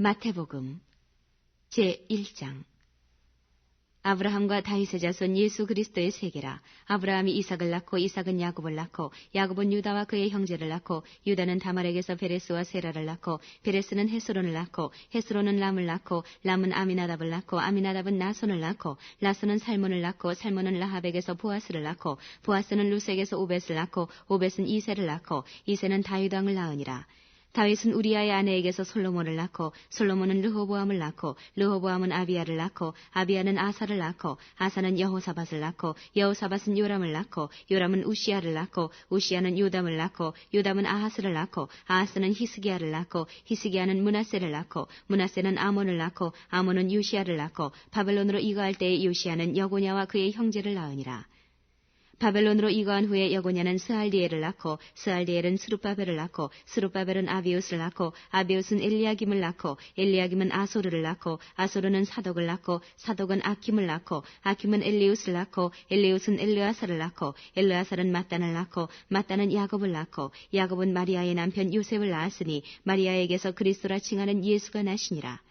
마태복음 제1장. 아브라함과 다윗의 자손 예수 그리스도의 세계라. 아브라함이 이삭을 낳고 이삭은 야곱을 낳고 야곱은 유다와 그의 형제를 낳고 유다는 다말에게서 베레스와 세라를 낳고 베레스는 헤스론을 낳고 헤스론은 람을 낳고 람은 아미나답을 낳고 아미나답은 나손을 낳고 나손은 살몬을 낳고 살몬은 라합에게서 보아스를 낳고 보아스는 루스에게서 오벳을 낳고 오벳은 이새를 낳고 이새는 다윗 왕을 낳으니라. 다윗은 우리아의 아내에게서 솔로몬을 낳고 솔로몬은 르호보암을 낳고 르호보암은 아비야를 낳고 아비야는 아사를 낳고 아사는 여호사밧을 낳고 여호사밧은 요람을 낳고 요람은 우시야를 낳고 우시야는 요담을 낳고 요담은 아하스를 낳고 아하스는 히스기야를 낳고 히스기야는 므낫세를 낳고 므낫세는 아몬을 낳고 아몬은 요시야를 낳고 바벨론으로 이거할 때에 요시야는 여고냐와 그의 형제를 낳으니라. 바벨론으로 이거한 후에 여고냐는 스알디엘을 낳고 스알디엘은 스룹바벨을 낳고 스룹바벨은 아비웃을 낳고 아비웃은 엘리야김을 낳고 엘리야김은 아소르를 낳고 아소르는 사독을 낳고 사독은 아킴을 낳고 아킴은 엘리웃을 낳고 엘리웃은 엘르아사를 낳고 엘르아사는 mat단을 낳고 mat단은 야곱을 낳고 야곱은 마리아의 남편 요셉을 낳았으니 마리아에게서 그리스도라 칭하는 예수가 나시니라.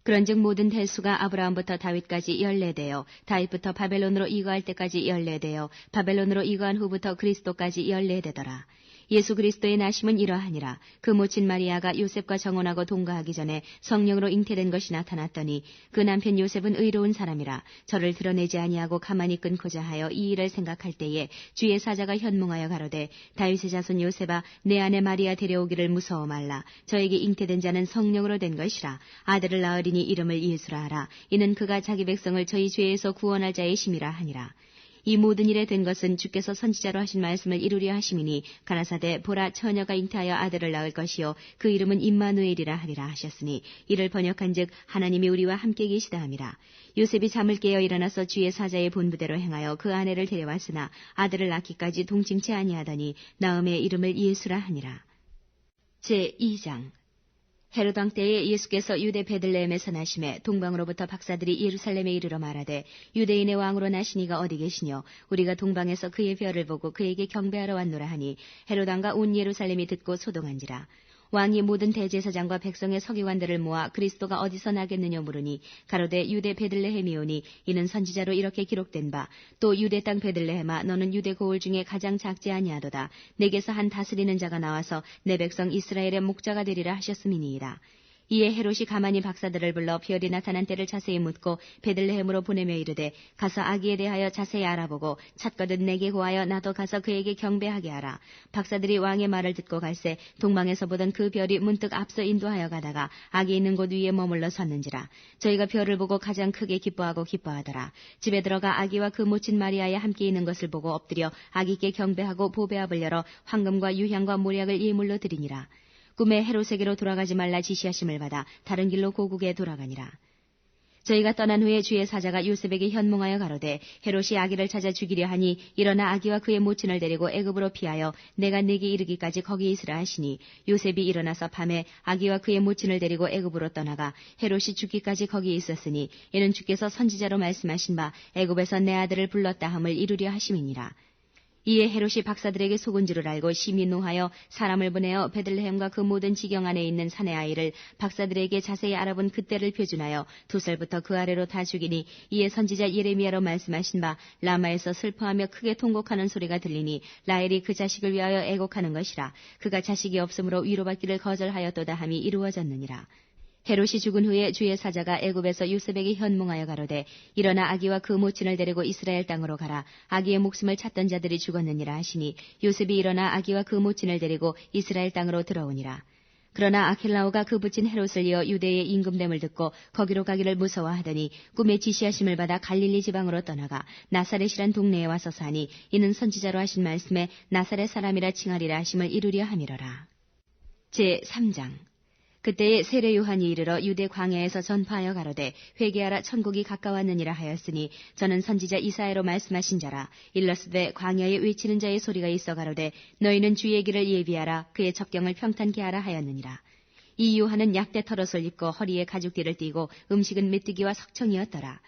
그런즉 모든 대수가 아브라함부터 다윗까지 14대요 다윗부터 바벨론으로 이거할 때까지 14대요 바벨론으로 이거한 후부터 그리스도까지 14대더라. 예수 그리스도의 나심은 이러하니라. 그 모친 마리아가 요셉과 정혼하고 동거하기 전에 성령으로 잉태된 것이 나타났더니 그 남편 요셉은 의로운 사람이라. 저를 드러내지 아니하고 가만히 끊고자 하여 이 일을 생각할 때에 주의 사자가 현몽하여 가로되 다윗의 자손 요셉아 내 아내 마리아 데려오기를 무서워 말라. 저에게 잉태된 자는 성령으로 된 것이라. 아들을 낳으리니 이름을 예수라 하라. 이는 그가 자기 백성을 저희 죄에서 구원할 자의 심이라 하니라. 이 모든 일에 된 것은 주께서 선지자로 하신 말씀을 이루려 하심이니 가라사대 보라 처녀가 잉태하여 아들을 낳을 것이요 그 이름은 임마누엘이라 하리라 하셨으니 이를 번역한즉 하나님이 우리와 함께 계시다 함이라. 요셉이 잠을 깨어 일어나서 주의 사자의 본부대로 행하여 그 아내를 데려왔으나 아들을 낳기까지 동침치 아니하더니 나음의 이름을 예수라 하니라. 제2장. 헤롯 왕 때에 예수께서 유대 베들레헴에서 나심에 동방으로부터 박사들이 예루살렘에 이르러 말하되 유대인의 왕으로 나신 이가 어디 계시뇨? 우리가 동방에서 그의 별을 보고 그에게 경배하러 왔노라 하니 헤롯 왕과 온 예루살렘이 듣고 소동한지라. 왕이 모든 대제사장과 백성의 서기관들을 모아 그리스도가 어디서 나겠느냐 물으니 가로되 유대 베들레헴이오니 이는 선지자로 이렇게 기록된 바 또 유대 땅 베들레헴아 너는 유대 고을 중에 가장 작지 아니하도다. 내게서 한 다스리는 자가 나와서 내 백성 이스라엘의 목자가 되리라 하셨음이니이다. 이에 헤롯이 가만히 박사들을 불러 별이 나타난 때를 자세히 묻고 베들레헴으로 보내며 이르되 가서 아기에 대하여 자세히 알아보고 찾거든 내게 고하여 나도 가서 그에게 경배하게 하라. 박사들이 왕의 말을 듣고 갈새 동방에서 보던 그 별이 문득 앞서 인도하여 가다가 아기 있는 곳 위에 머물러 섰는지라. 저희가 별을 보고 가장 크게 기뻐하더라. 집에 들어가 아기와 그 모친 마리아에 함께 있는 것을 보고 엎드려 아기께 경배하고 보배압을 열어 황금과 유향과 모략을 예물로 드리니라. 꿈에 헤롯에게로 돌아가지 말라 지시하심을 받아 다른 길로 고국에 돌아가니라. 저희가 떠난 후에 주의 사자가 요셉에게 현몽하여 가로되 헤롯이 아기를 찾아 죽이려 하니 일어나 아기와 그의 모친을 데리고 애굽으로 피하여 내가 네게 이르기까지 거기 있으라 하시니 요셉이 일어나서 밤에 아기와 그의 모친을 데리고 애굽으로 떠나가 헤롯이 죽기까지 거기 있었으니 이는 주께서 선지자로 말씀하신 바 애굽에서 내 아들을 불렀다 함을 이루려 하심이니라. 이에 헤롯이 박사들에게 속은 줄을 알고 심히 노하여 사람을 보내어 베들레헴과 그 모든 지경 안에 있는 사내 아이를 박사들에게 자세히 알아본 그때를 표준하여 2살부터 그 아래로 다 죽이니 이에 선지자 예레미야로 말씀하신 바 라마에서 슬퍼하며 크게 통곡하는 소리가 들리니 라헬이 그 자식을 위하여 애곡하는 것이라. 그가 자식이 없으므로 위로받기를 거절하였도다 함이 이루어졌느니라. 헤롯이 죽은 후에 주의 사자가 애굽에서 요셉에게 현몽하여 가로되 일어나 아기와 그 모친을 데리고 이스라엘 땅으로 가라. 아기의 목숨을 찾던 자들이 죽었느니라 하시니 요셉이 일어나 아기와 그 모친을 데리고 이스라엘 땅으로 들어오니라. 그러나 아켈라오가 그 부친 헤롯을 이어 유대의 임금됨을 듣고 거기로 가기를 무서워하더니 꿈에 지시하심을 받아 갈릴리 지방으로 떠나가 나사렛이란 동네에 와서 사니 이는 선지자로 하신 말씀에 나사렛 사람이라 칭하리라 하심을 이루려 함이로라. 제3장. 그때에 세례 요한이 이르러 유대 광야에서 전파하여 가로되 회개하라 천국이 가까웠느니라 하였으니 저는 선지자 이사야로 말씀하신 자라. 일러스되 광야에 외치는 자의 소리가 있어 가로되 너희는 주의 길을 예비하라 그의 첩경을 평탄케 하라 하였느니라. 이 요한은 약대 털옷을 입고 허리에 가죽띠를 띠고 음식은 메뚜기와 석청이었더라.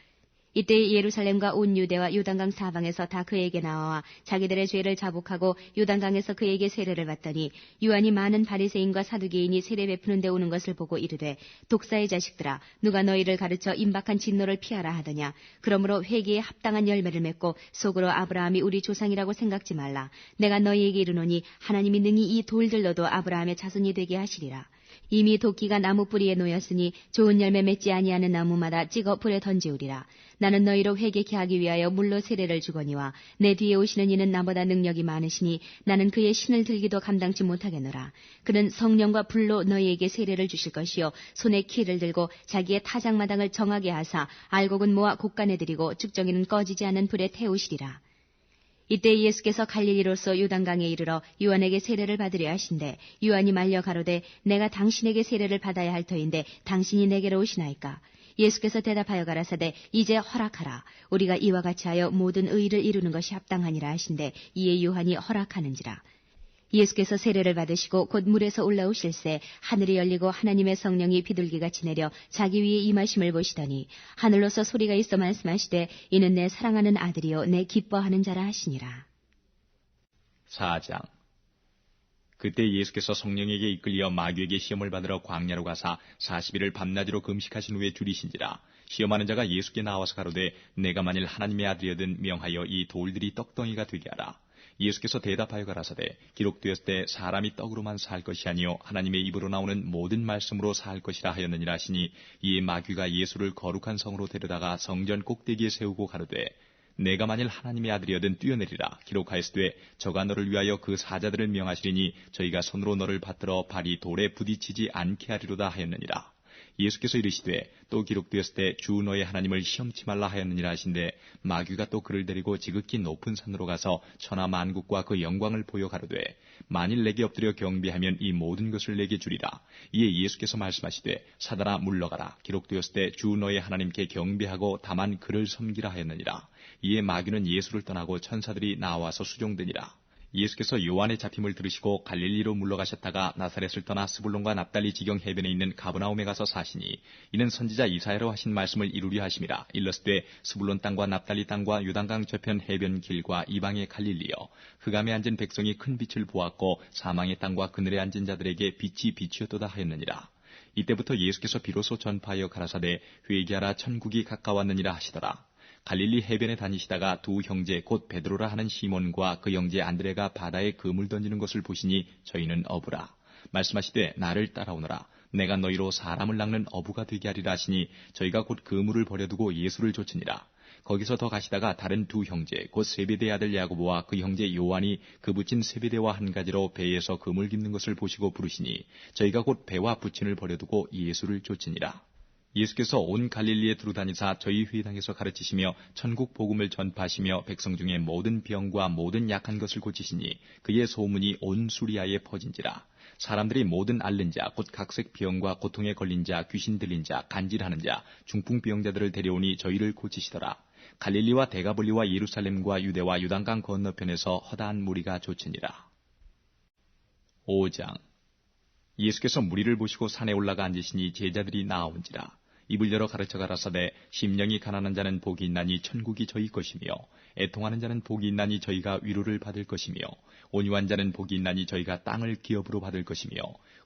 이때 예루살렘과 온 유대와 요단강 사방에서 다 그에게 나와 자기들의 죄를 자복하고 요단강에서 그에게 세례를 받더니 유한이 많은 바리새인과 사두개인이 세례 베푸는 데 오는 것을 보고 이르되 독사의 자식들아 누가 너희를 가르쳐 임박한 진노를 피하라 하더냐. 그러므로 회개에 합당한 열매를 맺고 속으로 아브라함이 우리 조상이라고 생각지 말라. 내가 너희에게 이르노니 하나님이 능히 이 돌들로도 아브라함의 자손이 되게 하시리라. 이미 도끼가 나무 뿌리에 놓였으니 좋은 열매 맺지 아니하는 나무마다 찍어 불에 던지우리라. 나는 너희로 회개케 하기 위하여 물로 세례를 주거니와 내 뒤에 오시는 이는 나보다 능력이 많으시니 나는 그의 신을 들기도 감당치 못하겠노라. 그는 성령과 불로 너희에게 세례를 주실 것이요 손에 키를 들고 자기의 타작마당을 정하게 하사 알곡은 모아 곡간에 들이고 죽정이는 꺼지지 않는 불에 태우시리라. 이때 예수께서 갈릴리로서 요단강에 이르러 요한에게 세례를 받으려 하신대 요한이 말려 가로되 내가 당신에게 세례를 받아야 할 터인데 당신이 내게로 오시나이까. 예수께서 대답하여 가라사대 이제 허락하라. 우리가 이와 같이 하여 모든 의를 이루는 것이 합당하니라 하신대 이에 요한이 허락하는지라. 예수께서 세례를 받으시고 곧 물에서 올라오실새 하늘이 열리고 하나님의 성령이 비둘기같이 내려 자기 위에 임하심을 보시더니 하늘로서 소리가 있어 말씀하시되 이는 내 사랑하는 아들이요 내 기뻐하는 자라 하시니라. 4장. 그때 예수께서 성령에게 이끌려 마귀에게 시험을 받으러 광야로 가사 40일을 밤낮으로 금식하신 후에 줄이신지라. 시험하는 자가 예수께 나와서 가로되 내가 만일 하나님의 아들이거든 명하여 이 돌들이 떡덩이가 되게 하라. 예수께서 대답하여 가라사대 기록되었을 때 사람이 떡으로만 살 것이 아니요 하나님의 입으로 나오는 모든 말씀으로 살 것이라 하였느니라 하시니 이에 마귀가 예수를 거룩한 성으로 데려다가 성전 꼭대기에 세우고 가로되 내가 만일 하나님의 아들이거든 뛰어내리라. 기록하였으되 저가 너를 위하여 그 사자들을 명하시리니 저희가 손으로 너를 받들어 발이 돌에 부딪히지 않게 하리로다 하였느니라. 예수께서 이르시되 또 기록되었을 때 주 너의 하나님을 시험치 말라 하였느니라 하신데 마귀가 또 그를 데리고 지극히 높은 산으로 가서 천하 만국과 그 영광을 보여 가로되 만일 내게 엎드려 경배하면 이 모든 것을 내게 주리라. 이에 예수께서 말씀하시되 사단아 물러가라. 기록되었을 때 주 너의 하나님께 경배하고 다만 그를 섬기라 하였느니라. 이에 마귀는 예수를 떠나고 천사들이 나와서 수종되니라. 예수께서 요한의 잡힘을 들으시고 갈릴리로 물러가셨다가 나사렛을 떠나 스불론과 납달리 지경 해변에 있는 가브나움에 가서 사시니 이는 선지자 이사야로 하신 말씀을 이루려 하심이라. 일렀으되 스불론 땅과 납달리 땅과 요단강 저편 해변 길과 이방의 갈릴리여 흑암에 앉은 백성이 큰 빛을 보았고 사망의 땅과 그늘에 앉은 자들에게 빛이 비추었도다 하였느니라. 이때부터 예수께서 비로소 전파하여 가라사대 회개하라 천국이 가까웠느니라 하시더라. 갈릴리 해변에 다니시다가 두 형제 곧 베드로라 하는 시몬과 그 형제 안드레가 바다에 그물 던지는 것을 보시니 저희는 어부라. 말씀하시되 나를 따라오너라. 내가 너희로 사람을 낚는 어부가 되게 하리라 하시니 저희가 곧 그물을 버려두고 예수를 좇으니라. 거기서 더 가시다가 다른 두 형제 곧 세베대의 아들 야고보와 그 형제 요한이 그 붙인 세베대와 한 가지로 배에서 그물 깁는 것을 보시고 부르시니 저희가 곧 배와 부친을 버려두고 예수를 좇으니라. 예수께서 온 갈릴리에 두루다니사 저희 회당에서 가르치시며 천국 복음을 전파하시며 백성 중에 모든 병과 모든 약한 것을 고치시니 그의 소문이 온 수리아에 퍼진지라. 사람들이 모든 앓는 자 곧 각색 병과 고통에 걸린 자 귀신 들린 자 간질하는 자 중풍병자들을 데려오니 저희를 고치시더라. 갈릴리와 데가볼리와 예루살렘과 유대와 요단강 건너편에서 허다한 무리가 좇으니라. 5장. 예수께서 무리를 보시고 산에 올라가 앉으시니 제자들이 나아온지라. 입을 열어 가르쳐 가라사대 심령이 가난한 자는 복이 있나니 천국이 저희 것이며 애통하는 자는 복이 있나니 저희가 위로를 받을 것이며 온유한 자는 복이 있나니 저희가 땅을 기업으로 받을 것이며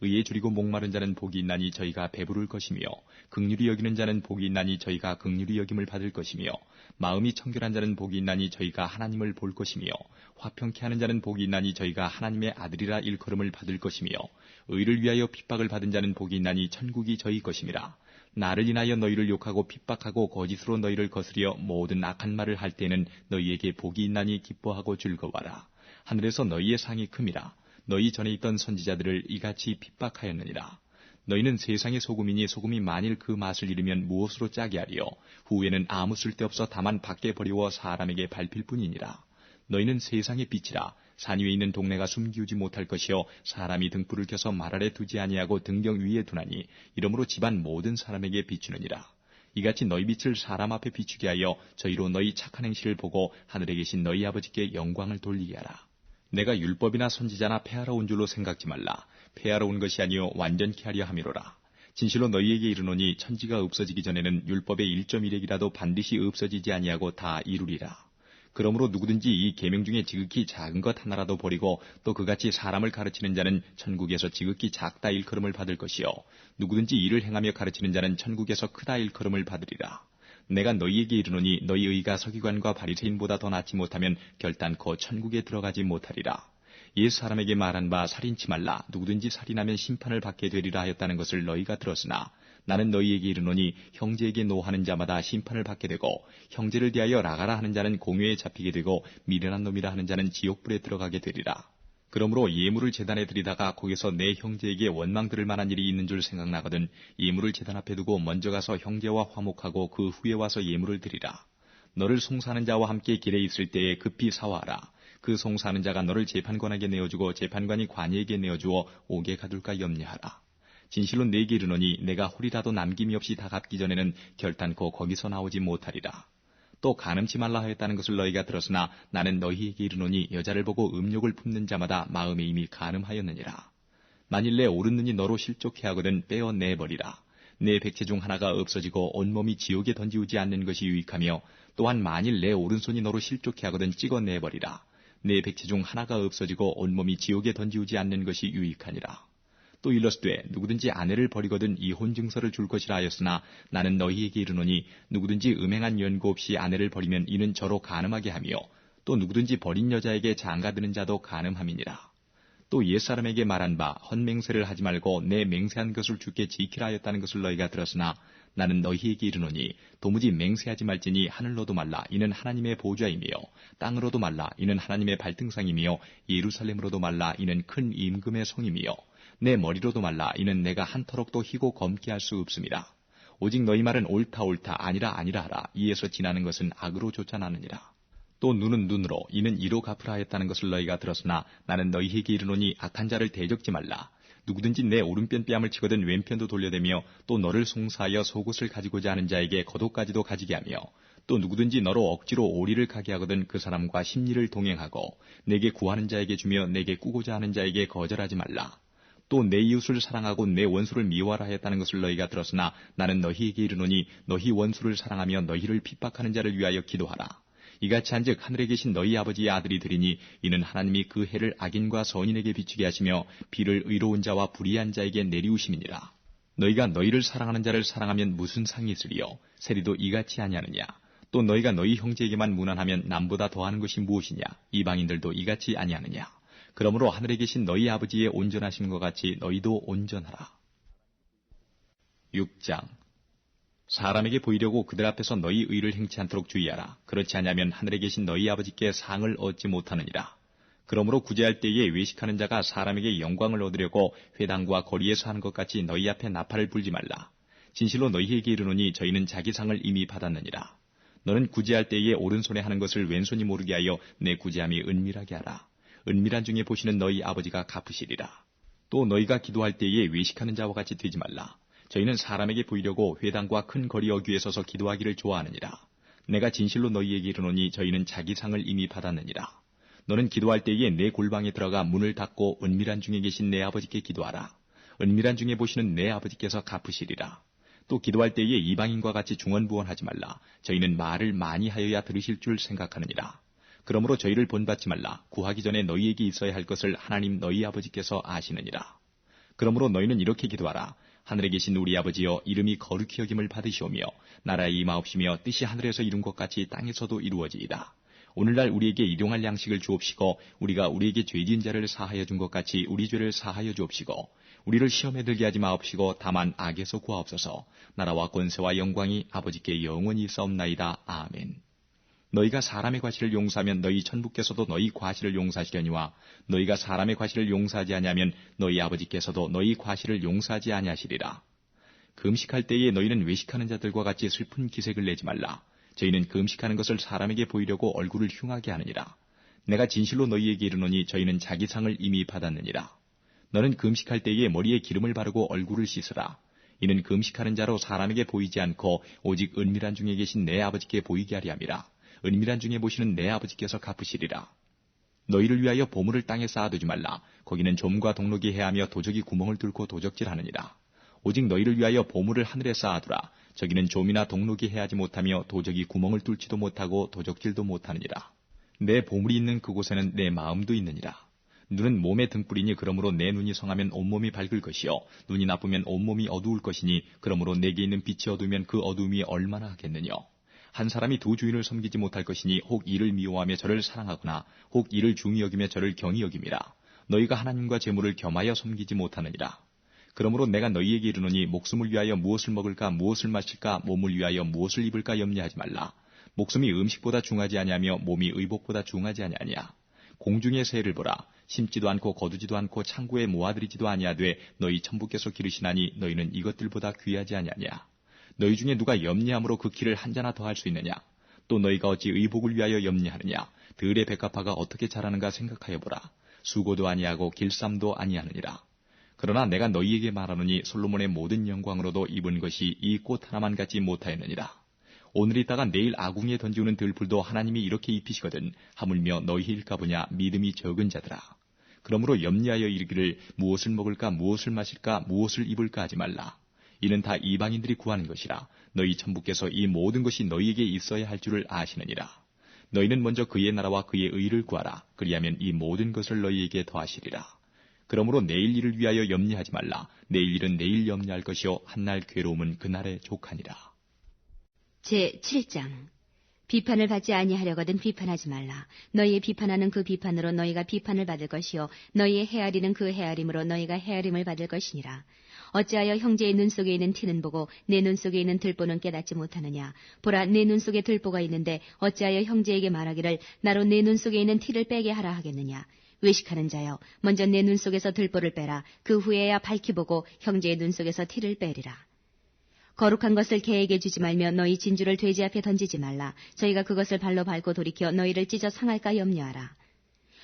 의에 줄이고 목마른 자는 복이 있나니 저희가 배부를 것이며 긍휼히 여기는 자는 복이 있나니 저희가 긍휼히 여김을 받을 것이며 마음이 청결한 자는 복이 있나니 저희가 하나님을 볼 것이며 화평케 하는 자는 복이 있나니 저희가 하나님의 아들이라 일컬음을 받을 것이며 의를 위하여 핍박을 받은 자는 복이 있나니 천국이 저희 것임이라. 나를 인하여 너희를 욕하고 핍박하고 거짓으로 너희를 거스려 모든 악한 말을 할 때는 너희에게 복이 있나니 기뻐하고 즐거워하라. 하늘에서 너희의 상이 큼이라. 너희 전에 있던 선지자들을 이같이 핍박하였느니라. 너희는 세상의 소금이니 소금이 만일 그 맛을 잃으면 무엇으로 짜게 하리요. 후에는 아무 쓸데없어 다만 밖에 버리워 사람에게 밟힐 뿐이니라. 너희는 세상의 빛이라. 산 위에 있는 동네가 숨기우지 못할 것이요 사람이 등불을 켜서 말 아래 두지 아니하고 등경 위에 두나니 이러므로 집안 모든 사람에게 비추느니라. 이같이 너희 빛을 사람 앞에 비추게 하여 저희로 너희 착한 행실을 보고 하늘에 계신 너희 아버지께 영광을 돌리게 하라. 내가 율법이나 선지자나 폐하러 온 줄로 생각지 말라. 폐하러 온 것이 아니요 완전케 하려 함이로라. 진실로 너희에게 이르노니 천지가 없어지기 전에는 율법의 1.1핵이라도 반드시 없어지지 아니하고 다 이루리라. 그러므로 누구든지 이 계명 중에 지극히 작은 것 하나라도 버리고 또 그같이 사람을 가르치는 자는 천국에서 지극히 작다 일컬음을 받을 것이요 누구든지 이를 행하며 가르치는 자는 천국에서 크다 일컬음을 받으리라. 내가 너희에게 이르노니 너희 의가 서기관과 바리새인보다 더 낫지 못하면 결단코 천국에 들어가지 못하리라. 옛 사람에게 말한 바 살인치 말라 누구든지 살인하면 심판을 받게 되리라 하였다는 것을 너희가 들었으나 나는 너희에게 이르노니 형제에게 노하는 자마다 심판을 받게 되고 형제를 대하여 나가라 하는 자는 공회에 잡히게 되고 미련한 놈이라 하는 자는 지옥불에 들어가게 되리라. 그러므로 예물을 제단에 드리다가 거기서 내 형제에게 원망 들을 만한 일이 있는 줄 생각나거든 예물을 제단 앞에 두고 먼저 가서 형제와 화목하고 그 후에 와서 예물을 드리라. 너를 송사하는 자와 함께 길에 있을 때에 급히 사와하라. 그 송사하는 자가 너를 재판관에게 내어주고 재판관이 관이에게 내어주어 옥에 가둘까 염려하라. 진실로 네게 이르노니 내가 홀이라도 남김이 없이 다 갚기 전에는 결단코 거기서 나오지 못하리라. 또 간음치 말라 하였다는 것을 너희가 들었으나 나는 너희에게 이르노니 여자를 보고 음욕을 품는 자마다 마음에 이미 간음하였느니라. 만일 내 오른눈이 너로 실족해 하거든 빼어 내버리라. 내 백체 중 하나가 없어지고 온몸이 지옥에 던지우지 않는 것이 유익하며 또한 만일 내 오른손이 너로 실족해 하거든 찍어 내버리라. 내 백체 중 하나가 없어지고 온몸이 지옥에 던지우지 않는 것이 유익하니라. 또 일러스되 누구든지 아내를 버리거든 이혼 증서를 줄 것이라 하였으나 나는 너희에게 이르노니 누구든지 음행한 연고 없이 아내를 버리면 이는 저로 간음하게 하며 또 누구든지 버린 여자에게 장가드는 자도 간음함이니라. 또 옛사람에게 말한 바 헛맹세를 하지 말고 내 맹세한 것을 주께 지키라 하였다는 것을 너희가 들었으나 나는 너희에게 이르노니 도무지 맹세하지 말지니 하늘로도 말라 이는 하나님의 보좌이며 땅으로도 말라 이는 하나님의 발등상이며 예루살렘으로도 말라 이는 큰 임금의 성이며 내 머리로도 말라 이는 내가 한터럭도 희고 검게 할 수 없음이라. 오직 너희 말은 옳다 아니라 하라. 이에서 지나는 것은 악으로 쫓아나느니라. 또 눈은 눈으로 이는 이로 갚으라 하였다는 것을 너희가 들었으나 나는 너희에게 이르노니 악한 자를 대적지 말라. 누구든지 내 오른편 뺨을 치거든 왼편도 돌려대며 또 너를 송사하여 속옷을 가지고자 하는 자에게 겉옷까지도 가지게 하며 또 누구든지 너로 억지로 오리를 가게 하거든 그 사람과 심리를 동행하고 내게 구하는 자에게 주며 내게 꾸고자 하는 자에게 거절하지 말라. 또 내 이웃을 사랑하고 내 원수를 미워하라 하였다는 것을 너희가 들었으나 나는 너희에게 이르노니 너희 원수를 사랑하며 너희를 핍박하는 자를 위하여 기도하라. 이같이 한즉 하늘에 계신 너희 아버지의 아들이 되리니 이는 하나님이 그 해를 악인과 선인에게 비추게 하시며 비를 의로운 자와 불의한 자에게 내리우심이니라. 너희가 너희를 사랑하는 자를 사랑하면 무슨 상이 있으리요? 세리도 이같이 아니하느냐? 또 너희가 너희 형제에게만 무난하면 남보다 더하는 것이 무엇이냐? 이방인들도 이같이 아니하느냐? 그러므로 하늘에 계신 너희 아버지의 온전하심과 같이 너희도 온전하라. 6장 사람에게 보이려고 그들 앞에서 너희 의를 행치 않도록 주의하라. 그렇지 않으면 하늘에 계신 너희 아버지께 상을 얻지 못하느니라. 그러므로 구제할 때에 외식하는 자가 사람에게 영광을 얻으려고 회당과 거리에서 하는 것 같이 너희 앞에 나팔을 불지 말라. 진실로 너희에게 이르노니 저희는 자기 상을 이미 받았느니라. 너는 구제할 때에 오른손에 하는 것을 왼손이 모르게 하여 내 구제함이 은밀하게 하라. 은밀한 중에 보시는 너희 아버지가 갚으시리라. 또 너희가 기도할 때에 외식하는 자와 같이 되지 말라. 저희는 사람에게 보이려고 회당과 큰 거리 어귀에 서서 기도하기를 좋아하느니라. 내가 진실로 너희에게 이르노니 저희는 자기 상을 이미 받았느니라. 너는 기도할 때에 내 골방에 들어가 문을 닫고 은밀한 중에 계신 내 아버지께 기도하라. 은밀한 중에 보시는 내 아버지께서 갚으시리라. 또 기도할 때에 이방인과 같이 중언부언하지 말라. 저희는 말을 많이 하여야 들으실 줄 생각하느니라. 그러므로 저희를 본받지 말라. 구하기 전에 너희에게 있어야 할 것을 하나님 너희 아버지께서 아시느니라. 그러므로 너희는 이렇게 기도하라. 하늘에 계신 우리 아버지여 이름이 거룩히 여김을 받으시오며 나라의 임하옵시며 뜻이 하늘에서 이룬 것 같이 땅에서도 이루어지이다. 오늘날 우리에게 일용할 양식을 주옵시고 우리가 우리에게 죄진 자를 사하여 준 것 같이 우리 죄를 사하여 주옵시고 우리를 시험에 들게 하지 마옵시고 다만 악에서 구하옵소서. 나라와 권세와 영광이 아버지께 영원히 있사옵나이다. 아멘. 너희가 사람의 과실을 용서하면 너희 천부께서도 너희 과실을 용서하시려니와 너희가 사람의 과실을 용서하지 아니하면 너희 아버지께서도 너희 과실을 용서하지 아니하시리라. 금식할 때에 너희는 외식하는 자들과 같이 슬픈 기색을 내지 말라. 저희는 금식하는 것을 사람에게 보이려고 얼굴을 흉하게 하느니라. 내가 진실로 너희에게 이르노니 저희는 자기 상을 이미 받았느니라. 너는 금식할 때에 머리에 기름을 바르고 얼굴을 씻으라. 이는 금식하는 자로 사람에게 보이지 않고 오직 은밀한 중에 계신 내 아버지께 보이게 하리 함이라. 은밀한 중에 보시는 내 아버지께서 갚으시리라. 너희를 위하여 보물을 땅에 쌓아두지 말라. 거기는 좀과 동록이 해하며 도적이 구멍을 뚫고 도적질하느니라. 오직 너희를 위하여 보물을 하늘에 쌓아두라. 저기는 좀이나 동록이 해하지 못하며 도적이 구멍을 뚫지도 못하고 도적질도 못하느니라. 내 보물이 있는 그곳에는 내 마음도 있느니라. 눈은 몸의 등불이니 그러므로 내 눈이 성하면 온몸이 밝을 것이요 눈이 나쁘면 온몸이 어두울 것이니 그러므로 내게 있는 빛이 어두우면 그 어두움이 얼마나 하겠느냐. 한 사람이 두 주인을 섬기지 못할 것이니 혹 이를 미워하며 저를 사랑하거나 혹 이를 중히 여기며 저를 경히 여김이라. 너희가 하나님과 재물을 겸하여 섬기지 못하느니라. 그러므로 내가 너희에게 이르노니 목숨을 위하여 무엇을 먹을까 무엇을 마실까 몸을 위하여 무엇을 입을까 염려하지 말라. 목숨이 음식보다 중하지 아니하며 몸이 의복보다 중하지 아니하냐. 공중의 새를 보라. 심지도 않고 거두지도 않고 창고에 모아들이지도 아니하되 너희 천부께서 기르시나니 너희는 이것들보다 귀하지 아니하냐. 너희 중에 누가 염려함으로 그 키를 한 자나 더할 수 있느냐. 또 너희가 어찌 의복을 위하여 염려하느냐. 들의 백합화가 어떻게 자라는가 생각하여 보라. 수고도 아니하고 길쌈도 아니하느니라. 그러나 내가 너희에게 말하노니 솔로몬의 모든 영광으로도 입은 것이 이 꽃 하나만 갖지 못하였느니라. 오늘 있다가 내일 아궁이에 던지우는 들풀도 하나님이 이렇게 입히시거든 하물며 너희일까 보냐 믿음이 적은 자들아. 그러므로 염려하여 이르기를 무엇을 먹을까 무엇을 마실까 무엇을 입을까 하지 말라. 이는 다 이방인들이 구하는 것이라. 너희 천부께서 이 모든 것이 너희에게 있어야 할 줄을 아시느니라. 너희는 먼저 그의 나라와 그의 의를 구하라. 그리하면 이 모든 것을 너희에게 더하시리라. 그러므로 내일 일을 위하여 염려하지 말라. 내일 일은 내일 염려할 것이요 한날 괴로움은 그날에 족하니라. 제7장 비판을 받지 아니하려거든 비판하지 말라. 너희의 비판하는 그 비판으로 너희가 비판을 받을 것이요 너희의 헤아리는 그 헤아림으로 너희가 헤아림을 받을 것이니라. 어찌하여 형제의 눈 속에 있는 티는 보고 내 눈 속에 있는 들보는 깨닫지 못하느냐. 보라, 내 눈 속에 들보가 있는데 어찌하여 형제에게 말하기를 나로 내 눈 속에 있는 티를 빼게 하라 하겠느냐. 외식하는 자여, 먼저 내 눈 속에서 들보를 빼라. 그 후에야 밝히 보고 형제의 눈 속에서 티를 빼리라. 거룩한 것을 개에게 주지 말며 너희 진주를 돼지 앞에 던지지 말라. 저희가 그것을 발로 밟고 돌이켜 너희를 찢어 상할까 염려하라.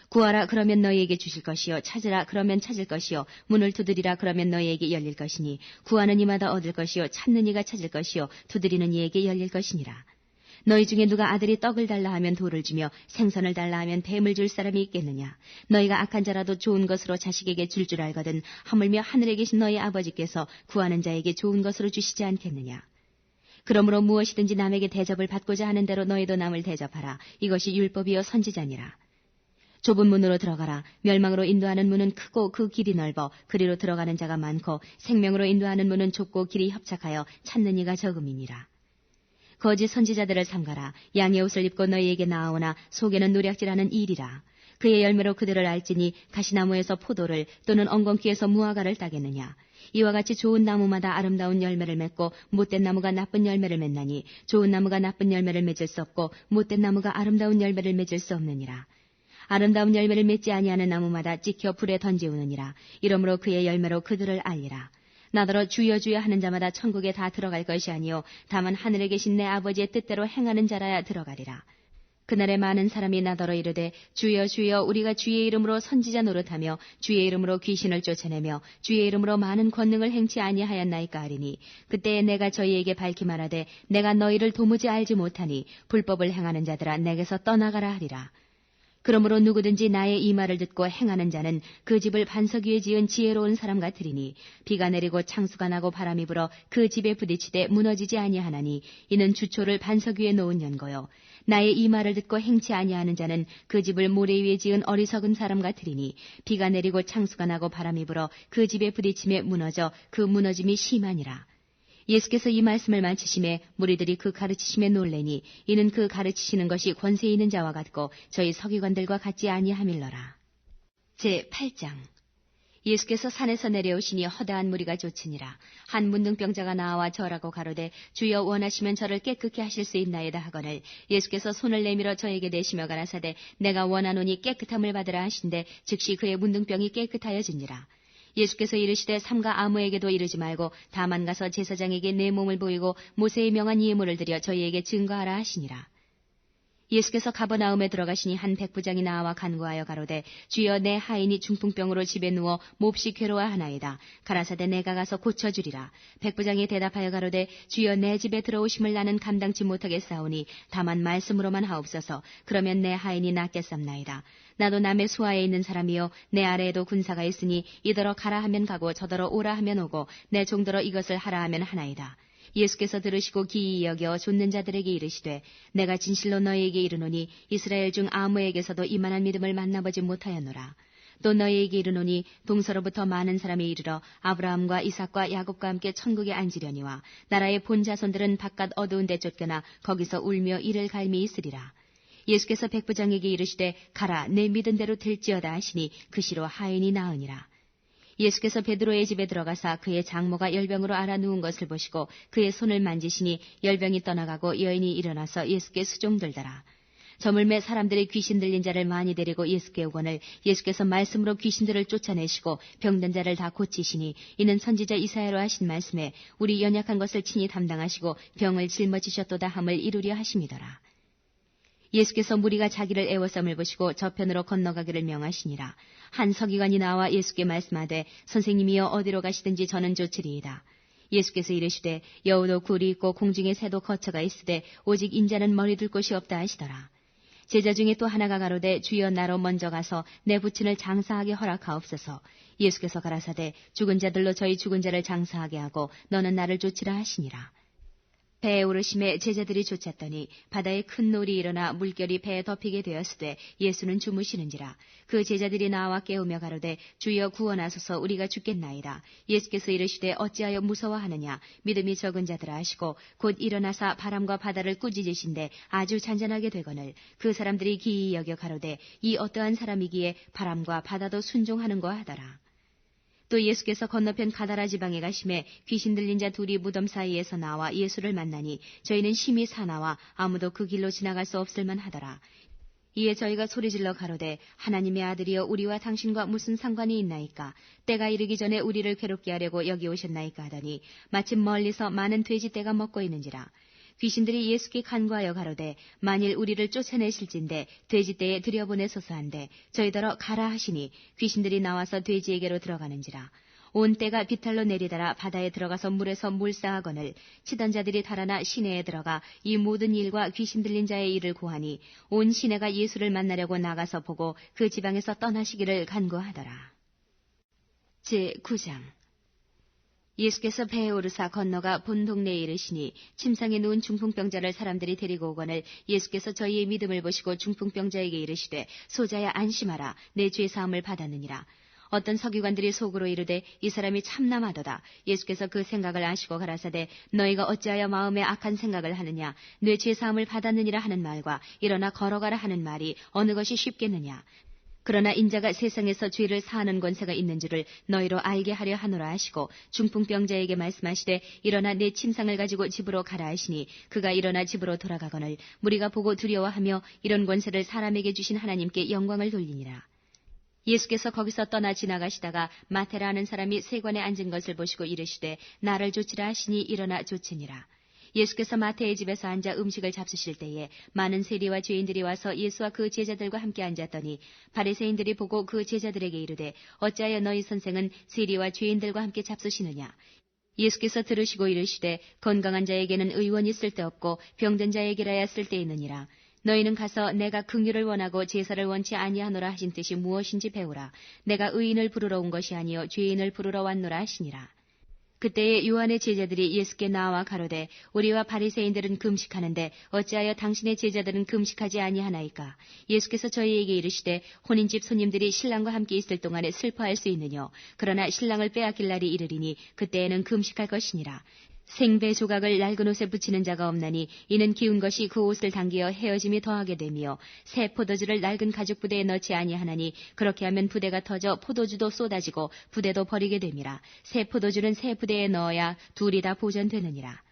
구하라 그러면 너희에게 주실 것이요 찾으라 그러면 찾을 것이요 문을 두드리라 그러면 너희에게 열릴 것이니 구하는 이마다 얻을 것이요 찾는 이가 찾을 것이요 두드리는 이에게 열릴 것이니라. 너희 중에 누가 아들이 떡을 달라 하면 돌을 주며 생선을 달라 하면 뱀을 줄 사람이 있겠느냐. 너희가 악한 자라도 좋은 것으로 자식에게 줄 줄 알거든 하물며 하늘에 계신 너희 아버지께서 구하는 자에게 좋은 것으로 주시지 않겠느냐. 그러므로 무엇이든지 남에게 대접을 받고자 하는 대로 너희도 남을 대접하라. 이것이 율법이요 선지자니라. 좁은 문으로 들어가라. 멸망으로 인도하는 문은 크고 그 길이 넓어 그리로 들어가는 자가 많고 생명으로 인도하는 문은 좁고 길이 협착하여 찾는 이가 적음이니라. 거짓 선지자들을 삼가라. 양의 옷을 입고 너희에게 나아오나 속에는 노략질하는 일이라. 그의 열매로 그들을 알지니 가시나무에서 포도를 또는 엉겅퀴에서 무화과를 따겠느냐. 이와 같이 좋은 나무마다 아름다운 열매를 맺고 못된 나무가 나쁜 열매를 맺나니 좋은 나무가 나쁜 열매를 맺을 수 없고 못된 나무가 아름다운 열매를 맺을 수 없느니라. 아름다운 열매를 맺지 아니하는 나무마다 찍혀 불에 던지우느니라. 이러므로 그의 열매로 그들을 알리라. 나더러 주여 주여 하는 자마다 천국에 다 들어갈 것이 아니요 다만 하늘에 계신 내 아버지의 뜻대로 행하는 자라야 들어가리라. 그날에 많은 사람이 나더러 이르되 주여 주여 우리가 주의 이름으로 선지자 노릇하며 주의 이름으로 귀신을 쫓아내며 주의 이름으로 많은 권능을 행치 아니하였나이까 하리니 그때에 내가 저희에게 밝히 말하되 내가 너희를 도무지 알지 못하니 불법을 행하는 자들아 내게서 떠나가라 하리라. 그러므로 누구든지 나의 이 말을 듣고 행하는 자는 그 집을 반석 위에 지은 지혜로운 사람 같으리니 비가 내리고 창수가 나고 바람이 불어 그 집에 부딪히되 무너지지 아니하나니 이는 주초를 반석 위에 놓은 연고요. 나의 이 말을 듣고 행치 아니하는 자는 그 집을 모래 위에 지은 어리석은 사람 같으리니 비가 내리고 창수가 나고 바람이 불어 그 집에 부딪힘에 무너져 그 무너짐이 심하니라. 예수께서 이 말씀을 마치심에 무리들이 그 가르치심에 놀래니 이는 그 가르치시는 것이 권세 있는 자와 같고 저희 서기관들과 같지 아니함일러라. 제8장 예수께서 산에서 내려오시니 허다한 무리가 쫓으니라. 한 문둥병자가 나와 절하고 가로되 주여 원하시면 저를 깨끗게 하실 수 있나이다 하거늘 예수께서 손을 내밀어 저에게 대시며 가라사대 내가 원하노니 깨끗함을 받으라 하신대 즉시 그의 문둥병이 깨끗하여지니라. 예수께서 이르시되 삼가 아무에게도 이르지 말고 다만 가서 제사장에게 내 몸을 보이고 모세의 명한 예물을 드려 저희에게 증거하라 하시니라. 예수께서 가버나움에 들어가시니 한 백부장이 나와 간구하여 가로되 주여 내 하인이 중풍병으로 집에 누워 몹시 괴로워하나이다. 가라사대 내가 가서 고쳐주리라. 백부장이 대답하여 가로되 주여 내 집에 들어오심을 나는 감당치 못하겠사오니 다만 말씀으로만 하옵소서. 그러면 내 하인이 낫겠삼나이다. 나도 남의 수하에 있는 사람이요 내 아래에도 군사가 있으니 이더러 가라 하면 가고 저더러 오라 하면 오고 내 종더러 이것을 하라 하면 하나이다. 예수께서 들으시고 기이 여겨 좇는 자들에게 이르시되 내가 진실로 너희에게 이르노니 이스라엘 중 아무에게서도 이만한 믿음을 만나보지 못하였노라. 또 너희에게 이르노니 동서로부터 많은 사람이 이르러 아브라함과 이삭과 야곱과 함께 천국에 앉으려니와 나라의 본 자손들은 바깥 어두운 데 쫓겨나 거기서 울며 이를 갈미 있으리라. 예수께서 백부장에게 이르시되 가라 내 믿은 대로 될지어다 하시니 그 시로 하인이 나으니라. 예수께서 베드로의 집에 들어가사 그의 장모가 열병으로 앓아 누운 것을 보시고 그의 손을 만지시니 열병이 떠나가고 여인이 일어나서 예수께 수종들더라. 저물매 사람들이 귀신 들린 자를 많이 데리고 예수께 오거늘 예수께서 말씀으로 귀신들을 쫓아내시고 병든 자를 다 고치시니 이는 선지자 이사야로 하신 말씀에 우리 연약한 것을 친히 담당하시고 병을 짊어지셨도다 함을 이루려 하심이더라. 예수께서 무리가 자기를 애워싸움을 보시고 저편으로 건너가기를 명하시니라. 한 서기관이 나와 예수께 말씀하되 선생님이여 어디로 가시든지 저는 좋으리이다. 예수께서 이르시되 여우도 굴이 있고 공중에 새도 거처가 있으되 오직 인자는 머리 둘 곳이 없다 하시더라. 제자 중에 또 하나가 가로되 주여 나로 먼저 가서 내 부친을 장사하게 허락하옵소서. 예수께서 가라사대 죽은 자들로 저희 죽은 자를 장사하게 하고 너는 나를 쫓으라 하시니라. 배에 오르심에 제자들이 쫓았더니 바다에 큰 놀이 일어나 물결이 배에 덮이게 되었으되 예수는 주무시는지라. 그 제자들이 나와 깨우며 가로되 주여 구원하소서 우리가 죽겠나이다. 예수께서 이르시되 어찌하여 무서워하느냐 믿음이 적은 자들아 하시고 곧 일어나사 바람과 바다를 꾸짖으신데 아주 잔잔하게 되거늘 그 사람들이 기이 여겨 가로되 이 어떠한 사람이기에 바람과 바다도 순종하는고 하더라. 또 예수께서 건너편 가다라 지방에 가심에 귀신 들린 자 둘이 무덤 사이에서 나와 예수를 만나니 저희는 심히 사나와 아무도 그 길로 지나갈 수 없을 만하더라. 이에 저희가 소리질러 가로되 하나님의 아들이여 우리와 당신과 무슨 상관이 있나이까? 때가 이르기 전에 우리를 괴롭게 하려고 여기 오셨나이까 하더니 마침 멀리서 많은 돼지떼가 먹고 있는지라. 귀신들이 예수께 간구하여 가로되 만일 우리를 쫓아내실진데 돼지떼에 들여보내소서 한데 저희더러 가라 하시니 귀신들이 나와서 돼지에게로 들어가는지라. 온 떼가 비탈로 내리다라 바다에 들어가서 물에서 몰사하거늘 치던 자들이 달아나 시내에 들어가 이 모든 일과 귀신 들린 자의 일을 고하니 온 시내가 예수를 만나려고 나가서 보고 그 지방에서 떠나시기를 간구하더라. 제9장 예수께서 배에 오르사 건너가 본 동네에 이르시니 침상에 누운 중풍병자를 사람들이 데리고 오거늘 예수께서 저희의 믿음을 보시고 중풍병자에게 이르시되 소자야 안심하라 내 죄 사함을 받았느니라. 어떤 서기관들이 속으로 이르되 이 사람이 참남하도다. 예수께서 그 생각을 아시고 가라사대 너희가 어찌하여 마음에 악한 생각을 하느냐. 내 죄 사함을 받았느니라 하는 말과 일어나 걸어가라 하는 말이 어느 것이 쉽겠느냐. 그러나 인자가 세상에서 죄를 사하는 권세가 있는 줄을 너희로 알게 하려 하노라 하시고 중풍병자에게 말씀하시되 일어나 내 침상을 가지고 집으로 가라 하시니 그가 일어나 집으로 돌아가거늘 무리가 보고 두려워하며 이런 권세를 사람에게 주신 하나님께 영광을 돌리니라. 예수께서 거기서 떠나 지나가시다가 마태라 하는 사람이 세관에 앉은 것을 보시고 이르시되 나를 좇으라 하시니 일어나 좇으니라. 예수께서 마태의 집에서 앉아 음식을 잡수실 때에 많은 세리와 죄인들이 와서 예수와 그 제자들과 함께 앉았더니 바리새인들이 보고 그 제자들에게 이르되 어찌하여 너희 선생은 세리와 죄인들과 함께 잡수시느냐. 예수께서 들으시고 이르시되 건강한 자에게는 의원이 쓸데없고 병든 자에게라야 쓸데있느니라. 너희는 가서 내가 긍휼을 원하고 제사를 원치 아니하노라 하신 뜻이 무엇인지 배우라. 내가 의인을 부르러 온 것이 아니요 죄인을 부르러 왔노라 하시니라. 그때에 요한의 제자들이 예수께 나와 가로되 우리와 바리새인들은 금식하는데 어찌하여 당신의 제자들은 금식하지 아니하나이까? 예수께서 저희에게 이르시되 혼인집 손님들이 신랑과 함께 있을 동안에 슬퍼할 수 있느뇨. 그러나 신랑을 빼앗길 날이 이르리니 그때에는 금식할 것이니라. 생배 조각을 낡은 옷에 붙이는 자가 없나니 이는 기운 것이 그 옷을 당기어 헤어짐이 더하게 되며 새 포도주를 낡은 가죽 부대에 넣지 아니하나니 그렇게 하면 부대가 터져 포도주도 쏟아지고 부대도 버리게 됨이라. 새 포도주는 새 부대에 넣어야 둘이 다 보존되느니라.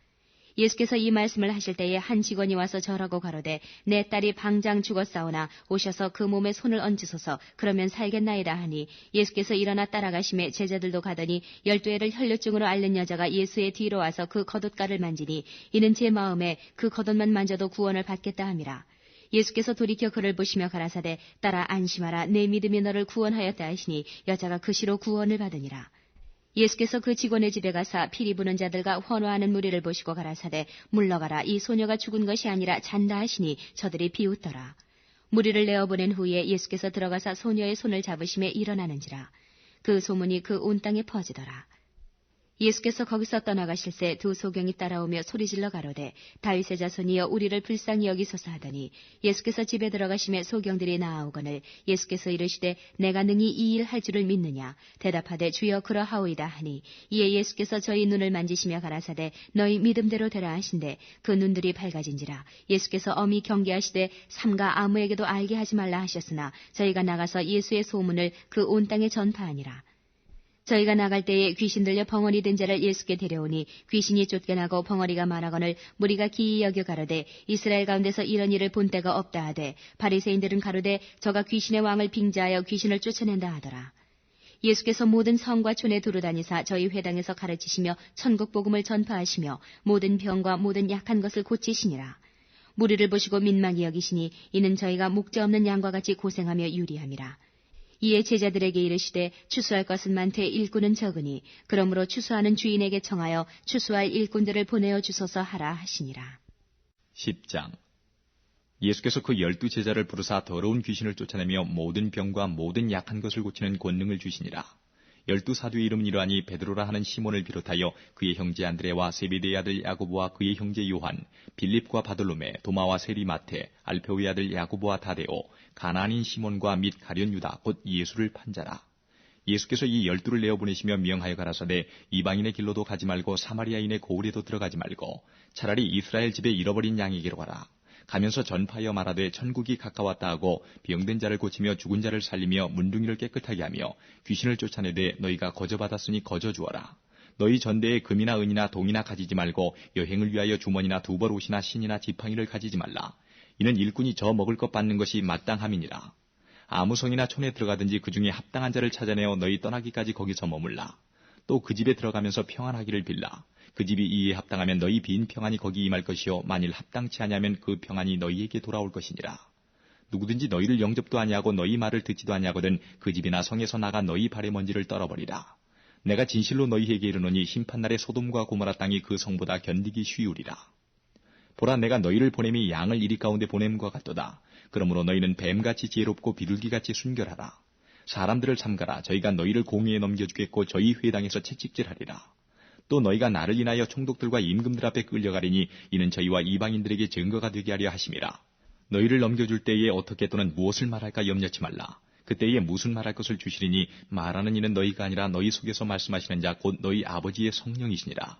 예수께서 이 말씀을 하실 때에 한 직원이 와서 절하고 가로되 내 딸이 방장 죽었사오나 오셔서 그 몸에 손을 얹으소서 그러면 살겠나이다 하니 예수께서 일어나 따라가심에 제자들도 가더니 12해를 혈류증으로 앓는 여자가 예수의 뒤로 와서 그 겉옷가를 만지니 이는 제 마음에 그 겉옷만 만져도 구원을 받겠다 함이라. 예수께서 돌이켜 그를 보시며 가라사대 따라 안심하라 내 믿음이 너를 구원하였다 하시니 여자가 그 시로 구원을 받으니라. 예수께서 그 직원의 집에 가사 피리 부는 자들과 환호하는 무리를 보시고 가라사대 물러가라 이 소녀가 죽은 것이 아니라 잔다 하시니 저들이 비웃더라. 무리를 내어보낸 후에 예수께서 들어가사 소녀의 손을 잡으심에 일어나는지라. 그 소문이 그 온 땅에 퍼지더라. 예수께서 거기서 떠나가실새 두 소경이 따라오며 소리질러 가로되 다윗의 자손이여 우리를 불쌍히 여기소서 하더니 예수께서 집에 들어가심에 소경들이 나아오거늘 예수께서 이르시되 내가 능히 이 일 할 줄을 믿느냐 대답하되 주여 그러하오이다 하니 이에 예수께서 저희 눈을 만지시며 가라사대 너희 믿음대로 되라 하신대 그 눈들이 밝아진지라. 예수께서 엄히 경계하시되 삼가 아무에게도 알게 하지 말라 하셨으나 저희가 나가서 예수의 소문을 그 온 땅에 전파하니라. 저희가 나갈 때에 귀신 들려 벙어리 든 자를 예수께 데려오니 귀신이 쫓겨나고 벙어리가 말하거늘 무리가 기이 여겨 가로되 이스라엘 가운데서 이런 일을 본 때가 없다 하되 바리새인들은 가로되 저가 귀신의 왕을 빙자하여 귀신을 쫓아낸다 하더라. 예수께서 모든 성과 촌에 두루다니사 저희 회당에서 가르치시며 천국 복음을 전파하시며 모든 병과 모든 약한 것을 고치시니라. 무리를 보시고 민망히 여기시니 이는 저희가 목자 없는 양과 같이 고생하며 유리함이라. 이에 제자들에게 이르시되 추수할 것은 많되 일꾼은 적으니 그러므로 추수하는 주인에게 청하여 추수할 일꾼들을 보내어 주소서 하라 하시니라. 10장 예수께서 그 12제자를 부르사 더러운 귀신을 쫓아내며 모든 병과 모든 약한 것을 고치는 권능을 주시니라. 12사도의 이름은 이러하니 베드로라 하는 시몬을 비롯하여 그의 형제 안드레와 세베대의 아들 야고보와 그의 형제 요한, 빌립과 바돌로메, 도마와 세리 마테, 알페오의 아들 야고보와 다데오, 가나안인 시몬과 및 가룟 유다 곧 예수를 판자라. 예수께서 이 12를 내어보내시며 명하여 가라사대 이방인의 길로도 가지 말고 사마리아인의 고을에도 들어가지 말고 차라리 이스라엘 집에 잃어버린 양에게로 가라. 가면서 전파하여 말하되 천국이 가까웠다 하고 병든 자를 고치며 죽은 자를 살리며 문둥이를 깨끗하게 하며 귀신을 쫓아내되 너희가 거저받았으니 거저주어라. 너희 전대에 금이나 은이나 동이나 가지지 말고 여행을 위하여 주머니나 두벌 옷이나 신이나 지팡이를 가지지 말라. 이는 일꾼이 저 먹을 것 받는 것이 마땅함이니라. 아무 성이나 촌에 들어가든지 그 중에 합당한 자를 찾아내어 너희 떠나기까지 거기서 머물라. 또 그 집에 들어가면서 평안하기를 빌라. 그 집이 이에 합당하면 너희 빈 평안이 거기 임할 것이요 만일 합당치 아니하면 그 평안이 너희에게 돌아올 것이니라. 누구든지 너희를 영접도 아니하고 너희 말을 듣지도 아니하거든 그 집이나 성에서 나가 너희 발의 먼지를 떨어버리라. 내가 진실로 너희에게 이르노니 심판날에 소돔과 고모라 땅이 그 성보다 견디기 쉬우리라. 보라 내가 너희를 보냄이 양을 이리 가운데 보냄과 같도다. 그러므로 너희는 뱀같이 지혜롭고 비둘기같이 순결하라. 사람들을 삼가라. 저희가 너희를 공의에 넘겨주겠고 저희 회당에서 채찍질하리라. 또 너희가 나를 인하여 총독들과 임금들 앞에 끌려가리니 이는 저희와 이방인들에게 증거가 되게 하려 하심이라. 너희를 넘겨줄 때에 어떻게 또는 무엇을 말할까 염려치 말라. 그때에 무슨 말할 것을 주시리니 말하는 이는 너희가 아니라 너희 속에서 말씀하시는 자 곧 너희 아버지의 성령이시니라.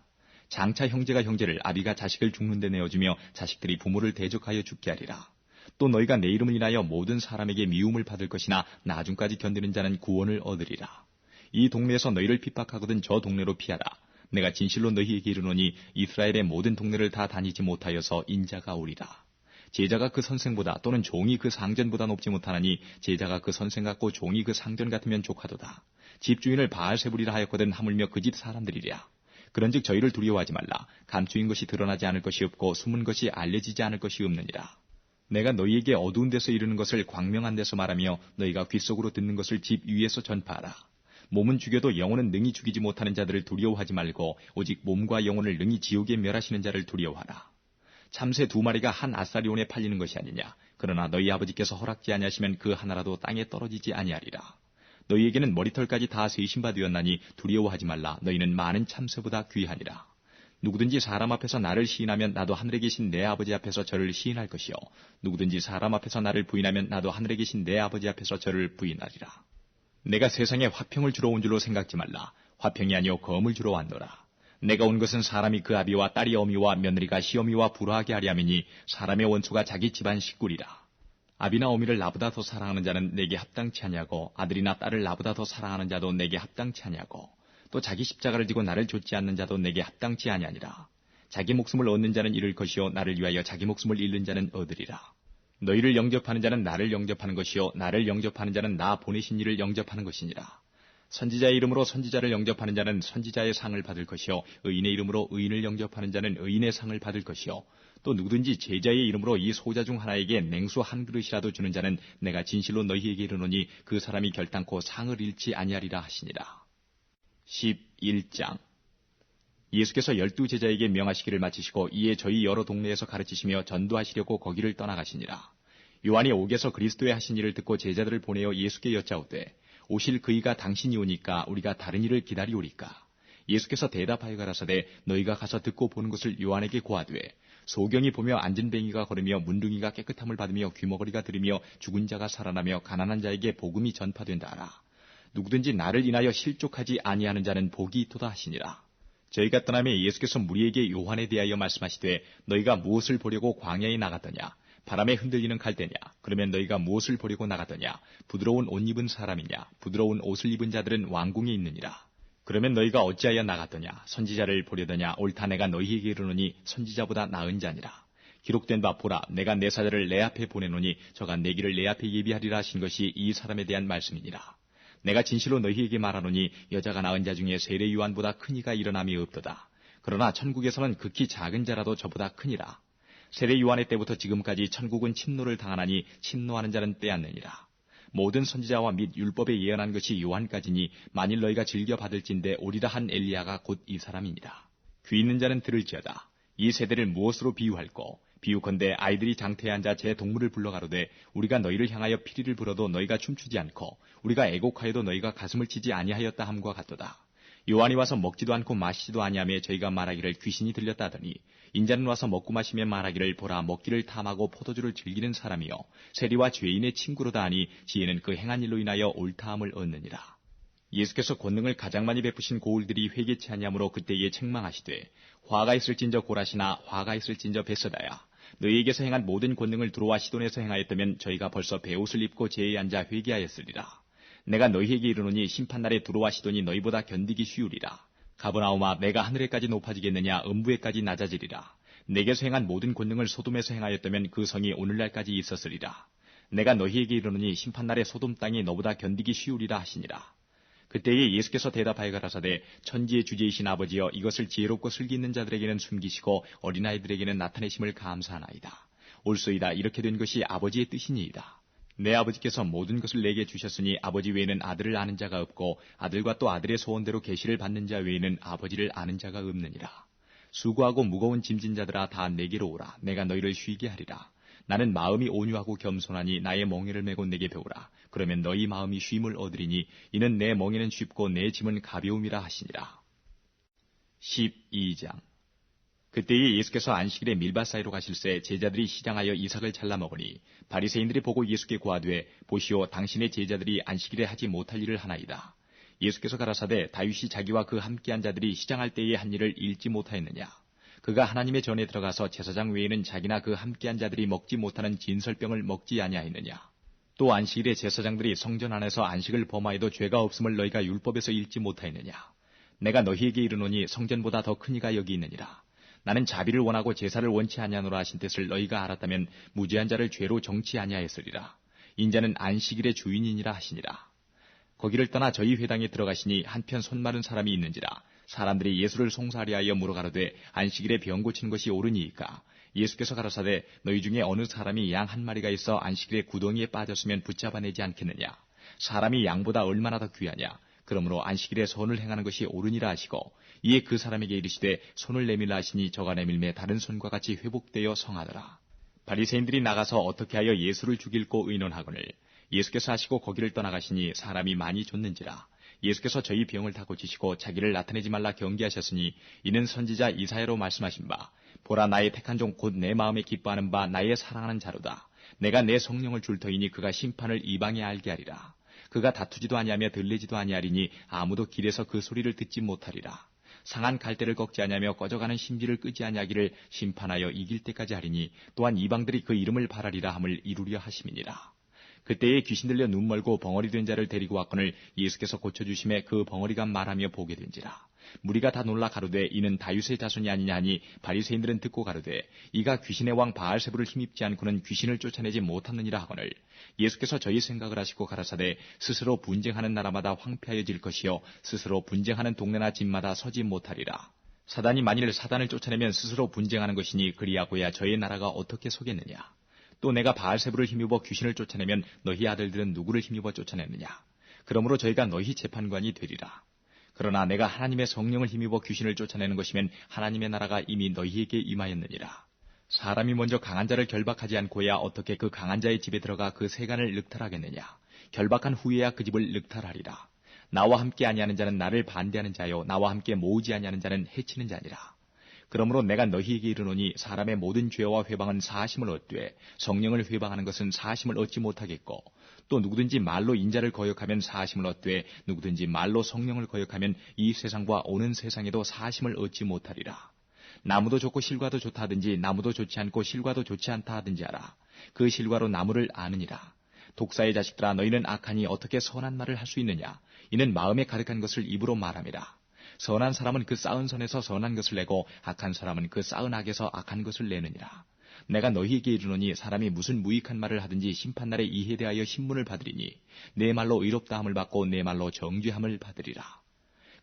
장차 형제가 형제를 아비가 자식을 죽는 데 내어주며 자식들이 부모를 대적하여 죽게 하리라. 또 너희가 내 이름을 인하여 모든 사람에게 미움을 받을 것이나 나중까지 견디는 자는 구원을 얻으리라. 이 동네에서 너희를 핍박하거든 저 동네로 피하라. 내가 진실로 너희에게 이르노니 이스라엘의 모든 동네를 다 다니지 못하여서 인자가 오리라. 제자가 그 선생보다 또는 종이 그 상전보다 높지 못하나니 제자가 그 선생 같고 종이 그 상전 같으면 족하도다. 집주인을 바알세불이라 하였거든 하물며 그 집 사람들이랴. 그런즉 저희를 두려워하지 말라. 감추인 것이 드러나지 않을 것이 없고 숨은 것이 알려지지 않을 것이 없느니라. 내가 너희에게 어두운 데서 이르는 것을 광명한 데서 말하며 너희가 귓속으로 듣는 것을 집 위에서 전파하라. 몸은 죽여도 영혼은 능히 죽이지 못하는 자들을 두려워하지 말고 오직 몸과 영혼을 능히 지옥에 멸하시는 자를 두려워하라. 참새 2마리가 한 아사리온에 팔리는 것이 아니냐. 그러나 너희 아버지께서 허락지 아니하시면 그 하나라도 땅에 떨어지지 아니하리라. 너희에게는 머리털까지 다 세신 바 되었나니 두려워하지 말라. 너희는 많은 참새보다 귀하니라. 누구든지 사람 앞에서 나를 시인하면 나도 하늘에 계신 내 아버지 앞에서 저를 시인할 것이요. 누구든지 사람 앞에서 나를 부인하면 나도 하늘에 계신 내 아버지 앞에서 저를 부인하리라. 내가 세상에 화평을 주러 온 줄로 생각지 말라. 화평이 아니요 검을 주러 왔노라. 내가 온 것은 사람이 그 아비와 딸이 어미와 며느리가 시어미와 불화하게 하려 함이니 사람의 원수가 자기 집안 식구리라. 아비나 어미를 나보다 더 사랑하는 자는 내게 합당치 아니하고 아들이나 딸을 나보다 더 사랑하는 자도 내게 합당치 아니하고 또 자기 십자가를 지고 나를 좇지 않는 자도 내게 합당치 아니하니라. 자기 목숨을 얻는 자는 잃을 것이요 나를 위하여 자기 목숨을 잃는 자는 얻으리라. 너희를 영접하는 자는 나를 영접하는 것이요 나를 영접하는 자는 나 보내신 이를 영접하는 것이니라. 선지자의 이름으로 선지자를 영접하는 자는 선지자의 상을 받을 것이요 의인의 이름으로 의인을 영접하는 자는 의인의 상을 받을 것이요 또 누구든지 제자의 이름으로 이 소자 중 하나에게 냉수 한 그릇이라도 주는 자는 내가 진실로 너희에게 이르노니 그 사람이 결단코 상을 잃지 아니하리라 하시니라. 11장. 예수께서 12제자에게 명하시기를 마치시고 이에 저희 여러 동네에서 가르치시며 전도하시려고 거기를 떠나가시니라. 요한이 옥에서 그리스도의 하신 일을 듣고 제자들을 보내어 예수께 여짜오되 오실 그이가 당신이 오니까 우리가 다른 일을 기다리오리까. 예수께서 대답하여 가라사대 너희가 가서 듣고 보는 것을 요한에게 고하되 소경이 보며 앉은 뱅이가 걸으며 문둥이가 깨끗함을 받으며 귀머거리가 들으며 죽은 자가 살아나며 가난한 자에게 복음이 전파된다 하라. 누구든지 나를 인하여 실족하지 아니하는 자는 복이 있도다 하시니라. 저희가 떠나며 예수께서 무리에게 요한에 대하여 말씀하시되 너희가 무엇을 보려고 광야에 나갔더냐. 바람에 흔들리는 갈대냐. 그러면 너희가 무엇을 보려고 나갔더냐. 부드러운 옷 입은 사람이냐. 부드러운 옷을 입은 자들은 왕궁에 있느니라. 그러면 너희가 어찌하여 나갔더냐. 선지자를 보려더냐. 옳다 내가 너희에게 이르노니 선지자보다 나은 자니라. 기록된 바 보라 내가 내 사자를 내 앞에 보내노니 저가 내 길을 내 앞에 예비하리라 하신 것이 이 사람에 대한 말씀이니라. 내가 진실로 너희에게 말하노니 여자가 낳은 자 중에 세례 요한보다 큰 이가 일어남이 없도다. 그러나 천국에서는 극히 작은 자라도 저보다 크니라. 세례 요한의 때부터 지금까지 천국은 침노를 당하나니 침노하는 자는 빼앗느니라. 모든 선지자와 및 율법에 예언한 것이 요한까지니 만일 너희가 즐겨 받을진대 오리라 한 엘리야가 곧 이 사람이니라. 귀 있는 자는 들을지어다. 이 세대를 무엇으로 비유할꼬? 비유컨대 아이들이 장터에 앉아 제 동물을 불러가로되 우리가 너희를 향하여 피리를 불어도 너희가 춤추지 않고 우리가 애곡하여도 너희가 가슴을 치지 아니하였다 함과 같도다. 요한이 와서 먹지도 않고 마시지도 아니하며 저희가 말하기를 귀신이 들렸다 하더니 인자는 와서 먹고 마시며 말하기를 보라 먹기를 탐하고 포도주를 즐기는 사람이요 세리와 죄인의 친구로다 하니 지혜는 그 행한 일로 인하여 옳다함을 얻느니라. 예수께서 권능을 가장 많이 베푸신 고울들이 회개치 아니하므로 그때에 책망하시되 화가 있을진저 고라시나 화가 있을진저 베세다야 너희에게서 행한 모든 권능을 두로와 시돈에서 행하였다면 저희가 벌써 베옷을 입고 제에 앉아 회개하였으리라. 내가 너희에게 이르노니 심판날에 두로와 시돈이 너희보다 견디기 쉬우리라. 가버나움아 내가 하늘에까지 높아지겠느냐 음부에까지 낮아지리라. 내게서 행한 모든 권능을 소돔에서 행하였다면 그 성이 오늘날까지 있었으리라. 내가 너희에게 이르노니 심판날에 소돔 땅이 너보다 견디기 쉬우리라 하시니라. 그때에 예수께서 대답하여 가라사대 천지의 주제이신 아버지여 이것을 지혜롭고 슬기 있는 자들에게는 숨기시고 어린아이들에게는 나타내심을 감사하나이다. 옳소이다 이렇게 된 것이 아버지의 뜻이니이다. 내 아버지께서 모든 것을 내게 주셨으니 아버지 외에는 아들을 아는 자가 없고 아들과 또 아들의 소원대로 계시를 받는 자 외에는 아버지를 아는 자가 없느니라. 수고하고 무거운 짐진 자들아 다 내게로 오라. 내가 너희를 쉬게 하리라. 나는 마음이 온유하고 겸손하니 나의 멍에를 메고 내게 배우라. 그러면 너희 마음이 쉼을 얻으리니 이는 내 멍에는 쉽고 내 짐은 가벼움이라 하시니라. 12장. 그때에 예수께서 안식일에 밀밭 사이로 가실새 제자들이 시장하여 이삭을 잘라 먹으니 바리새인들이 보고 예수께 고하되 보시오 당신의 제자들이 안식일에 하지 못할 일을 하나이다. 예수께서 가라사대 다윗이 자기와 그 함께한 자들이 시장할 때에 한 일을 잃지 못하였느냐. 그가 하나님의 전에 들어가서 제사장 외에는 자기나 그 함께한 자들이 먹지 못하는 진설병을 먹지 아니하였느냐. 또 안식일에 제사장들이 성전 안에서 안식을 범하여도 죄가 없음을 너희가 율법에서 읽지 못하였느냐. 내가 너희에게 이르노니 성전보다 더 큰 이가 여기 있느니라. 나는 자비를 원하고 제사를 원치 아니하노라 하신 뜻을 너희가 알았다면 무죄한 자를 죄로 정치 아니하였으리라. 인자는 안식일의 주인이니라 하시니라. 거기를 떠나 저희 회당에 들어가시니 한편 손 마른 사람이 있는지라. 사람들이 예수를 송사리하여 물어가로되 안식일에 병 고치는 것이 옳으니이까. 예수께서 가라사대 너희 중에 어느 사람이 양 한 마리가 있어 안식일에 구덩이에 빠졌으면 붙잡아내지 않겠느냐. 사람이 양보다 얼마나 더 귀하냐. 그러므로 안식일에 선을 행하는 것이 옳으니라 하시고 이에 그 사람에게 이르시되 손을 내밀라 하시니 저가 내밀매 다른 손과 같이 회복되어 성하더라. 바리새인들이 나가서 어떻게 하여 예수를 죽일고 의논하거늘 예수께서 하시고 거기를 떠나가시니 사람이 많이 줬는지라. 예수께서 저희 병을 다 고치시고 자기를 나타내지 말라 경계하셨으니 이는 선지자 이사야로 말씀하신 바 보라 나의 택한 종 곧 내 마음에 기뻐하는 바 나의 사랑하는 자로다. 내가 내 성령을 줄 터이니 그가 심판을 이방에 알게 하리라. 그가 다투지도 아니하며 들리지도 아니하리니 아무도 길에서 그 소리를 듣지 못하리라. 상한 갈대를 꺾지 아니하며 꺼져가는 심지를 끄지 아니하기를 심판하여 이길 때까지 하리니 또한 이방들이 그 이름을 바라리라 함을 이루려 하심이니라. 그때에 귀신 들려 눈 멀고 벙어리 된 자를 데리고 왔거늘 예수께서 고쳐주심에 그 벙어리가 말하며 보게 된지라. 무리가 다 놀라 가로되 이는 다윗의 자손이 아니냐 하니 바리새인들은 듣고 가로되 이가 귀신의 왕 바알세불을 힘입지 않고는 귀신을 쫓아내지 못하느니라 하거늘 예수께서 저희 생각을 하시고 가라사대 스스로 분쟁하는 나라마다 황폐하여질 것이요 스스로 분쟁하는 동네나 집마다 서지 못하리라. 사단이 만일 사단을 쫓아내면 스스로 분쟁하는 것이니 그리하고야 저희 나라가 어떻게 서겠느냐. 또 내가 바알세불을 힘입어 귀신을 쫓아내면 너희 아들들은 누구를 힘입어 쫓아내느냐. 그러므로 저희가 너희 재판관이 되리라. 그러나 내가 하나님의 성령을 힘입어 귀신을 쫓아내는 것이면 하나님의 나라가 이미 너희에게 임하였느니라. 사람이 먼저 강한 자를 결박하지 않고야 어떻게 그 강한 자의 집에 들어가 그 세간을 늑탈하겠느냐. 결박한 후에야 그 집을 늑탈하리라. 나와 함께 아니하는 자는 나를 반대하는 자요 나와 함께 모으지 아니하는 자는 해치는 자니라. 그러므로 내가 너희에게 이르노니 사람의 모든 죄와 회방은 사하심을 얻되 성령을 회방하는 것은 사하심을 얻지 못하겠고 또 누구든지 말로 인자를 거역하면 사하심을 얻되 누구든지 말로 성령을 거역하면 이 세상과 오는 세상에도 사하심을 얻지 못하리라. 나무도 좋고 실과도 좋다 하든지 나무도 좋지 않고 실과도 좋지 않다 하든지 하라. 그 실과로 나무를 아느니라. 독사의 자식들아 너희는 악하니 어떻게 선한 말을 할 수 있느냐. 이는 마음에 가득한 것을 입으로 말함이라. 선한 사람은 그 쌓은 선에서 선한 것을 내고 악한 사람은 그 쌓은 악에서 악한 것을 내느니라. 내가 너희에게 이르노니 사람이 무슨 무익한 말을 하든지 심판날에 이에 대하여 신문을 받으리니 내 말로 의롭다함을 받고 내 말로 정죄함을 받으리라.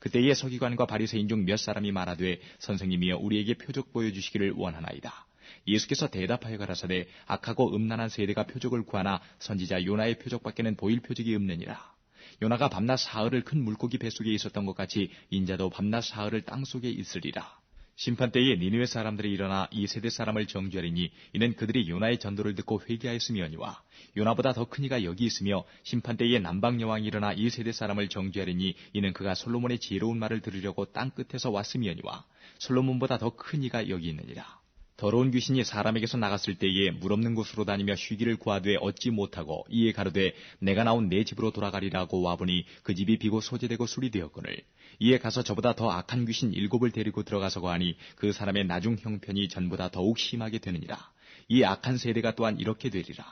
그때에 서기관과 바리새인 중 몇 사람이 말하되 선생님이여 우리에게 표적 보여주시기를 원하나이다. 예수께서 대답하여 가라사대 악하고 음란한 세대가 표적을 구하나 선지자 요나의 표적밖에는 보일 표적이 없느니라. 요나가 밤낮 사흘을 큰 물고기 뱃속에 있었던 것 같이 인자도 밤낮 사흘을 땅속에 있으리라. 심판때에 니느웨 사람들이 일어나 이 세대 사람을 정죄하리니 이는 그들이 요나의 전도를 듣고 회개하였음이오니와 요나보다 더 큰 이가 여기 있으며 심판때에 남방 여왕이 일어나 이 세대 사람을 정죄하리니 이는 그가 솔로몬의 지혜로운 말을 들으려고 땅 끝에서 왔음이오니와 솔로몬보다 더 큰 이가 여기 있느니라. 더러운 귀신이 사람에게서 나갔을 때에 물 없는 곳으로 다니며 쉬기를 구하되 얻지 못하고 이에 가로되 내가 나온 내 집으로 돌아가리라고 와보니 그 집이 비고 소재되고 술이 되었거늘 이에 가서 저보다 더 악한 귀신 7을 데리고 들어가서 거하니 그 사람의 나중 형편이 전보다 더욱 심하게 되느니라. 이 악한 세대가 또한 이렇게 되리라.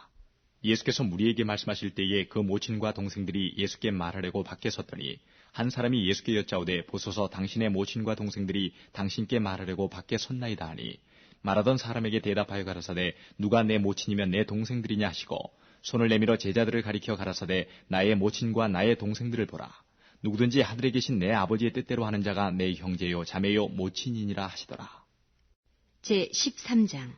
예수께서 무리에게 말씀하실 때에 그 모친과 동생들이 예수께 말하려고 밖에 섰더니 한 사람이 예수께 여짜오되 보소서 당신의 모친과 동생들이 당신께 말하려고 밖에 섰나이다 하니 말하던 사람에게 대답하여 가라사대 누가 내 모친이면 내 동생들이냐 하시고 손을 내밀어 제자들을 가리켜 가라사대 나의 모친과 나의 동생들을 보라. 누구든지 하늘에 계신 내 아버지의 뜻대로 하는 자가 내 형제요 자매요 모친이니라 하시더라. 제13장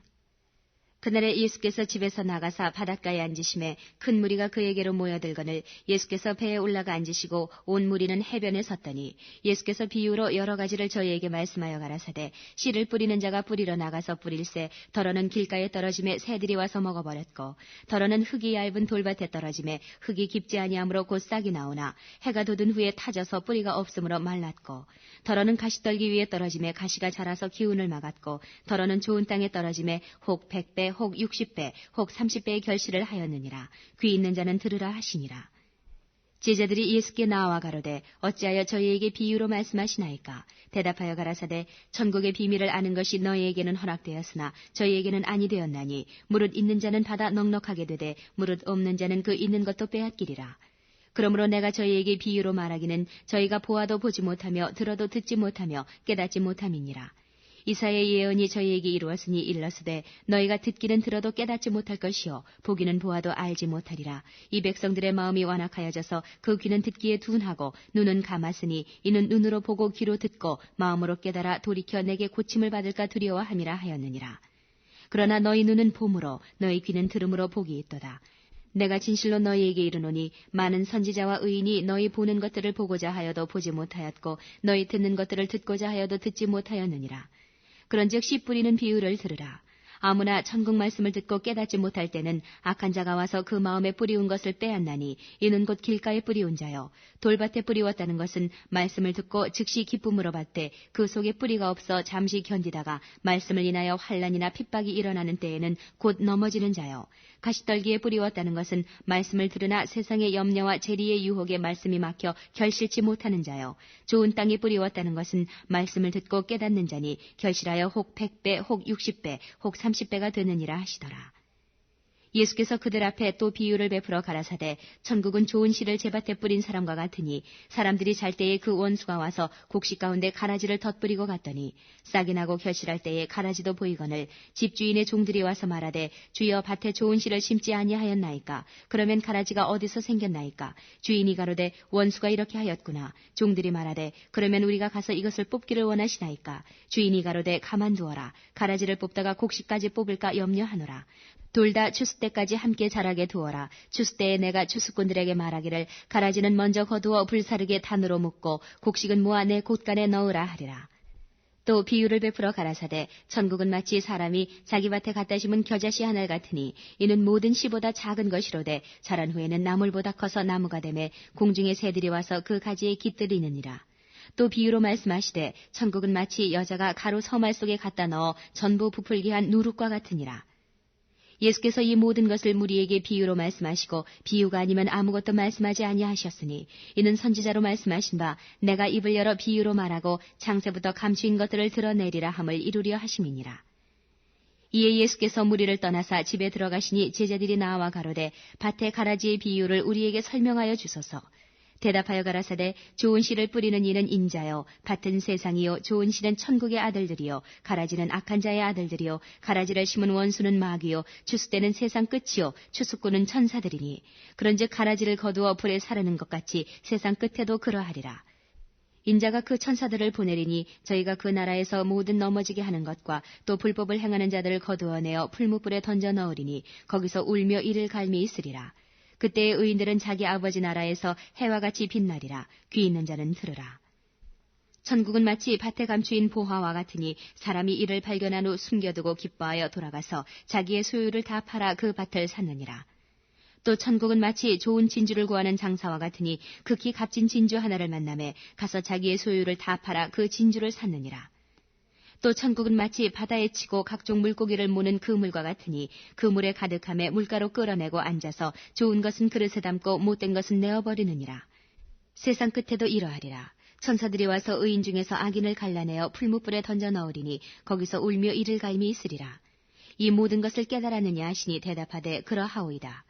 그날에 예수께서 집에서 나가사 바닷가에 앉으심에 큰 무리가 그에게로 모여들거늘 예수께서 배에 올라가 앉으시고 온 무리는 해변에 섰더니 예수께서 비유로 여러 가지를 저희에게 말씀하여 가라사대 씨를 뿌리는 자가 뿌리러 나가서 뿌릴새 더러는 길가에 떨어짐에 새들이 와서 먹어버렸고 더러는 흙이 얇은 돌밭에 떨어짐에 흙이 깊지 아니하므로 곧 싹이 나오나 해가 돋은 후에 타져서 뿌리가 없으므로 말랐고 더러는 가시떨기 위에 떨어짐에 가시가 자라서 기운을 막았고 더러는 좋은 땅에 떨어짐에 혹 100배 혹 60배, 혹 30배의 결실을 하였느니라. 귀 있는 자는 들으라 하시니라. 제자들이 예수께 나와 가로되 어찌하여 저희에게 비유로 말씀하시나이까? 대답하여 가라사대 천국의 비밀을 아는 것이 너희에게는 허락되었으나 저희에게는 아니 되었나니 무릇 있는 자는 받아 넉넉하게 되되 무릇 없는 자는 그 있는 것도 빼앗기리라. 그러므로 내가 저희에게 비유로 말하기는 저희가 보아도 보지 못하며 들어도 듣지 못하며 깨닫지 못함이니라. 이사야의 예언이 저희에게 이루었으니 일러스되 너희가 듣기는 들어도 깨닫지 못할 것이요 보기는 보아도 알지 못하리라. 이 백성들의 마음이 완악하여져서 그 귀는 듣기에 둔하고 눈은 감았으니 이는 눈으로 보고 귀로 듣고 마음으로 깨달아 돌이켜 내게 고침을 받을까 두려워함이라 하였느니라. 그러나 너희 눈은 봄으로 너희 귀는 들음으로 복이 있도다. 내가 진실로 너희에게 이르노니 많은 선지자와 의인이 너희 보는 것들을 보고자 하여도 보지 못하였고 너희 듣는 것들을 듣고자 하여도 듣지 못하였느니라. 그런즉 씨 뿌리는 비유를 들으라. 아무나 천국 말씀을 듣고 깨닫지 못할 때는 악한 자가 와서 그 마음에 뿌리운 것을 빼앗나니 이는 곧 길가에 뿌리운 자요 돌밭에 뿌리웠다는 것은 말씀을 듣고 즉시 기쁨으로 받되 그 속에 뿌리가 없어 잠시 견디다가 말씀을 인하여 환난이나 핍박이 일어나는 때에는 곧 넘어지는 자요 가시떨기에 뿌리웠다는 것은 말씀을 들으나 세상의 염려와 재리의 유혹에 말씀이 막혀 결실치 못하는 자요 좋은 땅에 뿌리웠다는 것은 말씀을 듣고 깨닫는 자니 결실하여 혹 100배 혹 60배 혹 30배가 되느니라 하시더라. 예수께서 그들 앞에 또 비유를 베풀어 가라사대 천국은 좋은 씨를 제밭에 뿌린 사람과 같으니 사람들이 잘 때에 그 원수가 와서 곡식 가운데 가라지를 덧뿌리고 갔더니 싹이 나고 결실할 때에 가라지도 보이거늘 집주인의 종들이 와서 말하되 주여 밭에 좋은 씨를 심지 아니하였나이까. 그러면 가라지가 어디서 생겼나이까. 주인이 가로되 원수가 이렇게 하였구나. 종들이 말하되 그러면 우리가 가서 이것을 뽑기를 원하시나이까. 주인이 가로되 가만두어라. 가라지를 뽑다가 곡식까지 뽑을까 염려하노라. 둘 다 추수 때까지 함께 자라게 두어라. 추수 때에 내가 추수꾼들에게 말하기를 가라지는 먼저 거두어 불사르게 단으로 묶고 곡식은 모아 내 곳간에 넣으라 하리라. 또 비유를 베풀어 가라사대 천국은 마치 사람이 자기 밭에 갖다 심은 겨자씨 하나 같으니 이는 모든 씨보다 작은 것이로되 자란 후에는 나물보다 커서 나무가 되매 공중의 새들이 와서 그 가지에 깃들이느니라. 또 비유로 말씀하시되 천국은 마치 여자가 가루 서말 속에 갖다 넣어 전부 부풀게 한 누룩과 같으니라. 예수께서 이 모든 것을 무리에게 비유로 말씀하시고 비유가 아니면 아무것도 말씀하지 아니하셨으니 이는 선지자로 말씀하신 바 내가 입을 열어 비유로 말하고 창세부터 감추인 것들을 드러내리라 함을 이루려 하심이니라. 이에 예수께서 무리를 떠나사 집에 들어가시니 제자들이 나와 가로되 밭의 가라지의 비유를 우리에게 설명하여 주소서. 대답하여 가라사대 좋은 씨를 뿌리는 이는 인자요 밭은 세상이요 좋은 씨는 천국의 아들들이요 가라지는 악한 자의 아들들이요 가라지를 심은 원수는 마귀요 추수 때는 세상 끝이요 추수꾼은 천사들이니 그런즉 가라지를 거두어 불에 사르는 것 같이 세상 끝에도 그러하리라. 인자가 그 천사들을 보내리니 저희가 그 나라에서 모든 넘어지게 하는 것과 또 불법을 행하는 자들을 거두어내어 풀무불에 던져 넣으리니 거기서 울며 이를 갈미 있으리라. 그때의 의인들은 자기 아버지 나라에서 해와 같이 빛나리라. 귀 있는 자는 들으라. 천국은 마치 밭에 감추인 보화와 같으니 사람이 이를 발견한 후 숨겨두고 기뻐하여 돌아가서 자기의 소유를 다 팔아 그 밭을 샀느니라. 또 천국은 마치 좋은 진주를 구하는 장사와 같으니 극히 값진 진주 하나를 만나매 가서 자기의 소유를 다 팔아 그 진주를 샀느니라. 또 천국은 마치 바다에 치고 각종 물고기를 모는 그물과 같으니 그 물에 가득함에 물가로 끌어내고 앉아서 좋은 것은 그릇에 담고 못된 것은 내어버리느니라. 세상 끝에도 이러하리라. 천사들이 와서 의인 중에서 악인을 갈라내어 풀무불에 던져 넣으리니 거기서 울며 이를 갈미 있으리라. 이 모든 것을 깨달았느냐 하시니 대답하되 그러하오이다.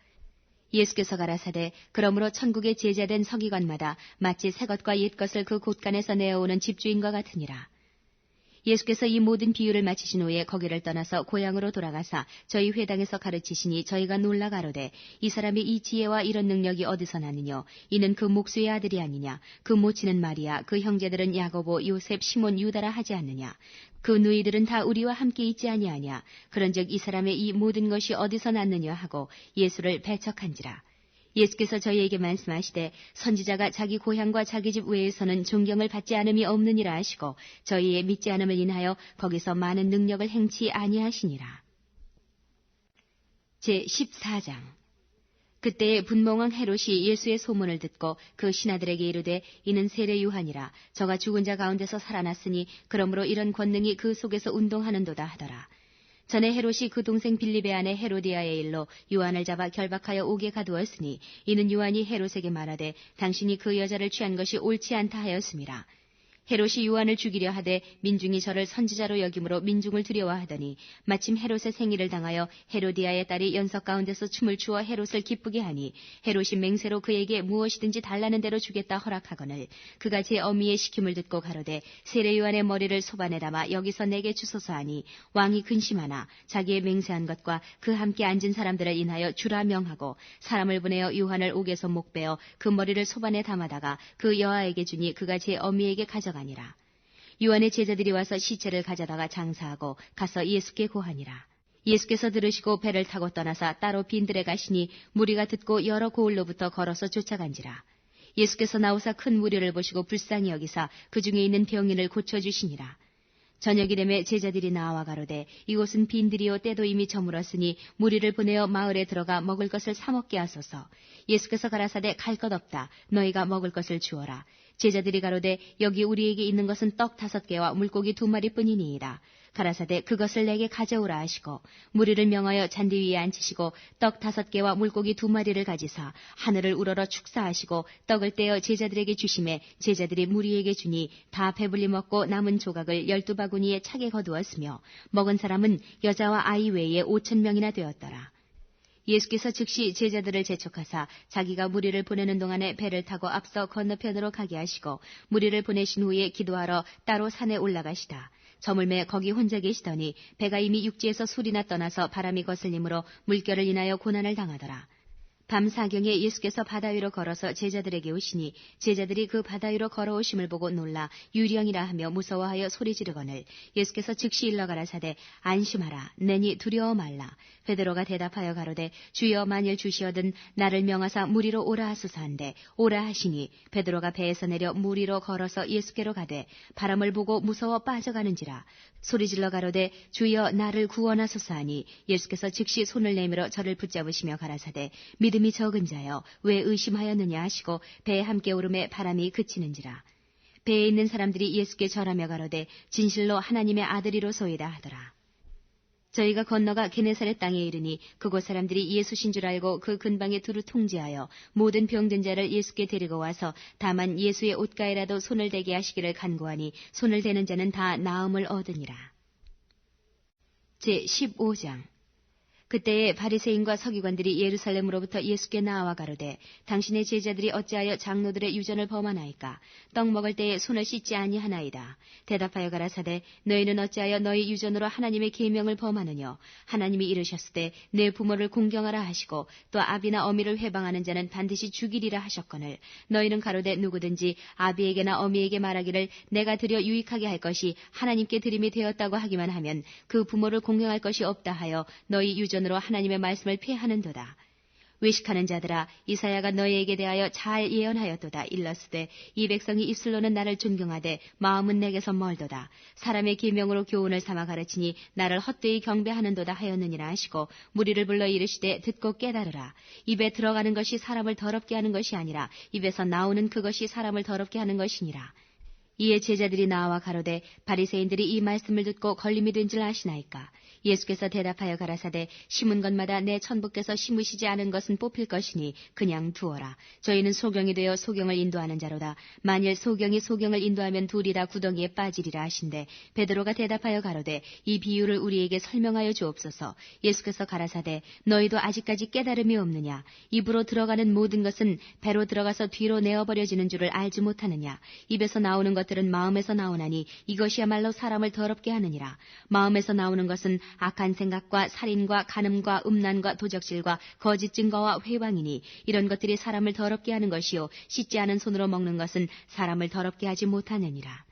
예수께서 가라사대 그러므로 천국의 제자된 서기관마다 마치 새 것과 옛 것을 그 곳간에서 내어오는 집주인과 같으니라. 예수께서 이 모든 비유를 마치신 후에 거기를 떠나서 고향으로 돌아가사 저희 회당에서 가르치시니 저희가 놀라 가로되 이 사람이 이 지혜와 이런 능력이 어디서 나느냐. 이는 그 목수의 아들이 아니냐. 그 모치는 마리아 그 형제들은 야고보 요셉 시몬 유다라 하지 않느냐. 그 누이들은 다 우리와 함께 있지 아니하냐. 그런즉 이 사람의 이 모든 것이 어디서 났느냐 하고 예수를 배척한지라. 예수께서 저희에게 말씀하시되 선지자가 자기 고향과 자기 집 외에서는 존경을 받지 않음이 없느니라 하시고 저희의 믿지 않음을 인하여 거기서 많은 능력을 행치 아니하시니라. 제14장 그때에 분봉왕 헤롯이 예수의 소문을 듣고 그 신하들에게 이르되 이는 세례 요한이라. 저가 죽은 자 가운데서 살아났으니 그러므로 이런 권능이 그 속에서 운동하는도다 하더라. 전에 헤롯이 그 동생 빌립의 아내 헤로디아의 일로 요한을 잡아 결박하여 옥에 가두었으니 이는 요한이 헤롯에게 말하되 당신이 그 여자를 취한 것이 옳지 않다 하였음이라. 헤롯이 요한을 죽이려 하되 민중이 저를 선지자로 여김으로 민중을 두려워하더니 마침 헤롯의 생일을 당하여 헤로디아의 딸이 연석 가운데서 춤을 추어 헤롯을 기쁘게 하니 헤롯이 맹세로 그에게 무엇이든지 달라는 대로 주겠다 허락하거늘 그가 제 어미의 시킴을 듣고 가로되 세례 요한의 머리를 소반에 담아 여기서 내게 주소서 하니 왕이 근심하나 자기의 맹세한 것과 그 함께 앉은 사람들을 인하여 주라 명하고 사람을 보내어 요한을 옥에서 목베어 그 머리를 소반에 담아다가 그 여아에게 주니 그가 제 어미에게 가져가 아니라. 요한의 제자들이 와서 시체를 가져다가 장사하고 가서 예수께 고하니라. 예수께서 들으시고 배를 타고 떠나사 따로 빈들에 가시니 무리가 듣고 여러 고을로부터 걸어서 쫓아간지라. 예수께서 나오사 큰 무리를 보시고 불쌍히 여기사 그 중에 있는 병인을 고쳐주시니라. 저녁이 되매 제자들이 나와 가로되 이곳은 빈들이요 때도 이미 저물었으니 무리를 보내어 마을에 들어가 먹을 것을 사 먹게 하소서. 예수께서 가라사대 갈 것 없다. 너희가 먹을 것을 주어라. 제자들이 가로되 여기 우리에게 있는 것은 떡 5개와 물고기 2마리뿐이니이다. 가라사대 그것을 내게 가져오라 하시고 무리를 명하여 잔디 위에 앉히시고 떡 5개와 물고기 2마리를 가지사 하늘을 우러러 축사하시고 떡을 떼어 제자들에게 주심에 제자들이 무리에게 주니 다 배불리 먹고 남은 조각을 12바구니에 차게 거두었으며 먹은 사람은 여자와 아이 외에 5,000명이나 되었더라. 예수께서 즉시 제자들을 재촉하사 자기가 무리를 보내는 동안에 배를 타고 앞서 건너편으로 가게 하시고 무리를 보내신 후에 기도하러 따로 산에 올라가시다. 저물매 거기 혼자 계시더니 배가 이미 육지에서 술이나 떠나서 바람이 거슬림으로 물결을 인하여 고난을 당하더라. 밤 사경에 예수께서 바다 위로 걸어서 제자들에게 오시니 제자들이 그 바다 위로 걸어오심을 보고 놀라 유령이라 하며 무서워하여 소리 지르거늘 예수께서 즉시 일러 가라사대 안심하라 내니 두려워 말라. 베드로가 대답하여 가로되 주여 만일 주시어든 나를 명하사 물 위로 오라 하소서 한데 오라 하시니 베드로가 배에서 내려 물 위로 걸어서 예수께로 가되 바람을 보고 무서워 빠져가는지라. 소리질러 가로되 주여 나를 구원하소서 하니 예수께서 즉시 손을 내밀어 저를 붙잡으시며 가라사대 믿음이 적은 자여 왜 의심하였느냐 하시고 배에 함께 오름에 바람이 그치는지라. 배에 있는 사람들이 예수께 절하며 가로되 진실로 하나님의 아들이로소이다 하더라. 저희가 건너가 게네사렛 땅에 이르니 그곳 사람들이 예수신 줄 알고 그 근방에 두루 통제하여 모든 병든 자를 예수께 데리고 와서 다만 예수의 옷가에라도 손을 대게 하시기를 간구하니 손을 대는 자는 다 나음을 얻으니라. 제15장. 그때에 바리새인과 서기관들이 예루살렘으로부터 예수께 나와 가로되 당신의 제자들이 어찌하여 장로들의 유전을 범하나이까. 떡 먹을 때에 손을 씻지 아니하나이다. 대답하여 가라사대 너희는 어찌하여 너희 유전으로 하나님의 계명을 범하느뇨. 하나님이 이르셨을 때 내 부모를 공경하라 하시고 또 아비나 어미를 회방하는 자는 반드시 죽이리라 하셨거늘 너희는 가로되 누구든지 아비에게나 어미에게 말하기를 내가 드려 유익하게 할 것이 하나님께 드림이 되었다고 하기만 하면 그 부모를 공경할 것이 없다 하여 너희 유전으로 하나님의 말씀을 폐하는도다. 외식하는 자들아 이사야가 너희에게 대하여 잘 예언하였도다. 일러스되 이 백성이 입술로는 나를 존경하되 마음은 내게서 멀도다. 사람의 계명으로 교훈을 삼아 가르치니 나를 헛되이 경배하는도다 하였느니라 하시고 무리를 불러 이르시되 듣고 깨달으라. 입에 들어가는 것이 사람을 더럽게 하는 것이 아니라 입에서 나오는 그것이 사람을 더럽게 하는 것이니라. 이에 제자들이 나와 가로되 바리새인들이 이 말씀을 듣고 걸림이 된 줄 아시나이까. 예수께서 대답하여 가라사대 심은 것마다 내 천부께서 심으시지 않은 것은 뽑힐 것이니 그냥 두어라. 저희는 소경이 되어 소경을 인도하는 자로다. 만일 소경이 소경을 인도하면 둘이 다 구덩이에 빠지리라 하신대 베드로가 대답하여 가로되 이 비유를 우리에게 설명하여 주옵소서. 예수께서 가라사대 너희도 아직까지 깨달음이 없느냐. 입으로 들어가는 모든 것은 배로 들어가서 뒤로 내어버려지는 줄을 알지 못하느냐. 입에서 나오는 것들은 마음에서 나오나니 이것이야말로 사람을 더럽게 하느니라. 마음에서 나오는 것은 악한 생각과 살인과 간음과 음란과 도적질과 거짓 증거와 회방이니 이런 것들이 사람을 더럽게 하는 것이요 씻지 않은 손으로 먹는 것은 사람을 더럽게 하지 못하느니라.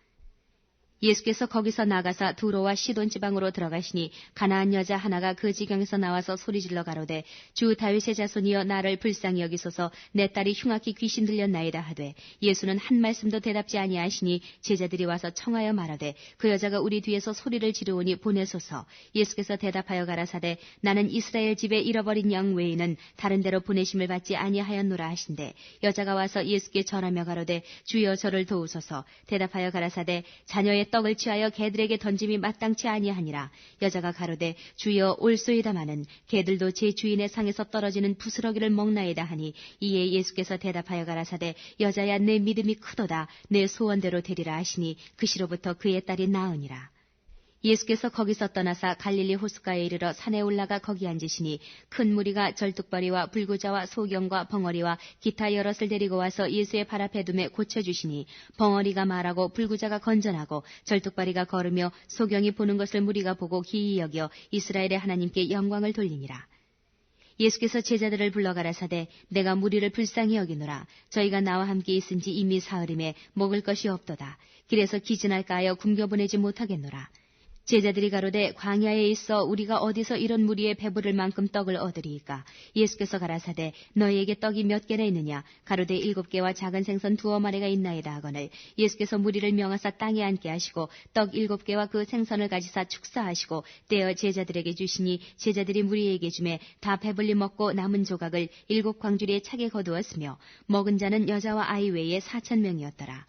예수께서 거기서 나가사 두로와 시돈 지방으로 들어가시니 가나안 여자 하나가 그 지경에서 나와서 소리질러 가로되 주 다윗의 자손이여 나를 불쌍히 여기소서. 내 딸이 흉악히 귀신 들렸나이다 하되 예수는 한 말씀도 대답지 아니하시니 제자들이 와서 청하여 말하되 그 여자가 우리 뒤에서 소리를 지르오니 보내소서. 예수께서 대답하여 가라사대 나는 이스라엘 집에 잃어버린 양 외에는 다른 데로 보내심을 받지 아니하였노라 하신대 여자가 와서 예수께 절하며 가로되 주여 저를 도우소서. 대답하여 가라사대 자녀의 떡을 취하여 개들에게 던짐이 마땅치 아니하니라. 여자가 가로되 주여 올소이다마는 개들도 제 주인의 상에서 떨어지는 부스러기를 먹나이다 하니 이에 예수께서 대답하여 가라사대 여자야 내 믿음이 크도다. 내 소원대로 되리라 하시니 그 시로부터 그의 딸이 나으니라. 예수께서 거기서 떠나사 갈릴리 호숫가에 이르러 산에 올라가 거기 앉으시니 큰 무리가 절뚝벌이와 불구자와 소경과 벙어리와 기타 여럿을 데리고 와서 예수의 발 앞에 두매 고쳐주시니 벙어리가 말하고 불구자가 건전하고 절뚝벌이가 걸으며 소경이 보는 것을 무리가 보고 기이 여겨 이스라엘의 하나님께 영광을 돌리니라. 예수께서 제자들을 불러 가라사대 내가 무리를 불쌍히 여기노라. 저희가 나와 함께 있은 지 이미 사흘임에 먹을 것이 없도다. 길에서 기진할까 하여 굶겨보내지 못하겠노라. 제자들이 가로되 광야에 있어 우리가 어디서 이런 무리에 배부를 만큼 떡을 얻으리이까. 예수께서 가라사대 너희에게 떡이 몇 개나 있느냐. 가로되 7개와 작은 생선 2마리가 있나이다 하거늘 예수께서 무리를 명하사 땅에 앉게 하시고 떡 7개와 그 생선을 가지사 축사하시고 떼어 제자들에게 주시니 제자들이 무리에게 주매 다 배불리 먹고 남은 조각을 7광주리에 차게 거두었으며 먹은 자는 여자와 아이 외에 4,000명이었더라.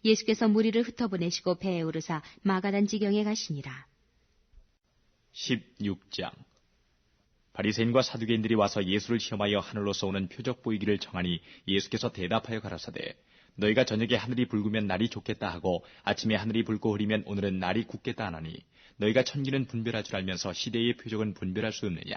예수께서 무리를 흩어보내시고 배에 오르사 마가단 지경에 가시니라. 16장. 바리새인과 사두개인들이 와서 예수를 시험하여 하늘로서 오는 표적 보이기를 청하니 예수께서 대답하여 가라사대 너희가 저녁에 하늘이 붉으면 날이 좋겠다 하고 아침에 하늘이 붉고 흐리면 오늘은 날이 굳겠다 하나니 너희가 천기는 분별할 줄 알면서 시대의 표적은 분별할 수 없느냐.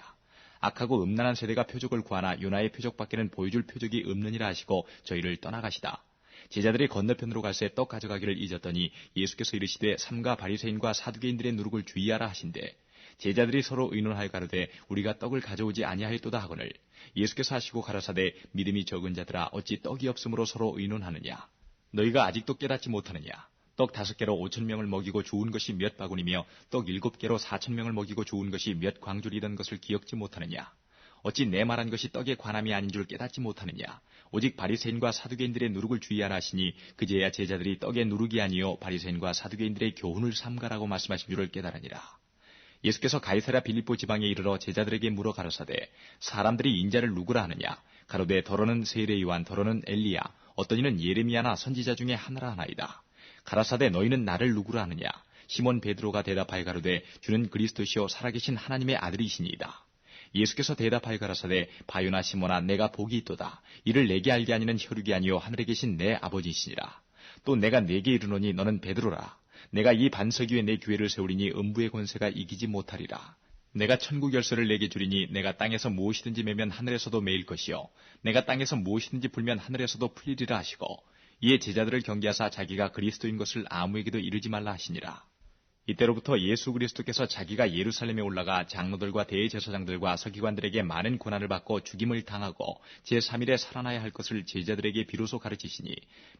악하고 음란한 세대가 표적을 구하나 요나의 표적밖에는 보여줄 표적이 없느니라 하시고 저희를 떠나가시다. 제자들이 건너편으로 갈새 떡 가져가기를 잊었더니 예수께서 이르시되 삼가 바리새인과 사두개인들의 누룩을 주의하라 하신대. 제자들이 서로 의논하여 가로되 우리가 떡을 가져오지 아니하였도다 하거늘 예수께서 하시고 가라사대 믿음이 적은 자들아 어찌 떡이 없으므로 서로 의논하느냐. 너희가 아직도 깨닫지 못하느냐. 떡 5개로 5,000명을 먹이고 좋은 것이 몇 바구니며 떡 7개로 4,000명을 먹이고 좋은 것이 몇 광줄이던 것을 기억지 못하느냐. 어찌 내 말한 것이 떡에 관함이 아닌 줄 깨닫지 못하느냐. 오직 바리새인과 사두개인들의 누룩을 주의하라 하시니 그제야 제자들이 떡의 누룩이 아니요 바리새인과 사두개인들의 교훈을 삼가라고 말씀하신 줄을 깨달으니라. 예수께서 가이사랴 빌립보 지방에 이르러 제자들에게 물어 가라사대 사람들이 인자를 누구라 하느냐. 가로되 더러는 세례 요한 더러는 엘리야 어떤 이는 예레미야나 선지자 중에 하나라 하나이다. 가라사대 너희는 나를 누구라 하느냐. 시몬 베드로가 대답하여 가로되 주는 그리스도시요 살아계신 하나님의 아들이시니이다. 예수께서 대답하여 가라사대 바요나 시몬아 내가 복이 있도다. 이를 내게 알게 하니는 혈육이 아니요 하늘에 계신 내 아버지이시니라. 또 내가 네게 이르노니 너는 베드로라. 내가 이 반석 위에 내 교회를 세우리니 음부의 권세가 이기지 못하리라. 내가 천국 열쇠를 내게 주리니 내가 땅에서 무엇이든지 매면 하늘에서도 매일 것이요 내가 땅에서 무엇이든지 풀면 하늘에서도 풀리리라 하시고 이에 제자들을 경계하사 자기가 그리스도인 것을 아무에게도 이르지 말라 하시니라. 이때로부터 예수 그리스도께서 자기가 예루살렘에 올라가 장로들과 대제사장들과 서기관들에게 많은 고난을 받고 죽임을 당하고 제3일에 살아나야 할 것을 제자들에게 비로소 가르치시니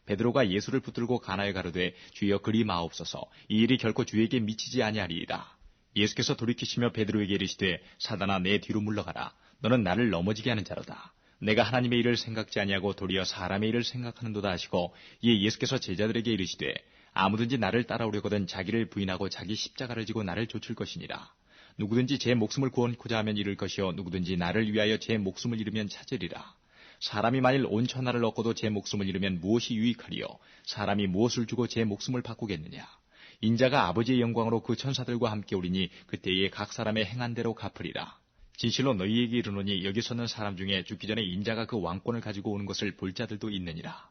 베드로가 예수를 붙들고 가나에 가로되 주여 그리 마옵소서 이 일이 결코 주에게 미치지 아니하리이다. 예수께서 돌이키시며 베드로에게 이르시되 사단아 내 뒤로 물러가라. 너는 나를 넘어지게 하는 자로다. 내가 하나님의 일을 생각지 아니하고 도리어 사람의 일을 생각하는도다 하시고 이에 예수께서 제자들에게 이르시되 아무든지 나를 따라오려거든 자기를 부인하고 자기 십자가를 지고 나를 좇을 것이니라. 누구든지 제 목숨을 구원코자 하면 잃을 것이요 누구든지 나를 위하여 제 목숨을 잃으면 찾으리라. 사람이 만일 온 천하를 얻고도 제 목숨을 잃으면 무엇이 유익하리요. 사람이 무엇을 주고 제 목숨을 바꾸겠느냐. 인자가 아버지의 영광으로 그 천사들과 함께 오리니 그때에 각 사람의 행한 대로 갚으리라. 진실로 너희에게 이르노니 여기 서는 사람 중에 죽기 전에 인자가 그 왕권을 가지고 오는 것을 볼 자들도 있느니라.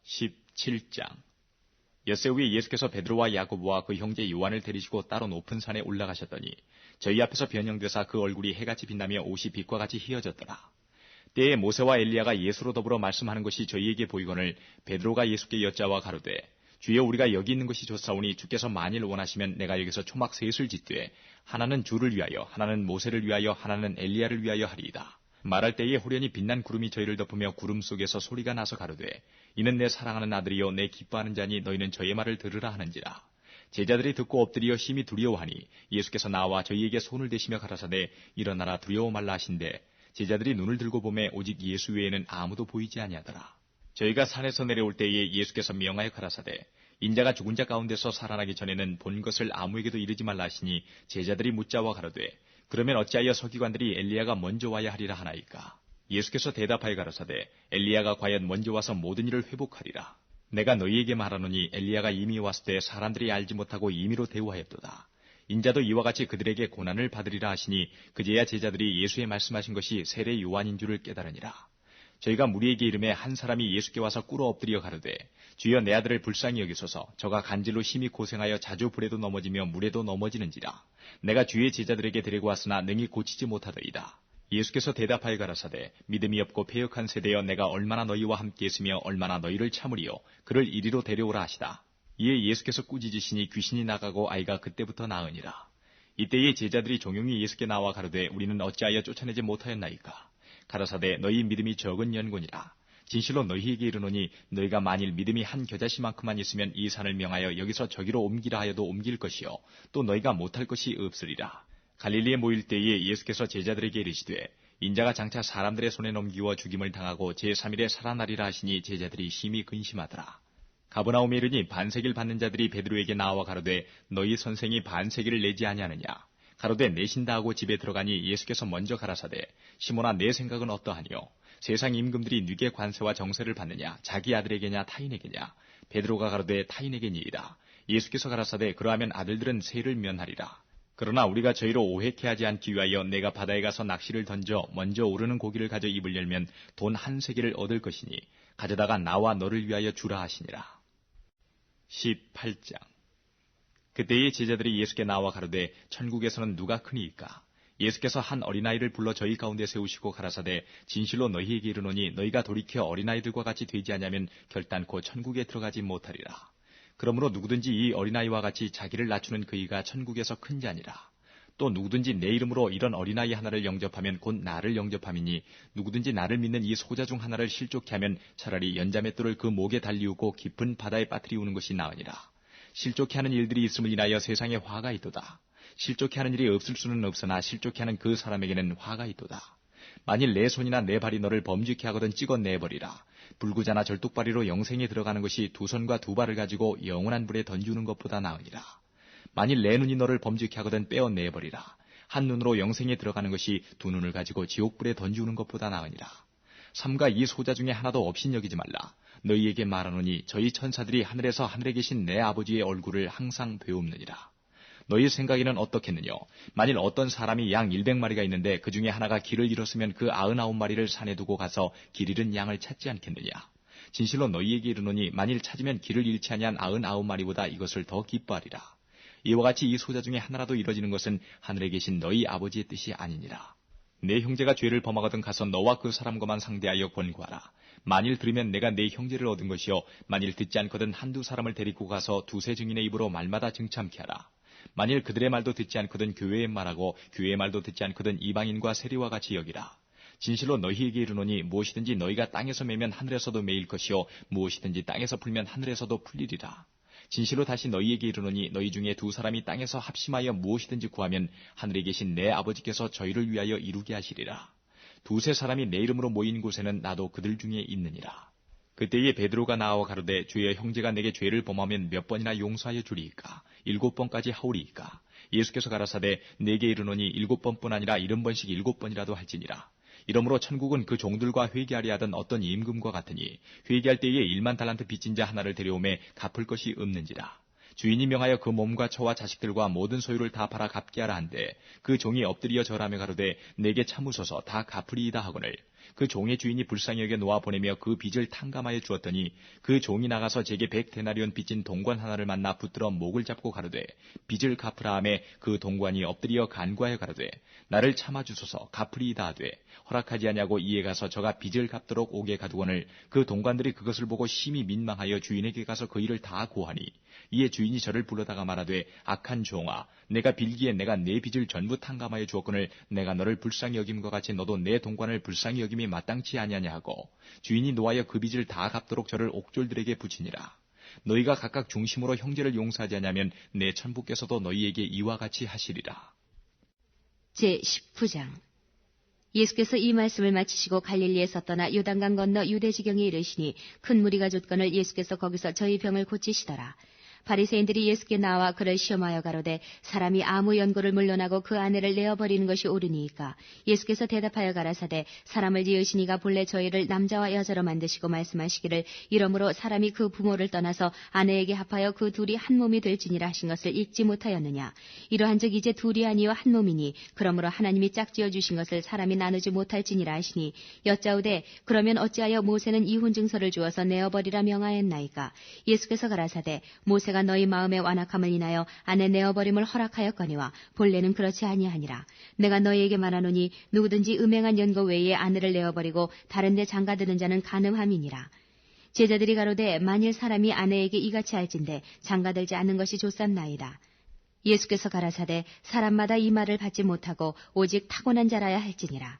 17장 엿새 후에 예수께서 베드로와 야고보와 그 형제 요한을 데리시고 따로 높은 산에 올라가셨더니 저희 앞에서 변형되사 그 얼굴이 해같이 빛나며 옷이 빛과 같이 희어졌더라. 때에 모세와 엘리야가 예수로 더불어 말씀하는 것이 저희에게 보이거늘 베드로가 예수께 여짜와 가로되 주여 우리가 여기 있는 것이 좋사오니 주께서 만일 원하시면 내가 여기서 초막 셋을 짓되 하나는 주를 위하여 하나는 모세를 위하여 하나는 엘리야를 위하여 하리이다. 말할 때에 호련히 빛난 구름이 저희를 덮으며 구름 속에서 소리가 나서 가로되 이는 내 사랑하는 아들이요 내 기뻐하는 자니 너희는 저의 말을 들으라 하는지라. 제자들이 듣고 엎드려 심히 두려워하니 예수께서 나와 저희에게 손을 대시며 가라사대 일어나라 두려워 말라 하신대 제자들이 눈을 들고 보매 오직 예수 외에는 아무도 보이지 아니하더라. 저희가 산에서 내려올 때에 예수께서 명하여 가라사대 인자가 죽은 자 가운데서 살아나기 전에는 본 것을 아무에게도 이르지 말라 하시니 제자들이 묻자와 가로되 그러면 어찌하여 서기관들이 엘리야가 먼저 와야 하리라 하나이까. 예수께서 대답하여 가라사대 엘리야가 과연 먼저 와서 모든 일을 회복하리라. 내가 너희에게 말하노니 엘리야가 이미 왔을 때 사람들이 알지 못하고 임의로 대우하였도다. 인자도 이와 같이 그들에게 고난을 받으리라 하시니 그제야 제자들이 예수의 말씀하신 것이 세례 요한인 줄을 깨달으니라. 저희가 무리에게 이름에 한 사람이 예수께 와서 꿇어 엎드려 가로되 주여 내 아들을 불쌍히 여기소서 저가 간질로 심히 고생하여 자주 불에도 넘어지며 물에도 넘어지는지라. 내가 주의 제자들에게 데리고 왔으나 능히 고치지 못하더이다. 예수께서 대답하여 가라사대 믿음이 없고 패역한 세대여 내가 얼마나 너희와 함께 있으며 얼마나 너희를 참으리요 그를 이리로 데려오라 하시다. 이에 예수께서 꾸짖으시니 귀신이 나가고 아이가 그때부터 나으니라. 이때에 제자들이 종용이 예수께 나와 가로되 우리는 어찌하여 쫓아내지 못하였나이까. 가라사대 너희 믿음이 적은 연고니라. 진실로 너희에게 이르노니 너희가 만일 믿음이 한 겨자씨만큼만 있으면 이 산을 명하여 여기서 저기로 옮기라 하여도 옮길 것이요 또 너희가 못할 것이 없으리라. 갈릴리에 모일 때에 예수께서 제자들에게 이르시되 인자가 장차 사람들의 손에 넘기워 죽임을 당하고 제3일에 살아나리라 하시니 제자들이 심히 근심하더라. 가버나움에 이르니 반세기를 받는 자들이 베드로에게 나와 가로되 너희 선생이 반세기를 내지 아니하느냐. 가로되 내신다 하고 집에 들어가니 예수께서 먼저 가라사대 시몬아 내 생각은 어떠하니요. 세상 임금들이 네게 관세와 정세를 받느냐 자기 아들에게냐 타인에게냐. 베드로가 가로되 타인에게니이다. 예수께서 가라사대 그러하면 아들들은 세를 면하리라. 그러나 우리가 저희로 오해케 하지 않기 위하여 내가 바다에 가서 낚시를 던져 먼저 오르는 고기를 가져 입을 열면 돈 1세겔을 얻을 것이니 가져다가 나와 너를 위하여 주라 하시니라. 18장 그때의 제자들이 예수께 나와 가로되 천국에서는 누가 크니이까. 예수께서 한 어린아이를 불러 저희 가운데 세우시고 가라사대 진실로 너희에게 이르노니 너희가 돌이켜 어린아이들과 같이 되지 아니하면 결단코 천국에 들어가지 못하리라. 그러므로 누구든지 이 어린아이와 같이 자기를 낮추는 그이가 천국에서 큰 자니라. 또 누구든지 내 이름으로 이런 어린아이 하나를 영접하면 곧 나를 영접함이니 누구든지 나를 믿는 이 소자 중 하나를 실족케 하면 차라리 연자맷돌을 그 목에 달리우고 깊은 바다에 빠뜨리우는 것이 나으니라. 실족케 하는 일들이 있음을 인하여 세상에 화가 있도다. 실족케 하는 일이 없을 수는 없으나 실족케 하는 그 사람에게는 화가 있도다. 만일 내 손이나 내 발이 너를 범죄케 하거든 찍어 내버리라. 불구자나 절뚝발이로 영생에 들어가는 것이 두 손과 두 발을 가지고 영원한 불에 던지는 것보다 나으니라. 만일 내 눈이 너를 범죄케 하거든 빼어 내버리라. 한 눈으로 영생에 들어가는 것이 두 눈을 가지고 지옥불에 던지우는 것보다 나으니라. 삼가 이 소자 중에 하나도 없인 여기지 말라. 너희에게 말하노니 저희 천사들이 하늘에서 하늘에 계신 내 아버지의 얼굴을 항상 배웁느니라. 너희 생각에는 어떻겠느냐? 만일 어떤 사람이 양 100마리가 있는데 그 중에 하나가 길을 잃었으면 그 99마리를 산에 두고 가서 길 잃은 양을 찾지 않겠느냐? 진실로 너희에게 이르노니 만일 찾으면 길을 잃지 아니한 99마리보다 이것을 더 기뻐하리라. 이와 같이 이 소자 중에 하나라도 이뤄지는 것은 하늘에 계신 너희 아버지의 뜻이 아니니라. 내 형제가 죄를 범하거든 가서 너와 그 사람과만 상대하여 권고하라. 만일 들으면 내가 내 형제를 얻은 것이요 만일 듣지 않거든 한두 사람을 데리고 가서 두세 증인의 입으로 말마다 증참케 하라. 만일 그들의 말도 듣지 않거든 교회의 말하고 교회의 말도 듣지 않거든 이방인과 세리와 같이 여기라. 진실로 너희에게 이르노니 무엇이든지 너희가 땅에서 매면 하늘에서도 매일 것이요 무엇이든지 땅에서 풀면 하늘에서도 풀리리라. 진실로 다시 너희에게 이르노니 너희 중에 두 사람이 땅에서 합심하여 무엇이든지 구하면 하늘에 계신 내 아버지께서 저희를 위하여 이루게 하시리라. 두세 사람이 내 이름으로 모인 곳에는 나도 그들 중에 있느니라. 그때에 베드로가 나와 가로되 주여 형제가 내게 죄를 범하면 몇 번이나 용서하여 주리이까? 7번까지 하오리이까? 예수께서 가라사대 내게 이르노니 7번뿐 아니라 70번씩 7번이라도 할지니라. 이러므로 천국은 그 종들과 회개하려 하던 어떤 임금과 같으니 회개할 때에 1만 달란트 빚진 자 하나를 데려오매 갚을 것이 없는지라. 주인이 명하여 그 몸과 처와 자식들과 모든 소유를 다 팔아 갚게 하라 한데 그 종이 엎드려 절하며 가로되 내게 참으소서 다 갚으리이다 하거늘 그 종의 주인이 불쌍히 여겨 놓아 보내며 그 빚을 탕감하여 주었더니 그 종이 나가서 제게 100데나리온 빚진 동관 하나를 만나 붙들어 목을 잡고 가로되 빚을 갚으라 하매 그 동관이 엎드려 간구하여 가로되 나를 참아주소서 갚으리이다 하되 허락하지 아니하고 이에 가서 저가 빚을 갚도록 오게 가두거늘 그 동관들이 그것을 보고 심히 민망하여 주인에게 가서 그 일을 다 고하니 이에 주인이 저를 불러다가 말하되 악한 종아 내가 빌기에 내가 내 빚을 전부 탕감하여 주었거늘 내가 너를 불쌍히 여김과 같이 너도 내 동관을 불쌍히 여김이 마땅치 아니하냐 하고 주인이 노하여 그 빚을 다 갚도록 저를 옥졸들에게 붙이니라. 너희가 각각 중심으로 형제를 용서하지 않으면 내 천부께서도 너희에게 이와 같이 하시리라. 제19장 예수께서 이 말씀을 마치시고 갈릴리에서 떠나 요단강 건너 유대지경에 이르시니 큰 무리가 좇거늘 예수께서 거기서 저희 병을 고치시더라. 바리새인들이 예수께 나와 그를 시험하여 가로되 사람이 아무 연고를 물러나고 그 아내를 내어버리는 것이 옳으니이까? 예수께서 대답하여 가라사대 사람을 지으신 이가 본래 저희를 남자와 여자로 만드시고 말씀하시기를 이러므로 사람이 그 부모를 떠나서 아내에게 합하여 그 둘이 한 몸이 될지니라 하신 것을 읽지 못하였느냐? 이러한즉 이제 둘이 아니요 한 몸이니 그러므로 하나님이 짝지어 주신 것을 사람이 나누지 못할지니라 하시니 여짜오되 그러면 어찌하여 모세는 이혼 증서를 주어서 내어버리라 명하였나이까? 예수께서 가라사대 모세가 너희 마음의 완악함을 인하여 아내 내어버림을 허락하였거니와 본래는 그렇지 아니하니라. 내가 너희에게 말하노니 누구든지 음행한 연고 외에 아내를 내어버리고 다른 데 장가드는 자는 간음함이니라. 제자들이 가로되 만일 사람이 아내에게 이같이 할진대 장가들지 않는 것이 좋삼나이다. 예수께서 가라사대 사람마다 이 말을 받지 못하고 오직 타고난 자라야 할지니라.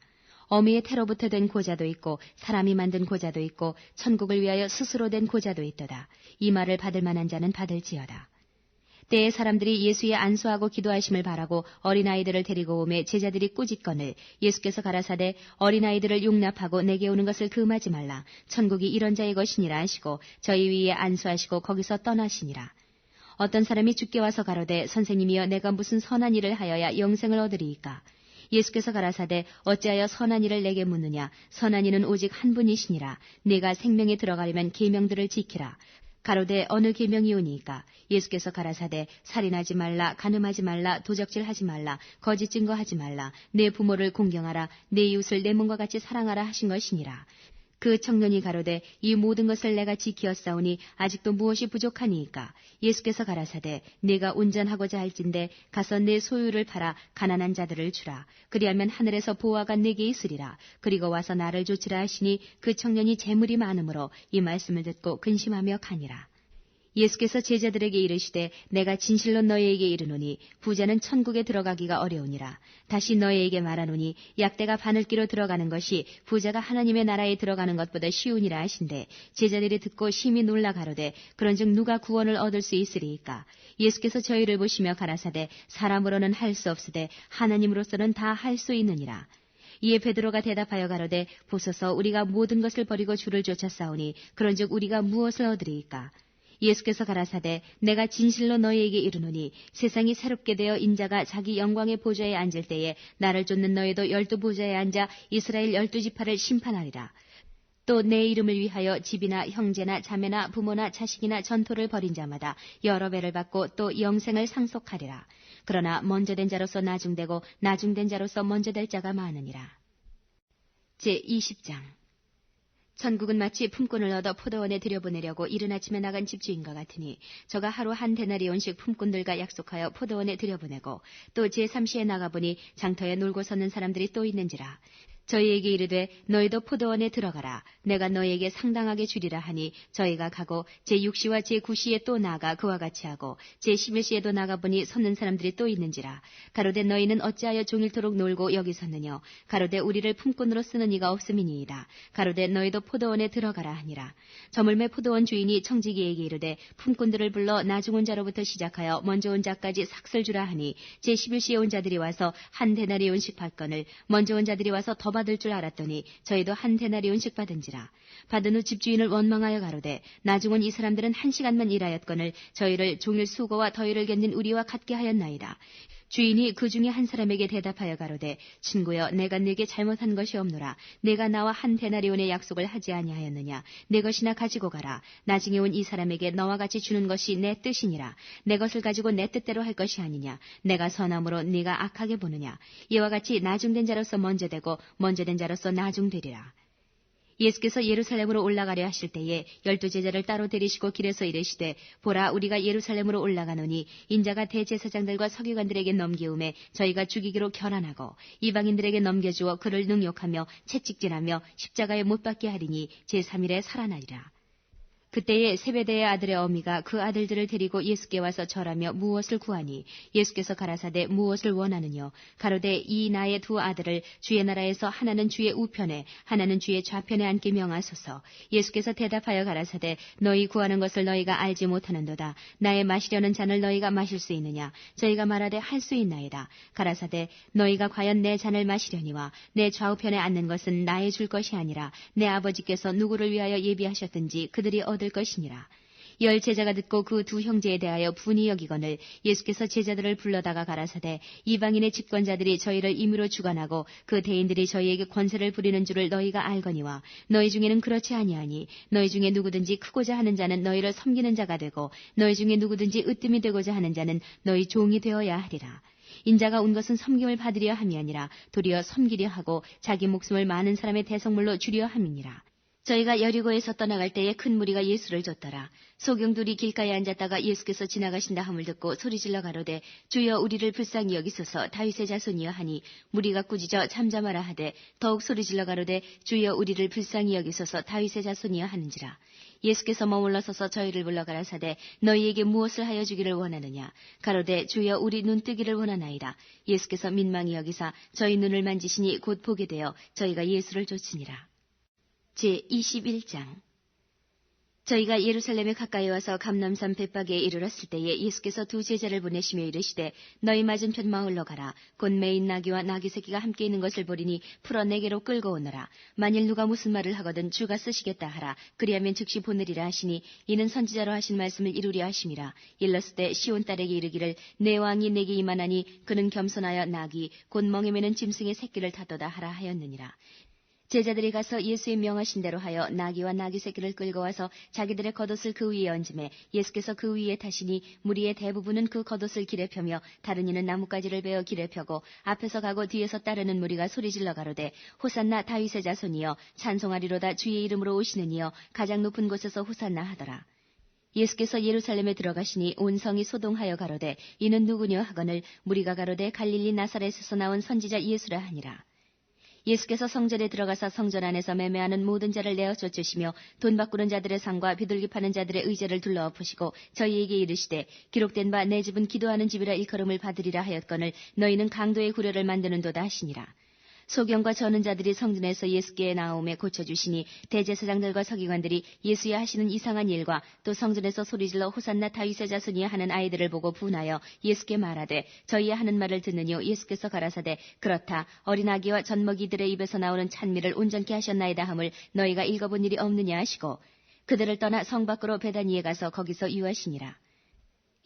어미의 태로부터 된 고자도 있고 사람이 만든 고자도 있고 천국을 위하여 스스로 된 고자도 있도다. 이 말을 받을 만한 자는 받을지어다. 때에 사람들이 예수의 안수하고 기도하심을 바라고 어린아이들을 데리고 오매 제자들이 꾸짖거늘 예수께서 가라사대 어린아이들을 용납하고 내게 오는 것을 금하지 말라. 천국이 이런 자의 것이니라 하시고 저희 위에 안수하시고 거기서 떠나시니라. 어떤 사람이 주께 와서 가로되 선생님이여 내가 무슨 선한 일을 하여야 영생을 얻으리이까? 예수께서 가라사대 어찌하여 선한 이를 내게 묻느냐? 선한 이는 오직 한 분이시니라. 네가 생명에 들어가려면 계명들을 지키라. 가로되 어느 계명이오니이까? 예수께서 가라사대 살인하지 말라, 간음하지 말라, 도적질하지 말라, 거짓 증거하지 말라, 내 부모를 공경하라, 내 이웃을 내 몸과 같이 사랑하라 하신 것이니라. 그 청년이 가로되 이 모든 것을 내가 지키었사오니 아직도 무엇이 부족하니이까? 예수께서 가라사대 네가 운전하고자 할진대 가서 내 소유를 팔아 가난한 자들을 주라. 그리하면 하늘에서 보화가 네게 있으리라. 그리고 와서 나를 좇으라 하시니 그 청년이 재물이 많으므로 이 말씀을 듣고 근심하며 가니라. 예수께서 제자들에게 이르시되 내가 진실로 너희에게 이르노니 부자는 천국에 들어가기가 어려우니라. 다시 너희에게 말하노니 약대가 바늘기로 들어가는 것이 부자가 하나님의 나라에 들어가는 것보다 쉬우니라 하신대 제자들이 듣고 심히 놀라 가로되 그런즉 누가 구원을 얻을 수 있으리이까? 예수께서 저희를 보시며 가라사대 사람으로는 할 수 없으되 하나님으로서는 다 할 수 있느니라. 이에 베드로가 대답하여 가로되 보소서 우리가 모든 것을 버리고 주를 쫓아싸우니 그런즉 우리가 무엇을 얻으리이까? 예수께서 가라사대 내가 진실로 너희에게 이르노니 세상이 새롭게 되어 인자가 자기 영광의 보좌에 앉을 때에 나를 쫓는 너희도 12보좌에 앉아 이스라엘 12지파를 심판하리라. 또 내 이름을 위하여 집이나 형제나 자매나 부모나 자식이나 전토를 벌인 자마다 여러 배를 받고 또 영생을 상속하리라. 그러나 먼저 된 자로서 나중되고 나중된 자로서 먼저 될 자가 많으니라. 제20장 천국은 마치 품꾼을 얻어 포도원에 들여보내려고 이른 아침에 나간 집주인과 같으니 저가 하루 한 데나리온씩 품꾼들과 약속하여 포도원에 들여보내고 또 제3시에 나가보니 장터에 놀고 섰는 사람들이 또 있는지라. 저희에게 이르되 너희도 포도원에 들어가라. 내가 너희에게 상당하게 주리라 하니 저희가 가고 제6시와 제9시에 또 나가 그와 같이 하고 제11시에도 나가보니 섰는 사람들이 또 있는지라. 가로되 너희는 어찌하여 종일토록 놀고 여기 섰느뇨? 가로되 우리를 품꾼으로 쓰는 이가 없음이니이다. 가로되 너희도 포도원에 들어가라 하니라. 저물매 포도원 주인이 청지기에게 이르되 품꾼들을 불러 나중 온 자로부터 시작하여 먼저 온 자까지 삭슬 주라 하니 제11시에 온 자들이 와서 한 데나리온씩 받건을 먼저 온 자들이 와서 더 받을 줄 알았더니 저희도 한 데나리온씩 받은지라. 받은 후 집주인을 원망하여 가로되 나중 온 이 사람들은 1시간만 일하였거늘 저희를 종일 수고와 더위를 견딘 우리와 같게 하였나이다. 주인이 그 중에 한 사람에게 대답하여 가로되 친구여 내가 네게 잘못한 것이 없노라. 내가 나와 한 데나리온의 약속을 하지 아니하였느냐. 내 것이나 가지고 가라. 나중에 온 이 사람에게 너와 같이 주는 것이 내 뜻이니라. 내 것을 가지고 내 뜻대로 할 것이 아니냐. 내가 선함으로 네가 악하게 보느냐. 이와 같이 나중된 자로서 먼저 되고 먼저 된 자로서 나중되리라. 예수께서 예루살렘으로 올라가려 하실 때에 12제자를 따로 데리시고 길에서 이르시되 보라 우리가 예루살렘으로 올라가노니 인자가 대제사장들과 서기관들에게 넘기움에 저희가 죽이기로 결안하고 이방인들에게 넘겨주어 그를 능욕하며 채찍질하며 십자가에 못 박게 하리니 제3일에 살아나리라. 그때에 세베대의 아들의 어미가 그 아들들을 데리고 예수께 와서 절하며 무엇을 구하니 예수께서 가라사대 무엇을 원하느뇨? 가로되 이 나의 두 아들을 주의 나라에서 하나는 주의 우편에 하나는 주의 좌편에 앉게 명하소서. 예수께서 대답하여 가라사대 너희 구하는 것을 너희가 알지 못하는도다. 나의 마시려는 잔을 너희가 마실 수 있느냐? 저희가 말하되 할 수 있나이다. 가라사대 너희가 과연 내 잔을 마시려니와 내 좌우편에 앉는 것은 나의 줄 것이 아니라 내 아버지께서 누구를 위하여 예비하셨든지 그들이 얻을 것이니라. 10 제자가 듣고 그 두 형제에 대하여 분이 여기거늘 예수께서 제자들을 불러다가 가라사대 이방인의 집권자들이 저희를 임의로 주관하고 그 대인들이 저희에게 권세를 부리는 줄을 너희가 알거니와 너희 중에는 그렇지 아니하니 너희 중에 누구든지 크고자 하는 자는 너희를 섬기는 자가 되고 너희 중에 누구든지 으뜸이 되고자 하는 자는 너희 종이 되어야 하리라. 인자가 온 것은 섬김을 받으려 함이 아니라 도리어 섬기려 하고 자기 목숨을 많은 사람의 대성물로 주려 함이니라. 저희가 여리고에서 떠나갈 때에 큰 무리가 예수를 쫓더라. 소경들이 길가에 앉았다가 예수께서 지나가신다 함을 듣고 소리질러 가로되 주여 우리를 불쌍히 여기소서 다윗의 자손이여 하니 무리가 꾸짖어 잠잠하라 하되 더욱 소리질러 가로되 주여 우리를 불쌍히 여기소서 다윗의 자손이여 하는지라. 예수께서 머물러 서서 저희를 불러 가라사대 너희에게 무엇을 하여 주기를 원하느냐. 가로되 주여 우리 눈 뜨기를 원하나이다. 예수께서 민망히 여기사 저희 눈을 만지시니 곧 보게 되어 저희가 예수를 쫓으니라. 제21장 저희가 예루살렘에 가까이 와서 감람산 벳박에 이르렀을 때에 예수께서 두 제자를 보내시며 이르시되 너희 맞은편 마을로 가라. 곧 매인 나귀와 나귀 새끼가 함께 있는 것을 보리니 풀어 내게로 끌고 오너라. 만일 누가 무슨 말을 하거든 주가 쓰시겠다 하라. 그리하면 즉시 보내리라 하시니 이는 선지자로 하신 말씀을 이루려 하심이라. 일렀을 때 시온 딸에게 이르기를 내 왕이 내게 임하나니 그는 겸손하여 나귀 곧 멍에 매는 짐승의 새끼를 타도다 하라 하였느니라. 제자들이 가서 예수의 명하신 대로 하여 나귀와 나귀 새끼를 끌고 와서 자기들의 겉옷을 그 위에 얹음에 예수께서 그 위에 타시니 무리의 대부분은 그 겉옷을 길에 펴며 다른 이는 나뭇가지를 베어 길에 펴고 앞에서 가고 뒤에서 따르는 무리가 소리질러 가로되 호산나 다윗의 자손이여 찬송하리로다 주의 이름으로 오시는 이여 가장 높은 곳에서 호산나 하더라. 예수께서 예루살렘에 들어가시니 온 성이 소동하여 가로되 이는 누구냐 하거늘 무리가 가로되 갈릴리 나사렛에서 나온 선지자 예수라 하니라. 예수께서 성전에 들어가서 성전 안에서 매매하는 모든 자를 내어 쫓으시며 돈 바꾸는 자들의 상과 비둘기 파는 자들의 의제를 둘러엎으시고 저희에게 이르시되 기록된 바 내 집은 기도하는 집이라 일컬음을 받으리라 하였거늘 너희는 강도의 구려를 만드는도다 하시니라. 소경과 저는 자들이 성전에서 예수께 나오매 고쳐주시니 대제사장들과 서기관들이 예수의 하시는 이상한 일과 또 성전에서 소리질러 호산나 다윗의 자손이야 하는 아이들을 보고 분하여 예수께 말하되 저희의 하는 말을 듣느뇨. 예수께서 가라사대 그렇다 어린아기와 젖먹이들의 입에서 나오는 찬미를 온전케 하셨나이다 함을 너희가 읽어본 일이 없느냐 하시고 그들을 떠나 성 밖으로 베다니에 가서 거기서 유하시니라.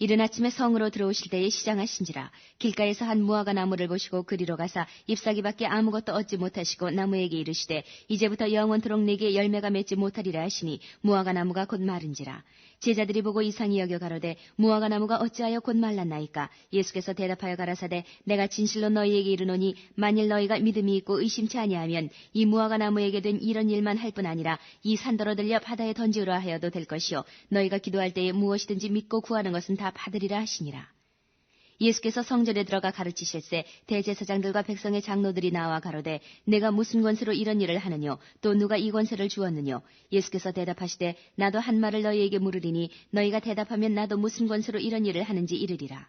이른 아침에 성으로 들어오실 때에 시장하신지라 길가에서 한 무화과 나무를 보시고 그리로 가사 잎사귀밖에 아무것도 얻지 못하시고 나무에게 이르시되 이제부터 영원토록 내게 열매가 맺지 못하리라 하시니 무화과 나무가 곧 마른지라. 제자들이 보고 이상히 여겨 가로되 무화과 나무가 어찌하여 곧 말랐나이까. 예수께서 대답하여 가라사대 내가 진실로 너희에게 이르노니 만일 너희가 믿음이 있고 의심치 아니하면 이 무화과 나무에게 된 이런 일만 할 뿐 아니라 이 산더러 들려 바다에 던지우라 하여도 될 것이요 너희가 기도할 때에 무엇이든지 믿고 구하는 것은 다 받으리라 하시니라. 예수께서 성전에 들어가 가르치실세 대제사장들과 백성의 장로들이 나와 가로되 내가 무슨 권세로 이런 일을 하느뇨 또 누가 이 권세를 주었느뇨. 예수께서 대답하시되 나도 한 말을 너희에게 물으리니 너희가 대답하면 나도 무슨 권세로 이런 일을 하는지 이르리라.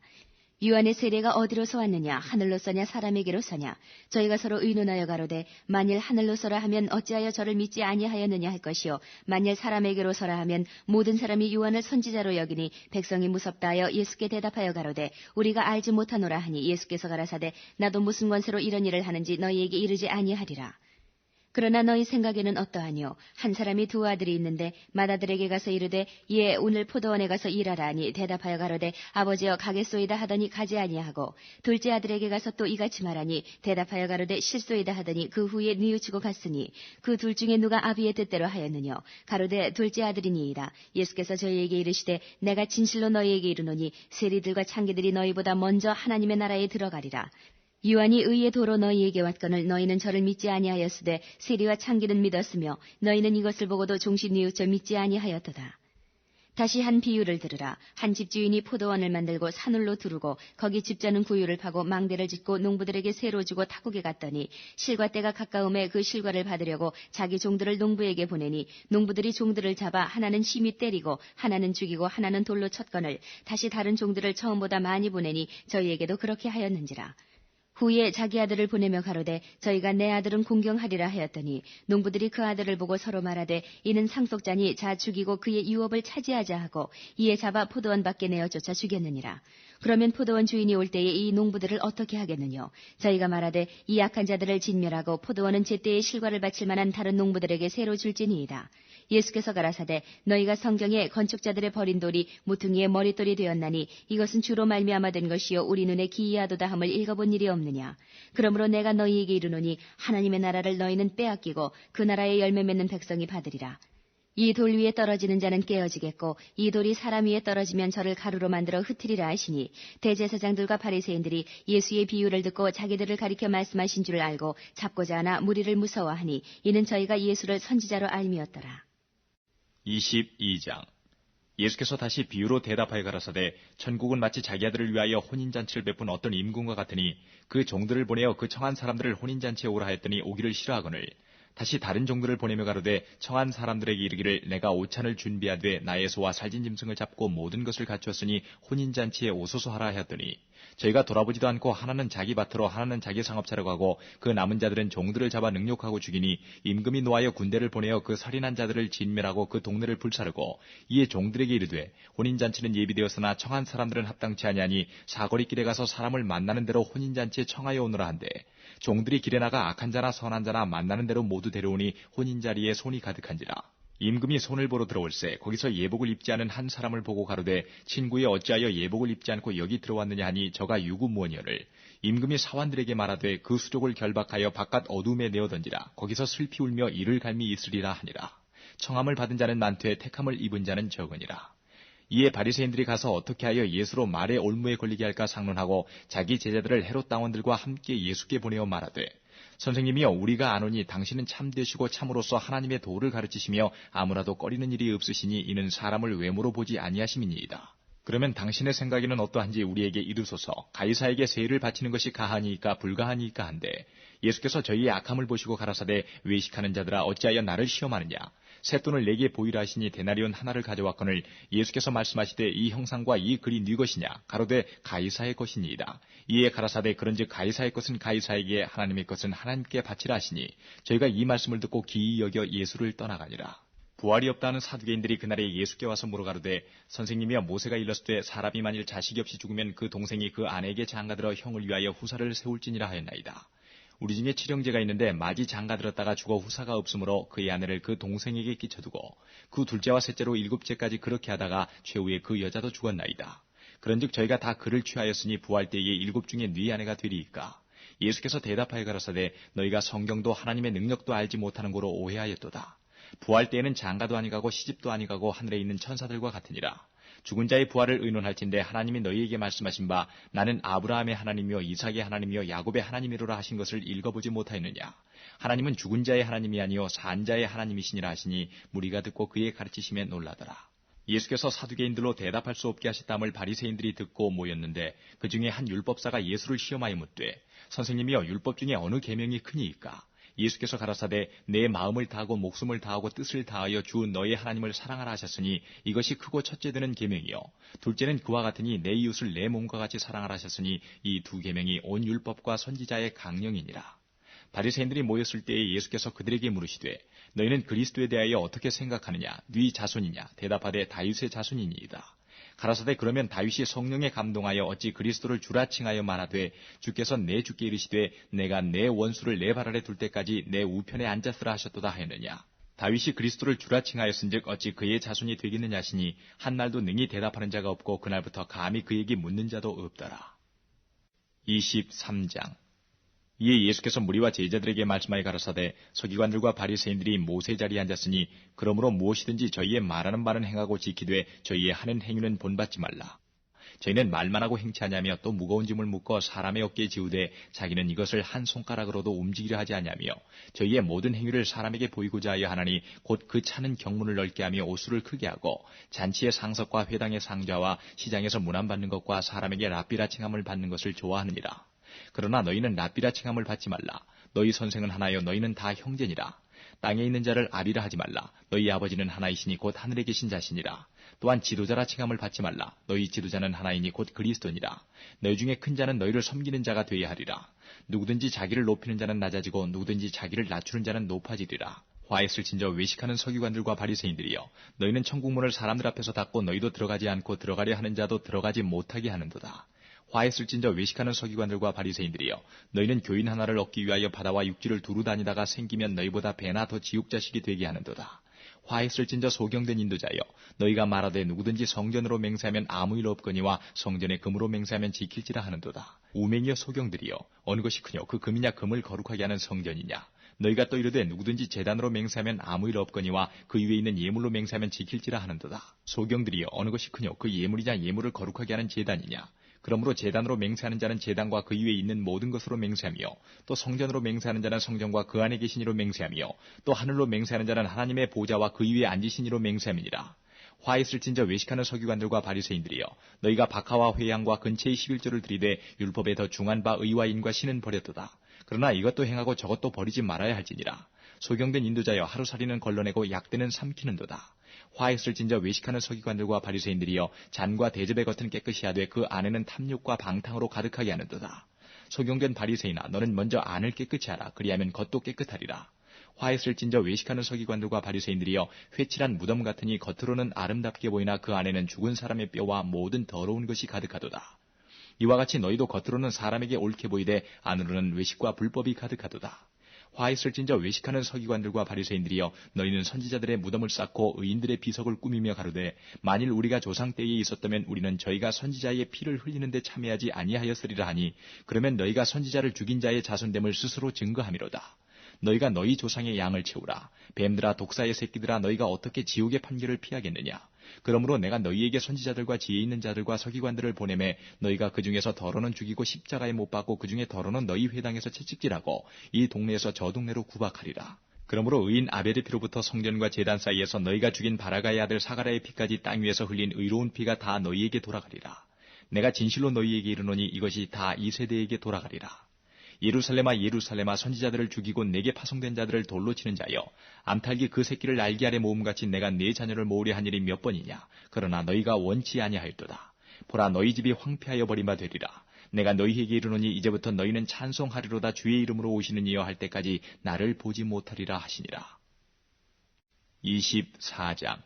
유한의 세례가 어디로서 왔느냐 하늘로서냐 사람에게로서냐. 저희가 서로 의논하여 가로되 만일 하늘로서라 하면 어찌하여 저를 믿지 아니하였느냐 할 것이요 만일 사람에게로서라 하면 모든 사람이 요한을 선지자로 여기니 백성이 무섭다 하여 예수께 대답하여 가로되 우리가 알지 못하노라 하니 예수께서 가라사대 나도 무슨 권세로 이런 일을 하는지 너희에게 이르지 아니하리라. 그러나 너희 생각에는 어떠하뇨. 한 사람이 두 아들이 있는데 맏아들에게 가서 이르되 예 오늘 포도원에 가서 일하라 하니 대답하여 가로되 아버지여 가겠소이다 하더니 가지 아니하고 둘째 아들에게 가서 또 이같이 말하니 대답하여 가로되 실소이다 하더니 그 후에 뉘우치고 갔으니 그 둘 중에 누가 아비의 뜻대로 하였느뇨. 가로되 둘째 아들이니이다. 예수께서 저희에게 이르시되 내가 진실로 너희에게 이르노니 세리들과 창기들이 너희보다 먼저 하나님의 나라에 들어가리라. 요한이 의의 도로 너희에게 왔거늘 너희는 저를 믿지 아니하였으되 세리와 창기는 믿었으며 너희는 이것을 보고도 종시 뉘우쳐 믿지 아니하였도다. 다시 한 비유를 들으라. 한 집주인이 포도원을 만들고 산울로 두르고 거기 집자는 구유를 파고 망대를 짓고 농부들에게 새로 주고 타국에 갔더니 실과 때가 가까움에 그 실과를 받으려고 자기 종들을 농부에게 보내니 농부들이 종들을 잡아 하나는 심히 때리고 하나는 죽이고 하나는 돌로 쳤거늘 다시 다른 종들을 처음보다 많이 보내니 저희에게도 그렇게 하였는지라. 후에 자기 아들을 보내며 가로되 저희가 내 아들은 공경하리라 하였더니 농부들이 그 아들을 보고 서로 말하되 이는 상속자니 자 죽이고 그의 유업을 차지하자 하고 이에 잡아 포도원 밖에 내어 쫓아 죽였느니라. 그러면 포도원 주인이 올 때에 이 농부들을 어떻게 하겠느뇨. 저희가 말하되 이 약한 자들을 진멸하고 포도원은 제때에 실과를 바칠 만한 다른 농부들에게 새로 줄지니이다. 예수께서 가라사대 너희가 성경에 건축자들의 버린 돌이 모퉁이의 머릿돌이 되었나니 이것은 주로 말미암아 된 것이요 우리 눈에 기이하도다 함을 읽어본 일이 없느냐. 그러므로 내가 너희에게 이르노니 하나님의 나라를 너희는 빼앗기고 그 나라의 열매 맺는 백성이 받으리라. 이 돌 위에 떨어지는 자는 깨어지겠고 이 돌이 사람 위에 떨어지면 저를 가루로 만들어 흩으리라 하시니 대제사장들과 바리새인들이 예수의 비유를 듣고 자기들을 가리켜 말씀하신 줄 알고 잡고자 하나 무리를 무서워하니 이는 저희가 예수를 선지자로 알미었더라. 22장 예수께서 다시 비유로 대답하여 가라사대 천국은 마치 자기 아들을 위하여 혼인잔치를 베푼 어떤 임금과 같으니 그 종들을 보내어 그 청한 사람들을 혼인잔치에 오라 하였더니 오기를 싫어하거늘 다시 다른 종들을 보내며 가로되 청한 사람들에게 이르기를 내가 오찬을 준비하되 나의 소와 살진 짐승을 잡고 모든 것을 갖추었으니 혼인잔치에 오소서 하라 하였더니 저희가 돌아보지도 않고 하나는 자기 밭으로 하나는 자기 상업차로 가고 그 남은 자들은 종들을 잡아 능욕하고 죽이니 임금이 노하여 군대를 보내어 그 살인한 자들을 진멸하고 그 동네를 불사르고 이에 종들에게 이르되 혼인잔치는 예비되었으나 청한 사람들은 합당치 아니하니 사거리 길에 가서 사람을 만나는 대로 혼인잔치에 청하여 오너라 한데 종들이 길에 나가 악한 자나 선한 자나 만나는 대로 모두 데려오니 혼인자리에 손이 가득한지라. 임금이 손을 보러 들어올세 거기서 예복을 입지 않은 한 사람을 보고 가로되 친구여 어찌하여 예복을 입지 않고 여기 들어왔느냐 하니 저가 유구무원이여를 임금이 사환들에게 말하되 그 수족을 결박하여 바깥 어둠에 내어 던지라 거기서 슬피 울며 이를 갈미 있으리라 하니라. 청함을 받은 자는 많되 택함을 입은 자는 적으니라. 이에 바리새인들이 가서 어떻게 하여 예수로 말의 올무에 걸리게 할까 상론하고 자기 제자들을 헤롯 당원들과 함께 예수께 보내어 말하되 선생님이여 우리가 아노니 당신은 참되시고 참으로서 하나님의 도를 가르치시며 아무라도 꺼리는 일이 없으시니 이는 사람을 외모로 보지 아니하심이니이다. 그러면 당신의 생각에는 어떠한지 우리에게 이르소서. 가이사에게 세를 바치는 것이 가하니이까 불가하니이까 한데 예수께서 저희의 악함을 보시고 가라사대 외식하는 자들아 어찌하여 나를 시험하느냐. 쇳돈을 내게 보이라 하시니 데나리온 하나를 가져왔거늘 예수께서 말씀하시되 이 형상과 이 글이 네 것이냐 가로되 가이사의 것이니이다. 이에 가라사대 그런즉 가이사의 것은 가이사에게 하나님의 것은 하나님께 바치라 하시니 저희가 이 말씀을 듣고 기이 여겨 예수를 떠나가니라. 부활이 없다 하는 사두개인들이 그날에 예수께 와서 물어가로되 선생님이여 모세가 일렀으되 사람이 만일 자식이 없이 죽으면 그 동생이 그 아내에게 장가들어 형을 위하여 후사를 세울지니라 하였나이다. 우리 중에 칠형제가 있는데 마지 장가들었다가 죽어 후사가 없으므로 그의 아내를 그 동생에게 끼쳐두고 그 둘째와 셋째로 7째까지 그렇게 하다가 최후에 그 여자도 죽었나이다. 그런즉 저희가 다 그를 취하였으니 부활 때에 7 중에 네 아내가 되리이까. 예수께서 대답하여 가라사대 너희가 성경도 하나님의 능력도 알지 못하는 고로 오해하였도다. 부활 때에는 장가도 아니가고 시집도 아니가고 하늘에 있는 천사들과 같으니라. 죽은 자의 부활을 의논할진대 하나님이 너희에게 말씀하신 바 나는 아브라함의 하나님이요 이삭의 하나님이요 야곱의 하나님이로라 하신 것을 읽어보지 못하였느냐. 하나님은 죽은 자의 하나님이 아니요 산 자의 하나님이시니라 하시니 무리가 듣고 그의 가르치심에 놀라더라. 예수께서 사두개인들로 대답할 수 없게 하셨다함을 바리새인들이 듣고 모였는데 그 중에 한 율법사가 예수를 시험하여 묻되 선생님이여 율법 중에 어느 계명이 크니이까. 예수께서 가라사대 내 마음을 다하고 목숨을 다하고 뜻을 다하여 주 너의 하나님을 사랑하라 하셨으니 이것이 크고 첫째 되는 계명이요 둘째는 그와 같으니 내 이웃을 내 몸과 같이 사랑하라 하셨으니 이 두 계명이 온 율법과 선지자의 강령이니라. 바리새인들이 모였을 때에 예수께서 그들에게 물으시되 너희는 그리스도에 대하여 어떻게 생각하느냐. 네 자손이냐. 대답하되 다윗의 자손이니이다. 가라사대 그러면 다윗이 성령에 감동하여 어찌 그리스도를 주라 칭하여 말하되 주께서 내 주께 이르시되 내가 내 원수를 내 발 아래 둘 때까지 내 우편에 앉았으라 하셨도다 하였느냐. 다윗이 그리스도를 주라 칭하였은즉 어찌 그의 자손이 되겠느냐 하시니 한날도 능히 대답하는 자가 없고 그날부터 감히 그에게 묻는 자도 없더라. 23장 이에 예수께서 무리와 제자들에게 말씀하여 가라사대 서기관들과 바리새인들이 모세 자리에 앉았으니 그러므로 무엇이든지 저희의 말하는 바는 행하고 지키되 저희의 하는 행위는 본받지 말라. 저희는 말만 하고 행치 아니하며 또 무거운 짐을 묶어 사람의 어깨에 지우되 자기는 이것을 한 손가락으로도 움직이려 하지 아니하며 저희의 모든 행위를 사람에게 보이고자 하여 하나니 곧 그 차는 경문을 넓게 하며 옷수를 크게 하고 잔치의 상석과 회당의 상좌와 시장에서 문안받는 것과 사람에게 랍비라 칭함을 받는 것을 좋아하느니라. 그러나 너희는 랍비라 칭함을 받지 말라. 너희 선생은 하나요 너희는 다 형제니라. 땅에 있는 자를 아비라 하지 말라. 너희 아버지는 하나이시니 곧 하늘에 계신 자시니라. 또한 지도자라 칭함을 받지 말라. 너희 지도자는 하나이니 곧 그리스도니라. 너희 중에 큰 자는 너희를 섬기는 자가 되어야 하리라. 누구든지 자기를 높이는 자는 낮아지고 누구든지 자기를 낮추는 자는 높아지리라. 화했을진저 외식하는 서기관들과 바리새인들이여 너희는 천국문을 사람들 앞에서 닫고 너희도 들어가지 않고 들어가려 하는 자도 들어가지 못하게 하는도다. 화했을진저 외식하는 서기관들과 바리새인들이여 너희는 교인 하나를 얻기 위하여 바다와 육지를 두루 다니다가 생기면 너희보다 배나 더 지옥자식이 되게 하는도다. 화했을진저 소경된 인도자여 너희가 말하되 누구든지 성전으로 맹세하면 아무 일 없거니와 성전에 금으로 맹세하면 지킬지라 하는도다. 우맹이여 소경들이여 어느 것이 크뇨 그 금이냐 금을 거룩하게 하는 성전이냐. 너희가 또 이르되 누구든지 제단으로 맹세하면 아무 일 없거니와 그 위에 있는 예물로 맹세하면 지킬지라 하는도다. 소경들이여 어느 것이 크뇨 그 예물이냐 예물을 거룩하게 하는 제단이냐. 그러므로 제단으로 맹세하는 자는 제단과 그 위에 있는 모든 것으로 맹세하며 또 성전으로 맹세하는 자는 성전과 그 안에 계신 이로 맹세하며 또 하늘로 맹세하는 자는 하나님의 보좌와 그 위에 앉으신 이로 맹세함이니라. 화했을진저 외식하는 서기관들과 바리새인들이여 너희가 박하와 회양과 근체의 11조를 들이되 율법에 더 중한 바 의와 인과 신은 버렸도다. 그러나 이것도 행하고 저것도 버리지 말아야 할지니라. 소경된 인도자여 하루살이는 걸러내고 약대는 삼키는도다. 화했을진저 외식하는 서기관들과 바리새인들이여 잔과 대접의 겉은 깨끗이 하되 그 안에는 탐욕과 방탕으로 가득하게 하는도다. 소경된 바리새인아 너는 먼저 안을 깨끗이 하라. 그리하면 겉도 깨끗하리라. 화했을진저 외식하는 서기관들과 바리새인들이여 회칠한 무덤 같으니 겉으로는 아름답게 보이나 그 안에는 죽은 사람의 뼈와 모든 더러운 것이 가득하도다. 이와 같이 너희도 겉으로는 사람에게 옳게 보이되 안으로는 외식과 불법이 가득하도다. 화 있을진저 외식하는 서기관들과 바리새인들이여 너희는 선지자들의 무덤을 쌓고 의인들의 비석을 꾸미며 가로되 만일 우리가 조상 때에 있었다면 우리는 저희가 선지자의 피를 흘리는데 참여하지 아니하였으리라 하니 그러면 너희가 선지자를 죽인 자의 자손됨을 스스로 증거함이로다. 너희가 너희 조상의 양을 채우라. 뱀들아 독사의 새끼들아 너희가 어떻게 지옥의 판결을 피하겠느냐. 그러므로 내가 너희에게 선지자들과 지혜 있는 자들과 서기관들을 보내매 너희가 그 중에서 더러는 죽이고 십자가에 못 박고 그 중에 더러는 너희 회당에서 채찍질하고 이 동네에서 저 동네로 구박하리라. 그러므로 의인 아벨의 피로부터 성전과 제단 사이에서 너희가 죽인 바라가의 아들 사가랴의 피까지 땅 위에서 흘린 의로운 피가 다 너희에게 돌아가리라. 내가 진실로 너희에게 이르노니 이것이 다 이 세대에게 돌아가리라. 예루살렘아 예루살렘아 선지자들을 죽이고 내게 파송된 자들을 돌로 치는 자여 암탉이 그 새끼를 날개 아래 모음같이 내가 네 자녀를 모으려 한 일이 몇 번이냐. 그러나 너희가 원치 아니하였도다. 보라 너희 집이 황폐하여 버린 바 되리라. 내가 너희에게 이르노니 이제부터 너희는 찬송하리로다. 주의 이름으로 오시는 이여 할 때까지 나를 보지 못하리라 하시니라. 24장.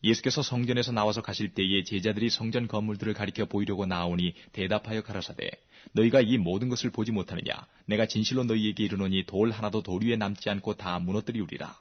예수께서 성전에서 나와서 가실 때에 제자들이 성전 건물들을 가리켜 보이려고 나오니 대답하여 가라사대 너희가 이 모든 것을 보지 못하느냐. 내가 진실로 너희에게 이르노니 돌 하나도 돌 위에 남지 않고 다 무너뜨리우리라.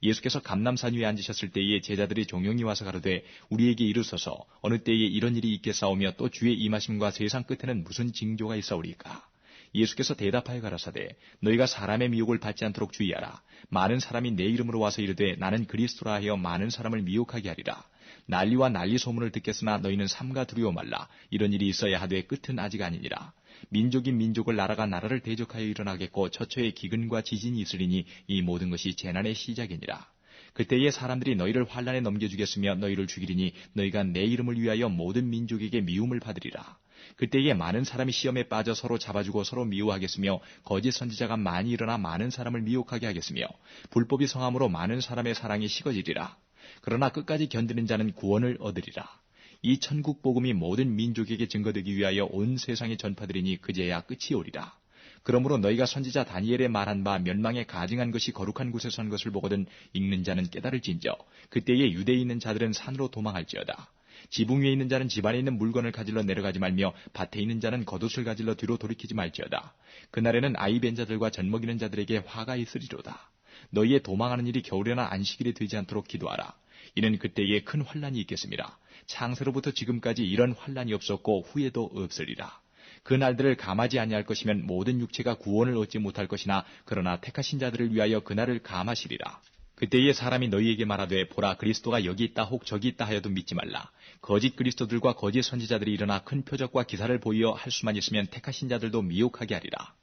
예수께서 감람산 위에 앉으셨을 때에 제자들이 종용이 와서 가로되 우리에게 이르소서 어느 때에 이런 일이 있겠사오며 또 주의 임하심과 세상 끝에는 무슨 징조가 있사오리까. 예수께서 대답하여 가라사대 너희가 사람의 미혹을 받지 않도록 주의하라. 많은 사람이 내 이름으로 와서 이르되 나는 그리스도라 하여 많은 사람을 미혹하게 하리라. 난리와 난리 소문을 듣겠으나 너희는 삼가 두려워 말라. 이런 일이 있어야 하되 끝은 아직 아니니라. 민족이 민족을 나라가 나라를 대적하여 일어나겠고 처처에 기근과 지진이 있으리니 이 모든 것이 재난의 시작이니라. 그때에 사람들이 너희를 환란에 넘겨주겠으며 너희를 죽이리니 너희가 내 이름을 위하여 모든 민족에게 미움을 받으리라. 그때에 많은 사람이 시험에 빠져 서로 잡아주고 서로 미워하겠으며 거짓 선지자가 많이 일어나 많은 사람을 미혹하게 하겠으며 불법이 성함으로 많은 사람의 사랑이 식어지리라. 그러나 끝까지 견디는 자는 구원을 얻으리라. 이 천국 복음이 모든 민족에게 증거되기 위하여 온 세상에 전파되리니 그제야 끝이 오리라. 그러므로 너희가 선지자 다니엘의 말한 바 멸망에 가증한 것이 거룩한 곳에 선 것을 보거든 읽는 자는 깨달을진저 그때에 유대에 있는 자들은 산으로 도망할지어다. 지붕 위에 있는 자는 집안에 있는 물건을 가질러 내려가지 말며 밭에 있는 자는 겉옷을 가질러 뒤로 돌이키지 말지어다. 그날에는 아이 벤 자들과 젖먹이는 자들에게 화가 있으리로다. 너희의 도망하는 일이 겨울이나 안식일에 되지 않도록 기도하라. 이는 그때에 큰 환란이 있겠습니다. 창세로부터 지금까지 이런 환란이 없었고 후에도 없으리라. 그 날들을 감하지 아니할 것이면 모든 육체가 구원을 얻지 못할 것이나 그러나 택하신 자들을 위하여 그날을 감하시리라. 그때에 사람이 너희에게 말하되 보라 그리스도가 여기 있다 혹 저기 있다 하여도 믿지 말라. 거짓 그리스도들과 거짓 선지자들이 일어나 큰 표적과 기사를 보이어 할 수만 있으면 택하신 자들도 미혹하게 하리라.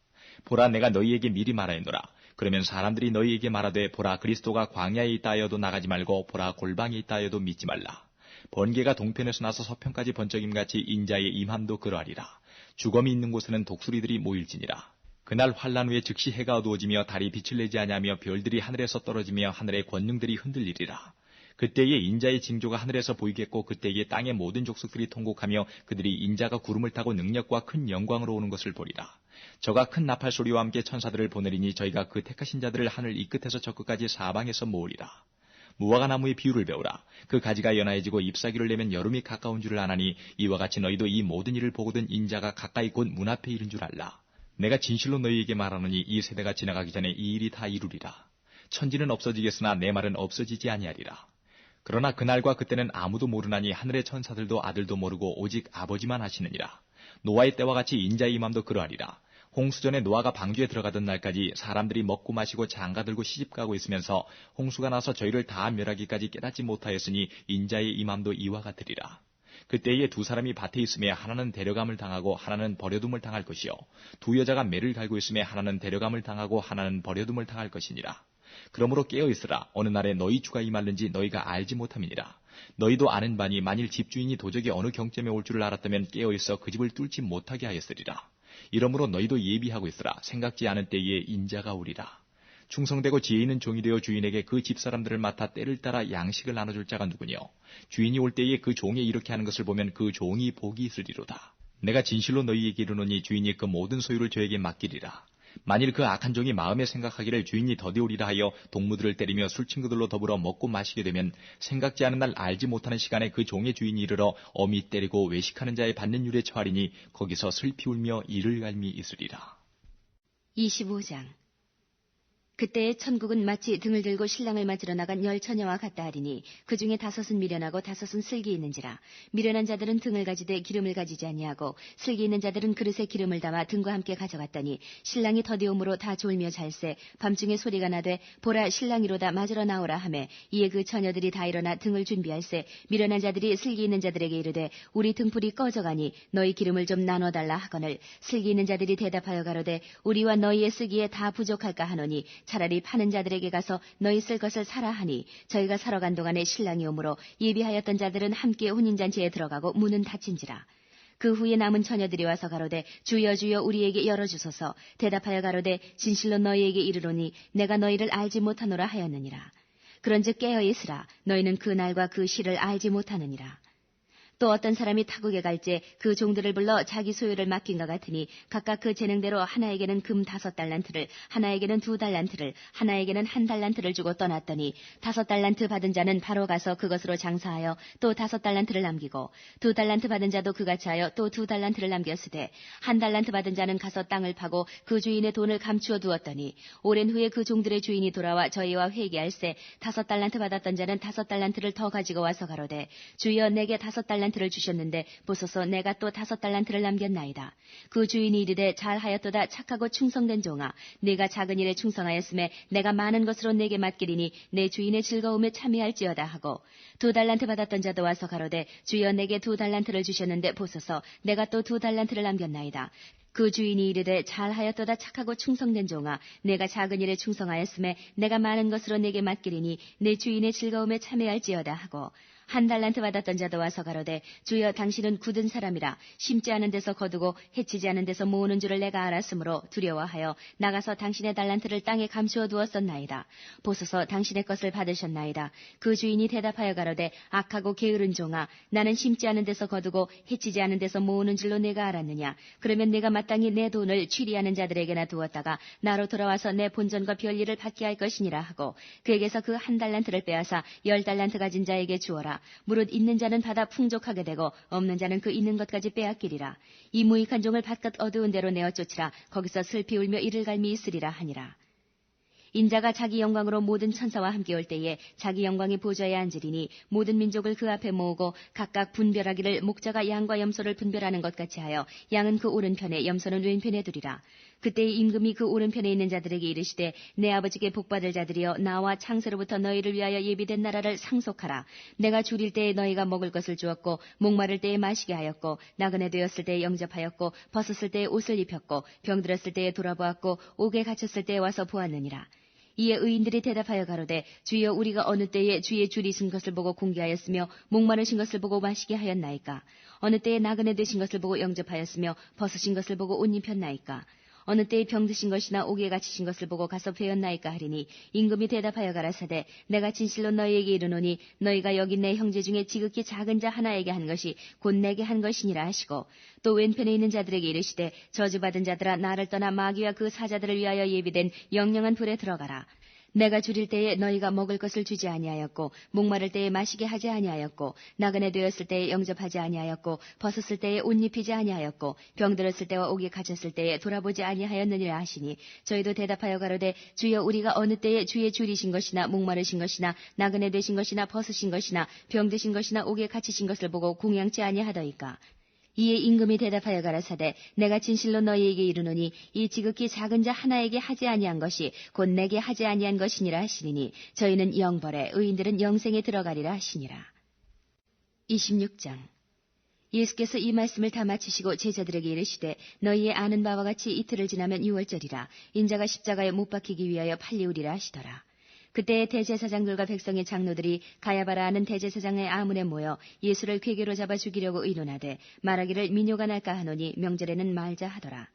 보라 내가 너희에게 미리 말하였노라. 그러면 사람들이 너희에게 말하되 보라 그리스도가 광야에 있다 하여도 나가지 말고 보라 골방에 있다 하여도 믿지 말라. 번개가 동편에서 나서 서편까지 번쩍임같이 인자의 임함도 그러하리라. 주검이 있는 곳에는 독수리들이 모일지니라. 그날 환란 후에 즉시 해가 어두워지며 달이 빛을 내지 아니하며 별들이 하늘에서 떨어지며 하늘의 권능들이 흔들리리라. 그때에 인자의 징조가 하늘에서 보이겠고 그때에 땅의 모든 족속들이 통곡하며 그들이 인자가 구름을 타고 능력과 큰 영광으로 오는 것을 보리라. 저가 큰 나팔 소리와 함께 천사들을 보내리니 저희가 그 택하신 자들을 하늘 이 끝에서 저 끝까지 사방에서 모으리라. 무화과 나무의 비유를 배우라. 그 가지가 연하해지고 잎사귀를 내면 여름이 가까운 줄을 아나니 이와 같이 너희도 이 모든 일을 보거든 인자가 가까이 곧 문 앞에 이른 줄 알라. 내가 진실로 너희에게 말하노니 이 세대가 지나가기 전에 이 일이 다 이루리라. 천지는 없어지겠으나 내 말은 없어지지 아니하리라. 그러나 그날과 그때는 아무도 모르나니 하늘의 천사들도 아들도 모르고 오직 아버지만 아시느니라. 노아의 때와 같이 인자의 임함도 그러하리라. 홍수전에 노아가 방주에 들어가던 날까지 사람들이 먹고 마시고 장가들고 시집가고 있으면서 홍수가 나서 저희를 다 멸하기까지 깨닫지 못하였으니 인자의 임함도 이와 같으리라. 그때에 두 사람이 밭에 있음에 하나는 데려감을 당하고 하나는 버려둠을 당할 것이요 두 여자가 매를 갈고 있음에 하나는 데려감을 당하고 하나는 버려둠을 당할 것이니라. 그러므로 깨어있으라. 어느 날에 너희 주가 임할는지 너희가 알지 못함이니라. 너희도 아는 바니 만일 집주인이 도적이 어느 경점에 올 줄을 알았다면 깨어있어 그 집을 뚫지 못하게 하였으리라. 이러므로 너희도 예비하고 있으라. 생각지 않은 때에 인자가 오리라. 충성되고 지혜 있는 종이 되어 주인에게 그 집사람들을 맡아 때를 따라 양식을 나눠줄 자가 누구뇨. 주인이 올 때에 그 종이 이렇게 하는 것을 보면 그 종이 복이 있으리로다. 내가 진실로 너희에게 이르노니 주인이 그 모든 소유를 저에게 맡기리라. 만일 그 악한 종이 마음에 생각하기를 주인이 더디오리라 하여 동무들을 때리며 술친구들로 더불어 먹고 마시게 되면 생각지 않은 날 알지 못하는 시간에 그 종의 주인이 이르러 어미 때리고 외식하는 자의 받는 율에 처하리니 거기서 슬피 울며 이를 갈미 있으리라. 25장. 그때의 천국은 마치 등을 들고 신랑을 맞으러 나간 10처녀와 같다 하리니 그 중에 5은 미련하고 5은 슬기 있는지라. 미련한 자들은 등을 가지되 기름을 가지지 아니하고 슬기 있는 자들은 그릇에 기름을 담아 등과 함께 가져갔더니 신랑이 더디움으로 다 졸며 잘새 밤중에 소리가 나되 보라 신랑이로다 맞으러 나오라 하매 이에 그 처녀들이 다 일어나 등을 준비할새 미련한 자들이 슬기 있는 자들에게 이르되 우리 등불이 꺼져가니 너희 기름을 좀 나눠달라 하거늘 슬기 있는 자들이 대답하여 가로되 우리와 너희의 쓰기에 다 부족할까 하노니 차라리 파는 자들에게 가서 너희 쓸 것을 사라 하니 저희가 사러 간 동안에 신랑이 오므로 예비하였던 자들은 함께 혼인잔치에 들어가고 문은 닫힌지라. 그 후에 남은 처녀들이 와서 가로되 주여 주여 우리에게 열어주소서. 대답하여 가로되 진실로 너희에게 이르노니 내가 너희를 알지 못하노라 하였느니라. 그런즉 깨어 있으라. 너희는 그 날과 그 시를 알지 못하느니라. 또 어떤 사람이 타국에 갈지 그 종들을 불러 자기 소유를 맡긴 것 같으니 각각 그 재능대로 하나에게는 금 5달란트를 하나에게는 2달란트를 하나에게는 1달란트를 주고 떠났더니 5달란트 받은 자는 바로 가서 그것으로 장사하여 또 5달란트를 남기고 2달란트 받은 자도 그같이 하여 또 2달란트를 남겼으되 1달란트 받은 자는 가서 땅을 파고 그 주인의 돈을 감추어 두었더니 오랜 후에 그 종들의 주인이 돌아와 저희와 회개할새 5달란트 받았던 자는 5달란트를 더 가지고 와서 가로되 주여 내게 5달란트를 주셨는데 보소서 내가 또 5달란트를 남겼나이다. 그 주인이 이르되 잘하였도다 착하고 충성된 종아 네가 작은 일에 충성하였음에 내가 많은 것으로 내게 맡기리니 내 주인의 즐거움에 참여할지어다 하고 2달란트 받았던 자도 와서 가로되 주여 내게 2달란트를 주셨는데 보소서 내가 또 2달란트를 남겼나이다. 그 주인이 이르되 잘하였도다 착하고 충성된 종아 내가 작은 일에 충성하였음에 내가 많은 것으로 내게 맡기리니 내 주인의 즐거움에 참여할지어다 하고 1달란트 받았던 자도 와서 가로되 주여 당신은 굳은 사람이라 심지 않은 데서 거두고 해치지 않은 데서 모으는 줄을 내가 알았으므로 두려워하여 나가서 당신의 달란트를 땅에 감추어 두었었나이다. 보소서 당신의 것을 받으셨나이다. 그 주인이 대답하여 가로되 악하고 게으른 종아 나는 심지 않은 데서 거두고 해치지 않은 데서 모으는 줄로 내가 알았느냐. 그러면 내가 마땅히 내 돈을 취리하는 자들에게나 두었다가 나로 돌아와서 내 본전과 별일을 받게 할 것이니라 하고 그에게서 그 1달란트를 빼앗아 10달란트 가진 자에게 주어라. 무릇 있는 자는 받아 풍족하게 되고 없는 자는 그 있는 것까지 빼앗기리라. 이 무익한 종을 밭끝 어두운 데로 내어 쫓으라. 거기서 슬피 울며 이를 갈미 있으리라 하니라. 인자가 자기 영광으로 모든 천사와 함께 올 때에 자기 영광의 보좌에 앉으리니 모든 민족을 그 앞에 모으고 각각 분별하기를 목자가 양과 염소를 분별하는 것 같이 하여 양은 그 오른편에 염소는 왼편에 두리라. 그때 임금이 그 오른편에 있는 자들에게 이르시되 내 아버지께 복받을 자들이여 나와 창세로부터 너희를 위하여 예비된 나라를 상속하라. 내가 줄일 때에 너희가 먹을 것을 주었고 목마를 때에 마시게 하였고 나그네 되었을 때에 영접하였고 벗었을 때에 옷을 입혔고 병들었을 때에 돌아보았고 옥에 갇혔을 때에 와서 보았느니라. 이에 의인들이 대답하여 가로되 주여 우리가 어느 때에 주의 줄이 쓴 것을 보고 공개하였으며 목마르신 것을 보고 마시게 하였나이까. 어느 때에 나그네 되신 것을 보고 영접하였으며 벗으신 것을 보고 옷 입혔나이까. 어느 때에 병드신 것이나 옥에 갇히신 것을 보고 가서 배웠나이까 하리니 임금이 대답하여 가라사대 내가 진실로 너희에게 이르노니 너희가 여기 내 형제 중에 지극히 작은 자 하나에게 한 것이 곧 내게 한 것이니라 하시고 또 왼편에 있는 자들에게 이르시되 저주받은 자들아 나를 떠나 마귀와 그 사자들을 위하여 예비된 영영한 불에 들어가라. 내가 줄일 때에 너희가 먹을 것을 주지 아니하였고 목마를 때에 마시게 하지 아니하였고 나그네 되었을 때에 영접하지 아니하였고 벗었을 때에 옷 입히지 아니하였고 병들었을 때와 옥에 갇혔을 때에 돌아보지 아니하였느니라 하시니 저희도 대답하여 가로되 주여 우리가 어느 때에 주의 줄이신 것이나 목마르신 것이나 나그네 되신 것이나 벗으신 것이나 병드신 것이나 옥에 갇히신 것을 보고 공양치 아니하더이까. 이에 임금이 대답하여 가라사대 내가 진실로 너희에게 이르노니 이 지극히 작은 자 하나에게 하지 아니한 것이 곧 내게 하지 아니한 것이니라 하시리니 저희는 영벌에 의인들은 영생에 들어가리라 하시니라. 26장 예수께서 이 말씀을 다 마치시고 제자들에게 이르시되 너희의 아는 바와 같이 이틀을 지나면 유월절이라 인자가 십자가에 못 박히기 위하여 팔리우리라 하시더라. 그때 대제사장들과 백성의 장로들이 가야바라 하는 대제사장의 아문에 모여 예수를 궤계로 잡아 죽이려고 의논하되 말하기를 민요가 날까 하노니 명절에는 말자 하더라.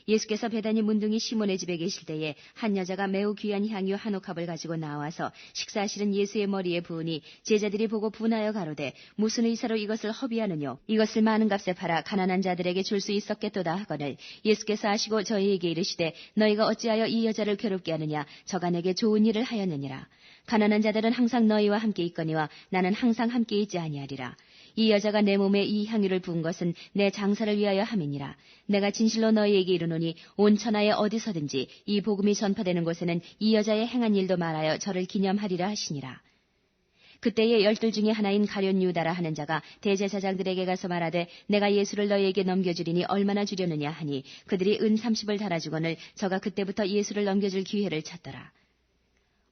예수께서 베다니 문둥이 시몬의 집에 계실 때에 한 여자가 매우 귀한 향유 한 옥합을 가지고 나와서 식사하시는 예수의 머리에 부으니 제자들이 보고 분하여 가로되 무슨 의사로 이것을 허비하느뇨. 이것을 많은 값에 팔아 가난한 자들에게 줄 수 있었겠도다 하거늘 예수께서 아시고 저희에게 이르시되 너희가 어찌하여 이 여자를 괴롭게 하느냐. 저가 내게 좋은 일을 하였느니라. 가난한 자들은 항상 너희와 함께 있거니와 나는 항상 함께 있지 아니하리라. 이 여자가 내 몸에 이 향유를 부은 것은 내 장사를 위하여 함이니라. 내가 진실로 너희에게 이르노니 온 천하에 어디서든지 이 복음이 전파되는 곳에는 이 여자의 행한 일도 말하여 저를 기념하리라 하시니라. 그때에 12 중에 하나인 가룟 유다라 하는 자가 대제사장들에게 가서 말하되 내가 예수를 너희에게 넘겨주리니 얼마나 주려느냐 하니 그들이 은 30을 달아주거늘 저가 그때부터 예수를 넘겨줄 기회를 찾더라.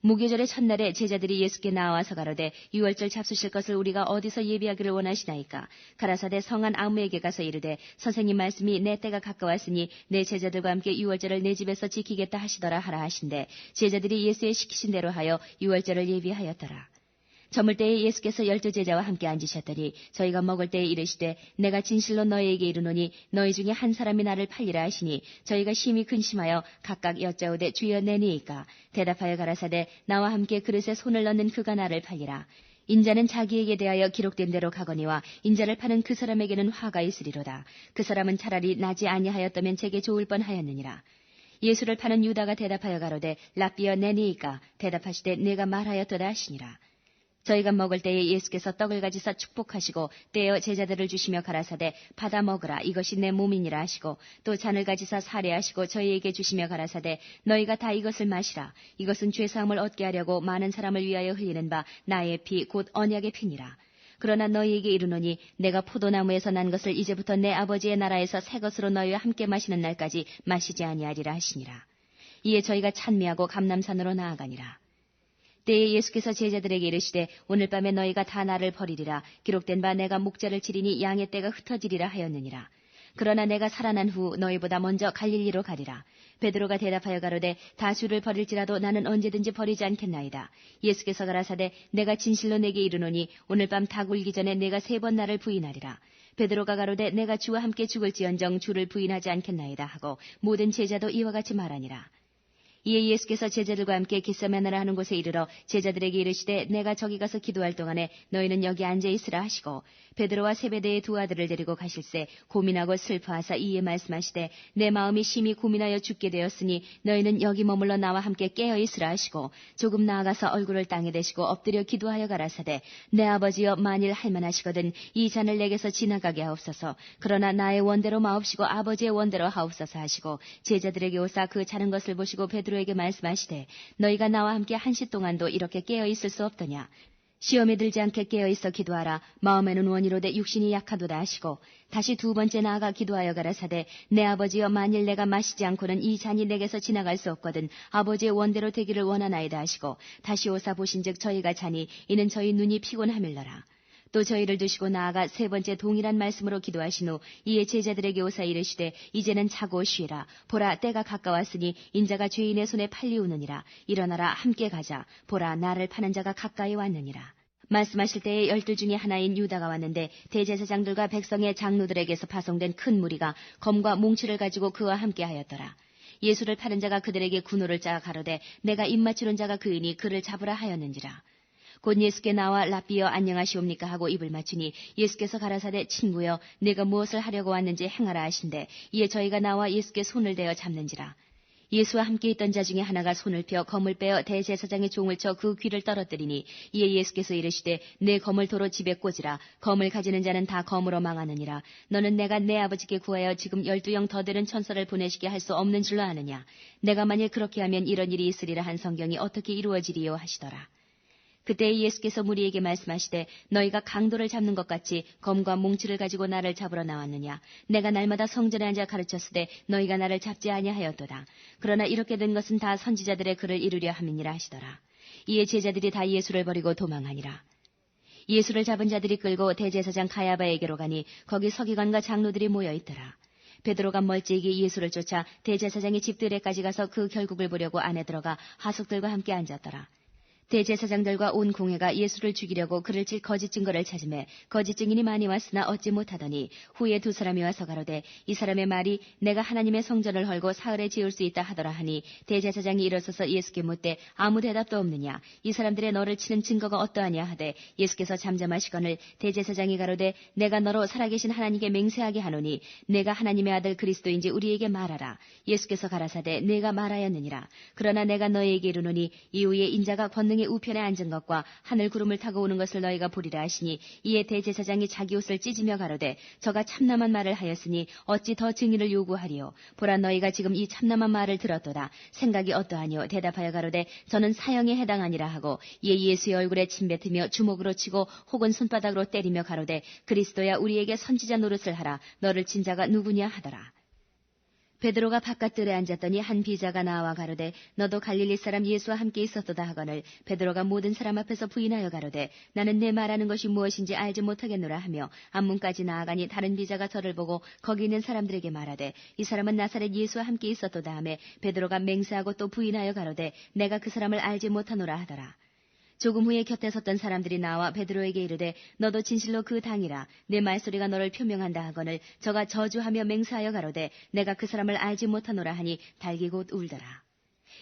무교절의 첫날에 제자들이 예수께 나와서 가로되 유월절 잡수실 것을 우리가 어디서 예비하기를 원하시나이까? 가라사대 성한 아무에게 가서 이르되 선생님 말씀이 내 때가 가까웠으니 내 제자들과 함께 유월절을 내 집에서 지키겠다 하시더라 하라 하신대 제자들이 예수의 시키신 대로 하여 유월절을 예비하였더라. 저물 때에 예수께서 12제자와 함께 앉으셨더니 저희가 먹을 때에 이르시되 내가 진실로 너희에게 이르노니 너희 중에 한 사람이 나를 팔리라 하시니 저희가 심히 근심하여 각각 여짜오되 주여 내니이까? 대답하여 가라사대 나와 함께 그릇에 손을 넣는 그가 나를 팔리라. 인자는 자기에게 대하여 기록된 대로 가거니와 인자를 파는 그 사람에게는 화가 있으리로다. 그 사람은 차라리 나지 아니하였다면 제게 좋을 뻔하였느니라. 예수를 파는 유다가 대답하여 가로되 랍비여 내니이까? 대답하시되 내가 말하였도다 하시니라. 저희가 먹을 때에 예수께서 떡을 가지사 축복하시고 떼어 제자들을 주시며 가라사대 받아 먹으라 이것이 내 몸이니라 하시고 또 잔을 가지사 사례하시고 저희에게 주시며 가라사대 너희가 다 이것을 마시라 이것은 죄사함을 얻게 하려고 많은 사람을 위하여 흘리는 바 나의 피 곧 언약의 피니라. 그러나 너희에게 이르노니 내가 포도나무에서 난 것을 이제부터 내 아버지의 나라에서 새 것으로 너희와 함께 마시는 날까지 마시지 아니하리라 하시니라. 이에 저희가 찬미하고 감람산으로 나아가니라. 때에 예수께서 제자들에게 이르시되 오늘 밤에 너희가 다 나를 버리리라. 기록된 바 내가 목자를 치리니 양의 떼가 흩어지리라 하였느니라. 그러나 내가 살아난 후 너희보다 먼저 갈릴리로 가리라. 베드로가 대답하여 가로되 다 주를 버릴지라도 나는 언제든지 버리지 않겠나이다. 예수께서 가라사대 내가 진실로 내게 이르노니 오늘 밤 닭 울기 전에 내가 3번 나를 부인하리라. 베드로가 가로되 내가 주와 함께 죽을지언정 주를 부인하지 않겠나이다 하고 모든 제자도 이와 같이 말하니라. 이에 예수께서 제자들과 함께 겟세마네라 하는 곳에 이르러 제자들에게 이르시되 내가 저기 가서 기도할 동안에 너희는 여기 앉아 있으라 하시고 베드로와 세베대의 2 아들을 데리고 가실새 고민하고 슬퍼하사 이에 말씀하시되 내 마음이 심히 고민하여 죽게 되었으니 너희는 여기 머물러 나와 함께 깨어 있으라 하시고 조금 나아가서 얼굴을 땅에 대시고 엎드려 기도하여 가라사대 내 아버지여 만일 할만하시거든 이 잔을 내게서 지나가게 하옵소서. 그러나 나의 원대로 마옵시고 아버지의 원대로 하옵소서 하시고 제자들에게 오사 그 자는 것을 보시고 베드로에게 말씀하시되 너희가 나와 함께 1시 동안도 이렇게 깨어 있을 수 없더냐. 시험에 들지 않게 깨어 있어 기도하라. 마음에는 원이로되 육신이 약하도다 하시고 다시 2번째 나아가 기도하여 가라사대 내 아버지여 만일 내가 마시지 않고는 이 잔이 내게서 지나갈 수 없거든 아버지의 원대로 되기를 원하나이다 하시고 다시 오사 보신즉 저희가 자니 이는 저희 눈이 피곤함일러라. 또 저희를 두시고 나아가 3번째 동일한 말씀으로 기도하신 후 이에 제자들에게 오사 이르시되 이제는 자고 쉬라. 보라 때가 가까웠으니 인자가 죄인의 손에 팔리우느니라. 일어나라 함께 가자. 보라 나를 파는 자가 가까이 왔느니라. 말씀하실 때에 12 중에 하나인 유다가 왔는데 대제사장들과 백성의 장로들에게서 파송된 큰 무리가 검과 몽치를 가지고 그와 함께 하였더라. 예수를 파는 자가 그들에게 군호를 짜 가로되 내가 입맞추는 자가 그이니 그를 잡으라 하였는지라. 곧 예수께 나와 랍비여 안녕하시옵니까 하고 입을 맞추니 예수께서 가라사대 친구여 내가 무엇을 하려고 왔는지 행하라 하신대 이에 저희가 나와 예수께 손을 대어 잡는지라. 예수와 함께 있던 자 중에 하나가 손을 펴 검을 빼어 대제사장의 종을 쳐 그 귀를 떨어뜨리니 이에 예수께서 이르시되 내 검을 도로 집에 꽂으라. 검을 가지는 자는 다 검으로 망하느니라. 너는 내가 내 아버지께 구하여 지금 12영 더 되는 천사를 보내시게 할 수 없는 줄로 아느냐. 내가 만일 그렇게 하면 이런 일이 있으리라 한 성경이 어떻게 이루어지리요 하시더라. 그때 예수께서 무리에게 말씀하시되 너희가 강도를 잡는 것 같이 검과 몽치를 가지고 나를 잡으러 나왔느냐. 내가 날마다 성전에 앉아 가르쳤으되 너희가 나를 잡지 아니하였도다. 그러나 이렇게 된 것은 다 선지자들의 글을 이루려 함이니라 하시더라. 이에 제자들이 다 예수를 버리고 도망하니라. 예수를 잡은 자들이 끌고 대제사장 가야바에게로 가니 거기 서기관과 장로들이 모여 있더라. 베드로가 멀찍이 예수를 쫓아 대제사장의 집들에까지 가서 그 결국을 보려고 안에 들어가 하석들과 함께 앉았더라. 대제사장들과 온 공회가 예수를 죽이려고 그를 칠 거짓 증거를 찾으매 거짓 증인이 많이 왔으나 얻지 못하더니 후에 2 사람이 와서 가로되 이 사람의 말이 내가 하나님의 성전을 헐고 사흘에 지을 수 있다 하더라 하니 대제사장이 일어서서 예수께 묻되 아무 대답도 없느냐. 이 사람들의 너를 치는 증거가 어떠하냐 하되 예수께서 잠잠하시거늘 대제사장이 가로되 내가 너로 살아계신 하나님께 맹세하게 하노니 내가 하나님의 아들 그리스도인지 우리에게 말하라. 예수께서 가라사대 내가 말하였느니라. 그러나 내가 너희에게 이르노니 이후에 인자가 권능에 제사장의 우편에 앉은 것과 하늘 구름을 타고 오는 것을 너희가 보리라 하시니 이에 대제사장이 자기 옷을 찢으며 가로되 저가 참남한 말을 하였으니 어찌 더 증인을 요구하리요. 보라 너희가 지금 이 참남한 말을 들었도다. 생각이 어떠하니요. 대답하여 가로되 저는 사형에 해당하니라 하고 이에 예수의 얼굴에 침뱉으며 주먹으로 치고 혹은 손바닥으로 때리며 가로되 그리스도야 우리에게 선지자 노릇을 하라. 너를 친 자가 누구냐 하더라. 베드로가 바깥들에 앉았더니 한 비자가 나와 가로되 너도 갈릴리 사람 예수와 함께 있었도다 하거늘 베드로가 모든 사람 앞에서 부인하여 가로되 나는 내 말하는 것이 무엇인지 알지 못하겠노라 하며 앞문까지 나아가니 다른 비자가 저를 보고 거기 있는 사람들에게 말하되 이 사람은 나사렛 예수와 함께 있었도다 하며 베드로가 맹세하고 또 부인하여 가로되 내가 그 사람을 알지 못하노라 하더라. 조금 후에 곁에 섰던 사람들이 나와 베드로에게 이르되 너도 진실로 그 당이라 내 말소리가 너를 표명한다 하거늘 저가 저주하며 맹세하여 가로되 내가 그 사람을 알지 못하노라 하니 달기 곧 울더라.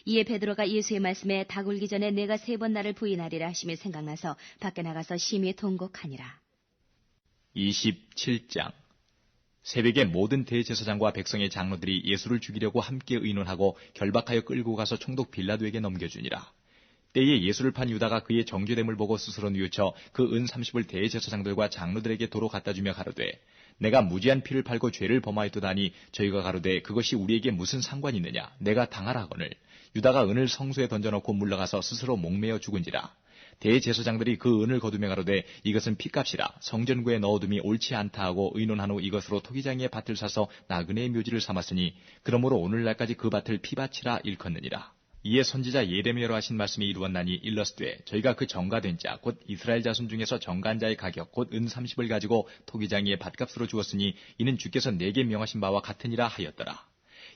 이에 베드로가 예수의 말씀에 닭 울기 전에 내가 3번 나를 부인하리라 하심이 생각나서 밖에 나가서 심히 통곡하니라. 27장 새벽에 모든 대제사장과 백성의 장로들이 예수를 죽이려고 함께 의논하고 결박하여 끌고 가서 총독 빌라도에게 넘겨주니라. 때에 예수를 판 유다가 그의 정죄됨을 보고 스스로 뉘우쳐 그 은 30을 대제사장들과 장로들에게 도로 갖다 주며 가로되 내가 무지한 피를 팔고 죄를 범하였도다니 저희가 가로되 그것이 우리에게 무슨 상관이 있느냐 내가 당하라 하거늘 유다가 은을 성소에 던져놓고 물러가서 스스로 목매어 죽은지라. 대제사장들이 그 은을 거두며 가로되 이것은 피값이라 성전구에 넣어둠이 옳지 않다 하고 의논한 후 이것으로 토기장이의 밭을 사서 나그네의 묘지를 삼았으니 그러므로 오늘날까지 그 밭을 피밭이라 일컫느니라. 이에 선지자 예레미야로 하신 말씀이 이루었나니 일러스되 저희가 그 정가된 자 곧 이스라엘 자손 중에서 정가한 자의 가격 곧 은 30을 가지고 토기장이의 밭값으로 주었으니 이는 주께서 내게 명하신 바와 같으니라 하였더라.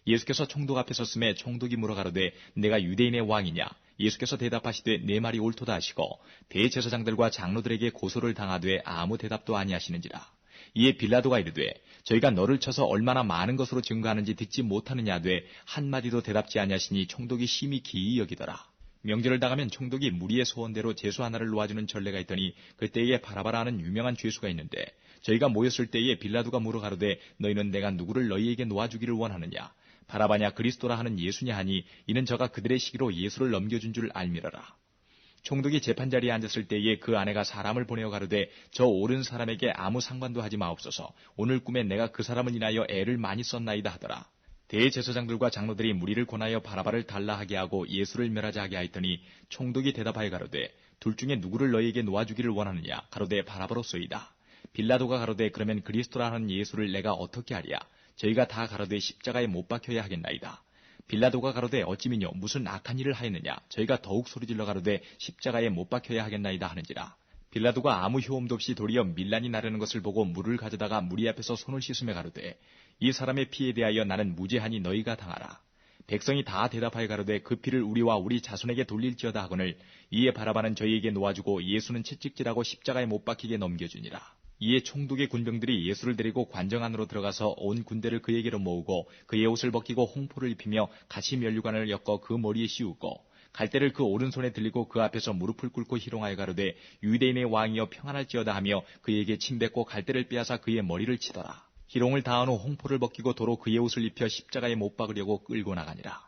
예수께서 총독 앞에 섰음에 총독이 물어 가로되 내가 유대인의 왕이냐. 예수께서 대답하시되 내 말이 옳도다 하시고 대제사장들과 장로들에게 고소를 당하되 아무 대답도 아니하시는지라. 이에 빌라도가 이르되 저희가 너를 쳐서 얼마나 많은 것으로 증거하는지 듣지 못하느냐 하되 한마디도 대답지 아니하시니 총독이 심히 기이 여기더라. 명절을 당하면 총독이 무리의 소원대로 제수 하나를 놓아주는 전례가 있더니 그때에 바라바라 하는 유명한 죄수가 있는데 저희가 모였을 때에 빌라도가 물어 가로되 너희는 내가 누구를 너희에게 놓아주기를 원하느냐. 바라바냐 그리스도라 하는 예수냐 하니 이는 저가 그들의 시기로 예수를 넘겨준 줄 알미러라. 총독이 재판자리에 앉았을 때에 그 아내가 사람을 보내어 가로되 저 옳은 사람에게 아무 상관도 하지 마옵소서. 오늘 꿈에 내가 그 사람을 인하여 애를 많이 썼나이다 하더라. 대제사장들과 장로들이 무리를 권하여 바라바를 달라 하게 하고 예수를 멸하자 하게 하였더니 총독이 대답하여 가로되 둘 중에 누구를 너희에게 놓아주기를 원하느냐. 가로되 바라바로소이다. 빌라도가 가로되 그러면 그리스도라 하는 예수를 내가 어떻게 하랴. 저희가 다 가로되 십자가에 못 박혀야 하겠나이다. 빌라도가 가로되 어찌미뇨 무슨 악한 일을 하였느냐. 저희가 더욱 소리질러 가로되 십자가에 못 박혀야 하겠나이다 하는지라. 빌라도가 아무 효험도 없이 도리어 밀란이 나르는 것을 보고 물을 가져다가 무리 앞에서 손을 씻으며 가로되 이 사람의 피에 대하여 나는 무죄하니 너희가 당하라. 백성이 다 대답하여 가로되 그 피를 우리와 우리 자손에게 돌릴지어다 하거늘 이에 바라바는 저희에게 놓아주고 예수는 채찍질하고 십자가에 못 박히게 넘겨주니라. 이에 총독의 군병들이 예수를 데리고 관정 안으로 들어가서 온 군대를 그에게로 모으고 그의 옷을 벗기고 홍포를 입히며 가시 면류관을 엮어 그 머리에 씌우고 갈대를 그 오른손에 들리고 그 앞에서 무릎을 꿇고 희롱하여 가로되 유대인의 왕이여 평안할지어다 하며 그에게 침뱉고 갈대를 빼앗아 그의 머리를 치더라. 희롱을 다한 후 홍포를 벗기고 도로 그의 옷을 입혀 십자가에 못 박으려고 끌고 나가니라.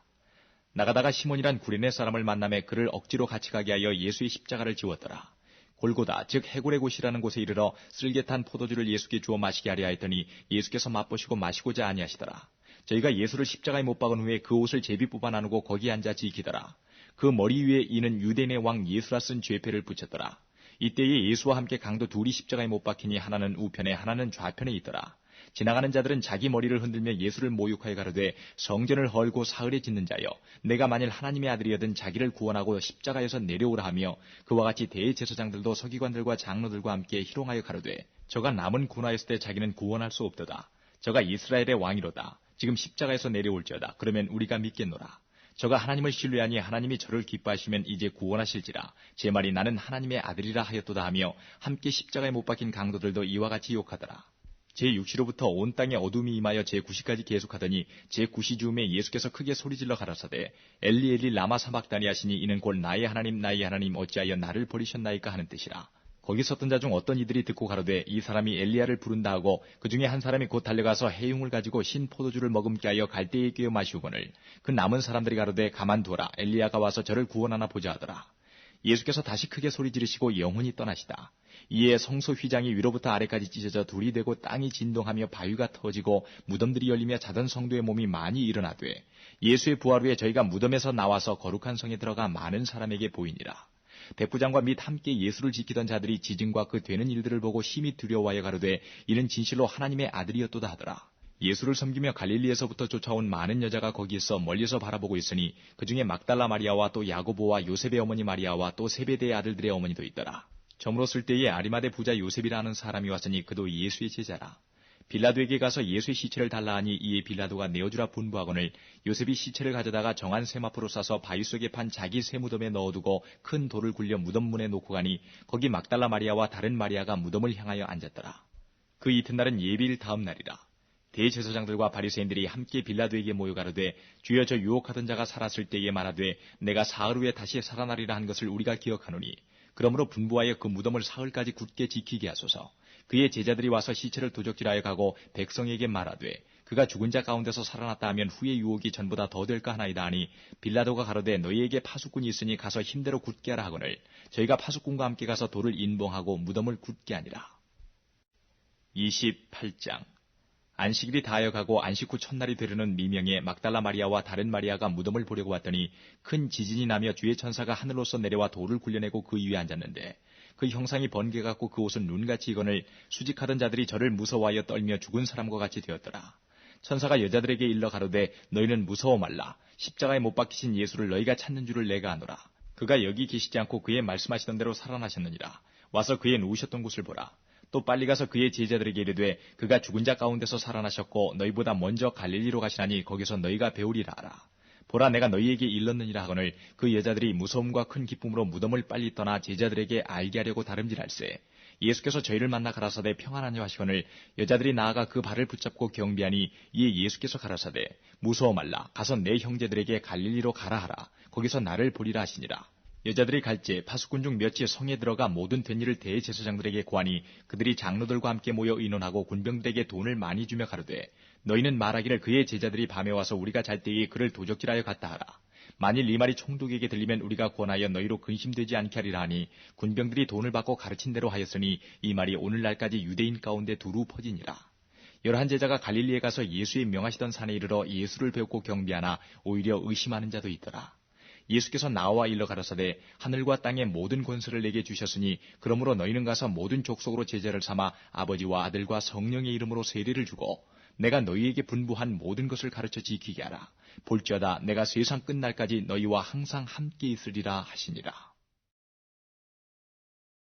나가다가 시몬이란 구레네 사람을 만나매 그를 억지로 같이 가게 하여 예수의 십자가를 지웠더라. 골고다 즉 해골의 곳이라는 곳에 이르러 쓸개탄 포도주를 예수께 주어 마시게 하려 했더니 예수께서 맛보시고 마시고자 아니하시더라. 저희가 예수를 십자가에 못 박은 후에 그 옷을 제비 뽑아 나누고 거기 앉아 지키더라. 그 머리 위에 이는 유대인의 왕 예수라 쓴 죄패를 붙였더라. 이때에 예수와 함께 강도 둘이 십자가에 못 박히니 하나는 우편에 하나는 좌편에 있더라. 지나가는 자들은 자기 머리를 흔들며 예수를 모욕하여 가로되 성전을 헐고 사흘에 짓는 자여 내가 만일 하나님의 아들이여든 자기를 구원하고 십자가에서 내려오라 하며 그와 같이 대제사장들도 서기관들과 장로들과 함께 희롱하여 가로되 저가 남은 군하였을 때 자기는 구원할 수 없도다. 저가 이스라엘의 왕이로다. 지금 십자가에서 내려올지어다. 그러면 우리가 믿겠노라. 저가 하나님을 신뢰하니 하나님이 저를 기뻐하시면 이제 구원하실지라. 제 말이 나는 하나님의 아들이라 하였도다 하며 함께 십자가에 못 박힌 강도들도 이와 같이 욕하더라. 제6시로부터 온 땅에 어둠이 임하여 제9시까지 계속하더니 제9시 즈음에 예수께서 크게 소리질러 가라사대 엘리 엘리 라마 사박다니 하시니 이는 곧 나의 하나님 어찌하여 나를 버리셨나이까 하는 뜻이라. 거기 섰던 자 중 어떤 이들이 듣고 가로되 이 사람이 엘리야를 부른다 하고 그 중에 한 사람이 곧 달려가서 해흉을 가지고 신 포도주를 머금게 하여 갈대에 끼어 마시우거늘 그 남은 사람들이 가로되 가만두어라 엘리야가 와서 저를 구원하나 보자 하더라. 예수께서 다시 크게 소리 지르시고 영혼이 떠나시다. 이에 성소 휘장이 위로부터 아래까지 찢어져 둘이 되고 땅이 진동하며 바위가 터지고 무덤들이 열리며 자던 성도의 몸이 많이 일어나되 예수의 부활 후에 저희가 무덤에서 나와서 거룩한 성에 들어가 많은 사람에게 보이니라. 백부장과 및 함께 예수를 지키던 자들이 지진과 그 되는 일들을 보고 심히 두려워하여 가로되 이는 진실로 하나님의 아들이었도다 하더라. 예수를 섬기며 갈릴리에서부터 쫓아온 많은 여자가 거기에서 멀리서 바라보고 있으니 그중에 막달라 마리아와 또 야고보와 요셉의 어머니 마리아와 또 세베대의 아들들의 어머니도 있더라. 저물어 쓸 때에 아리마대 부자 요셉이라는 사람이 왔으니 그도 예수의 제자라. 빌라도에게 가서 예수의 시체를 달라 하니 이에 빌라도가 내어주라 분부하거늘 요셉이 시체를 가져다가 정한 세마포로 싸서 바위 속에 판 자기 세무덤에 넣어두고 큰 돌을 굴려 무덤 문에 놓고 가니 거기 막달라 마리아와 다른 마리아가 무덤을 향하여 앉았더라. 그 이튿날은 예비일 다음 날이라. 대제사장들과 바리새인들이 함께 빌라도에게 모여 가로되 주여 저 유혹하던 자가 살았을 때에 말하되 내가 사흘 후에 다시 살아나리라 한 것을 우리가 기억하노니 그러므로 분부하여 그 무덤을 사흘까지 굳게 지키게 하소서. 그의 제자들이 와서 시체를 도적질하여 가고 백성에게 말하되 그가 죽은 자 가운데서 살아났다 하면 후의 유혹이 전보다 더 될까 하나이다 하니 빌라도가 가로되 너희에게 파수꾼이 있으니 가서 힘대로 굳게 하라 하거늘 저희가 파수꾼과 함께 가서 돌을 인봉하고 무덤을 굳게 하니라. 28장 안식일이 다하여 가고 안식 후 첫날이 되려는 미명에 막달라 마리아와 다른 마리아가 무덤을 보려고 왔더니 큰 지진이 나며 주의 천사가 하늘로서 내려와 돌을 굴려내고 그 위에 앉았는데 그 형상이 번개 같고 그 옷은 눈같이 익거늘 수직하던 자들이 저를 무서워하여 떨며 죽은 사람과 같이 되었더라. 천사가 여자들에게 일러 가로되 너희는 무서워 말라. 십자가에 못 박히신 예수를 너희가 찾는 줄을 내가 아노라. 그가 여기 계시지 않고 그의 말씀하시던 대로 살아나셨느니라. 와서 그의 누우셨던 곳을 보라. 또 빨리 가서 그의 제자들에게 이르되 그가 죽은 자 가운데서 살아나셨고 너희보다 먼저 갈릴리로 가시나니 거기서 너희가 배우리라 하라. 보라 내가 너희에게 일렀느니라 하거늘 그 여자들이 무서움과 큰 기쁨으로 무덤을 빨리 떠나 제자들에게 알게 하려고 다름질할세. 예수께서 저희를 만나 가라사대 평안하냐 하시거늘 여자들이 나아가 그 발을 붙잡고 경비하니 이에 예수께서 가라사대 무서워 말라. 가서 내 형제들에게 갈릴리로 가라 하라. 거기서 나를 보리라 하시니라. 여자들이 갈제 파수꾼 중 몇이 성에 들어가 모든 된 일을 대제사장들에게 고하니 그들이 장로들과 함께 모여 의논하고 군병들에게 돈을 많이 주며 가로되 너희는 말하기를 그의 제자들이 밤에 와서 우리가 잘 때에 그를 도적질하여 갔다 하라. 만일 이 말이 총독에게 들리면 우리가 권하여 너희로 근심되지 않게 하리라 하니 군병들이 돈을 받고 가르친 대로 하였으니 이 말이 오늘날까지 유대인 가운데 두루 퍼지니라. 11 제자가 갈릴리에 가서 예수의 명하시던 산에 이르러 예수를 배우고 경비하나 오히려 의심하는 자도 있더라. 예수께서 나와 일러 가라사대 하늘과 땅의 모든 권세를 내게 주셨으니 그러므로 너희는 가서 모든 족속으로 제자를 삼아 아버지와 아들과 성령의 이름으로 세례를 주고 내가 너희에게 분부한 모든 것을 가르쳐 지키게 하라. 볼지어다 내가 세상 끝날까지 너희와 항상 함께 있으리라 하시니라.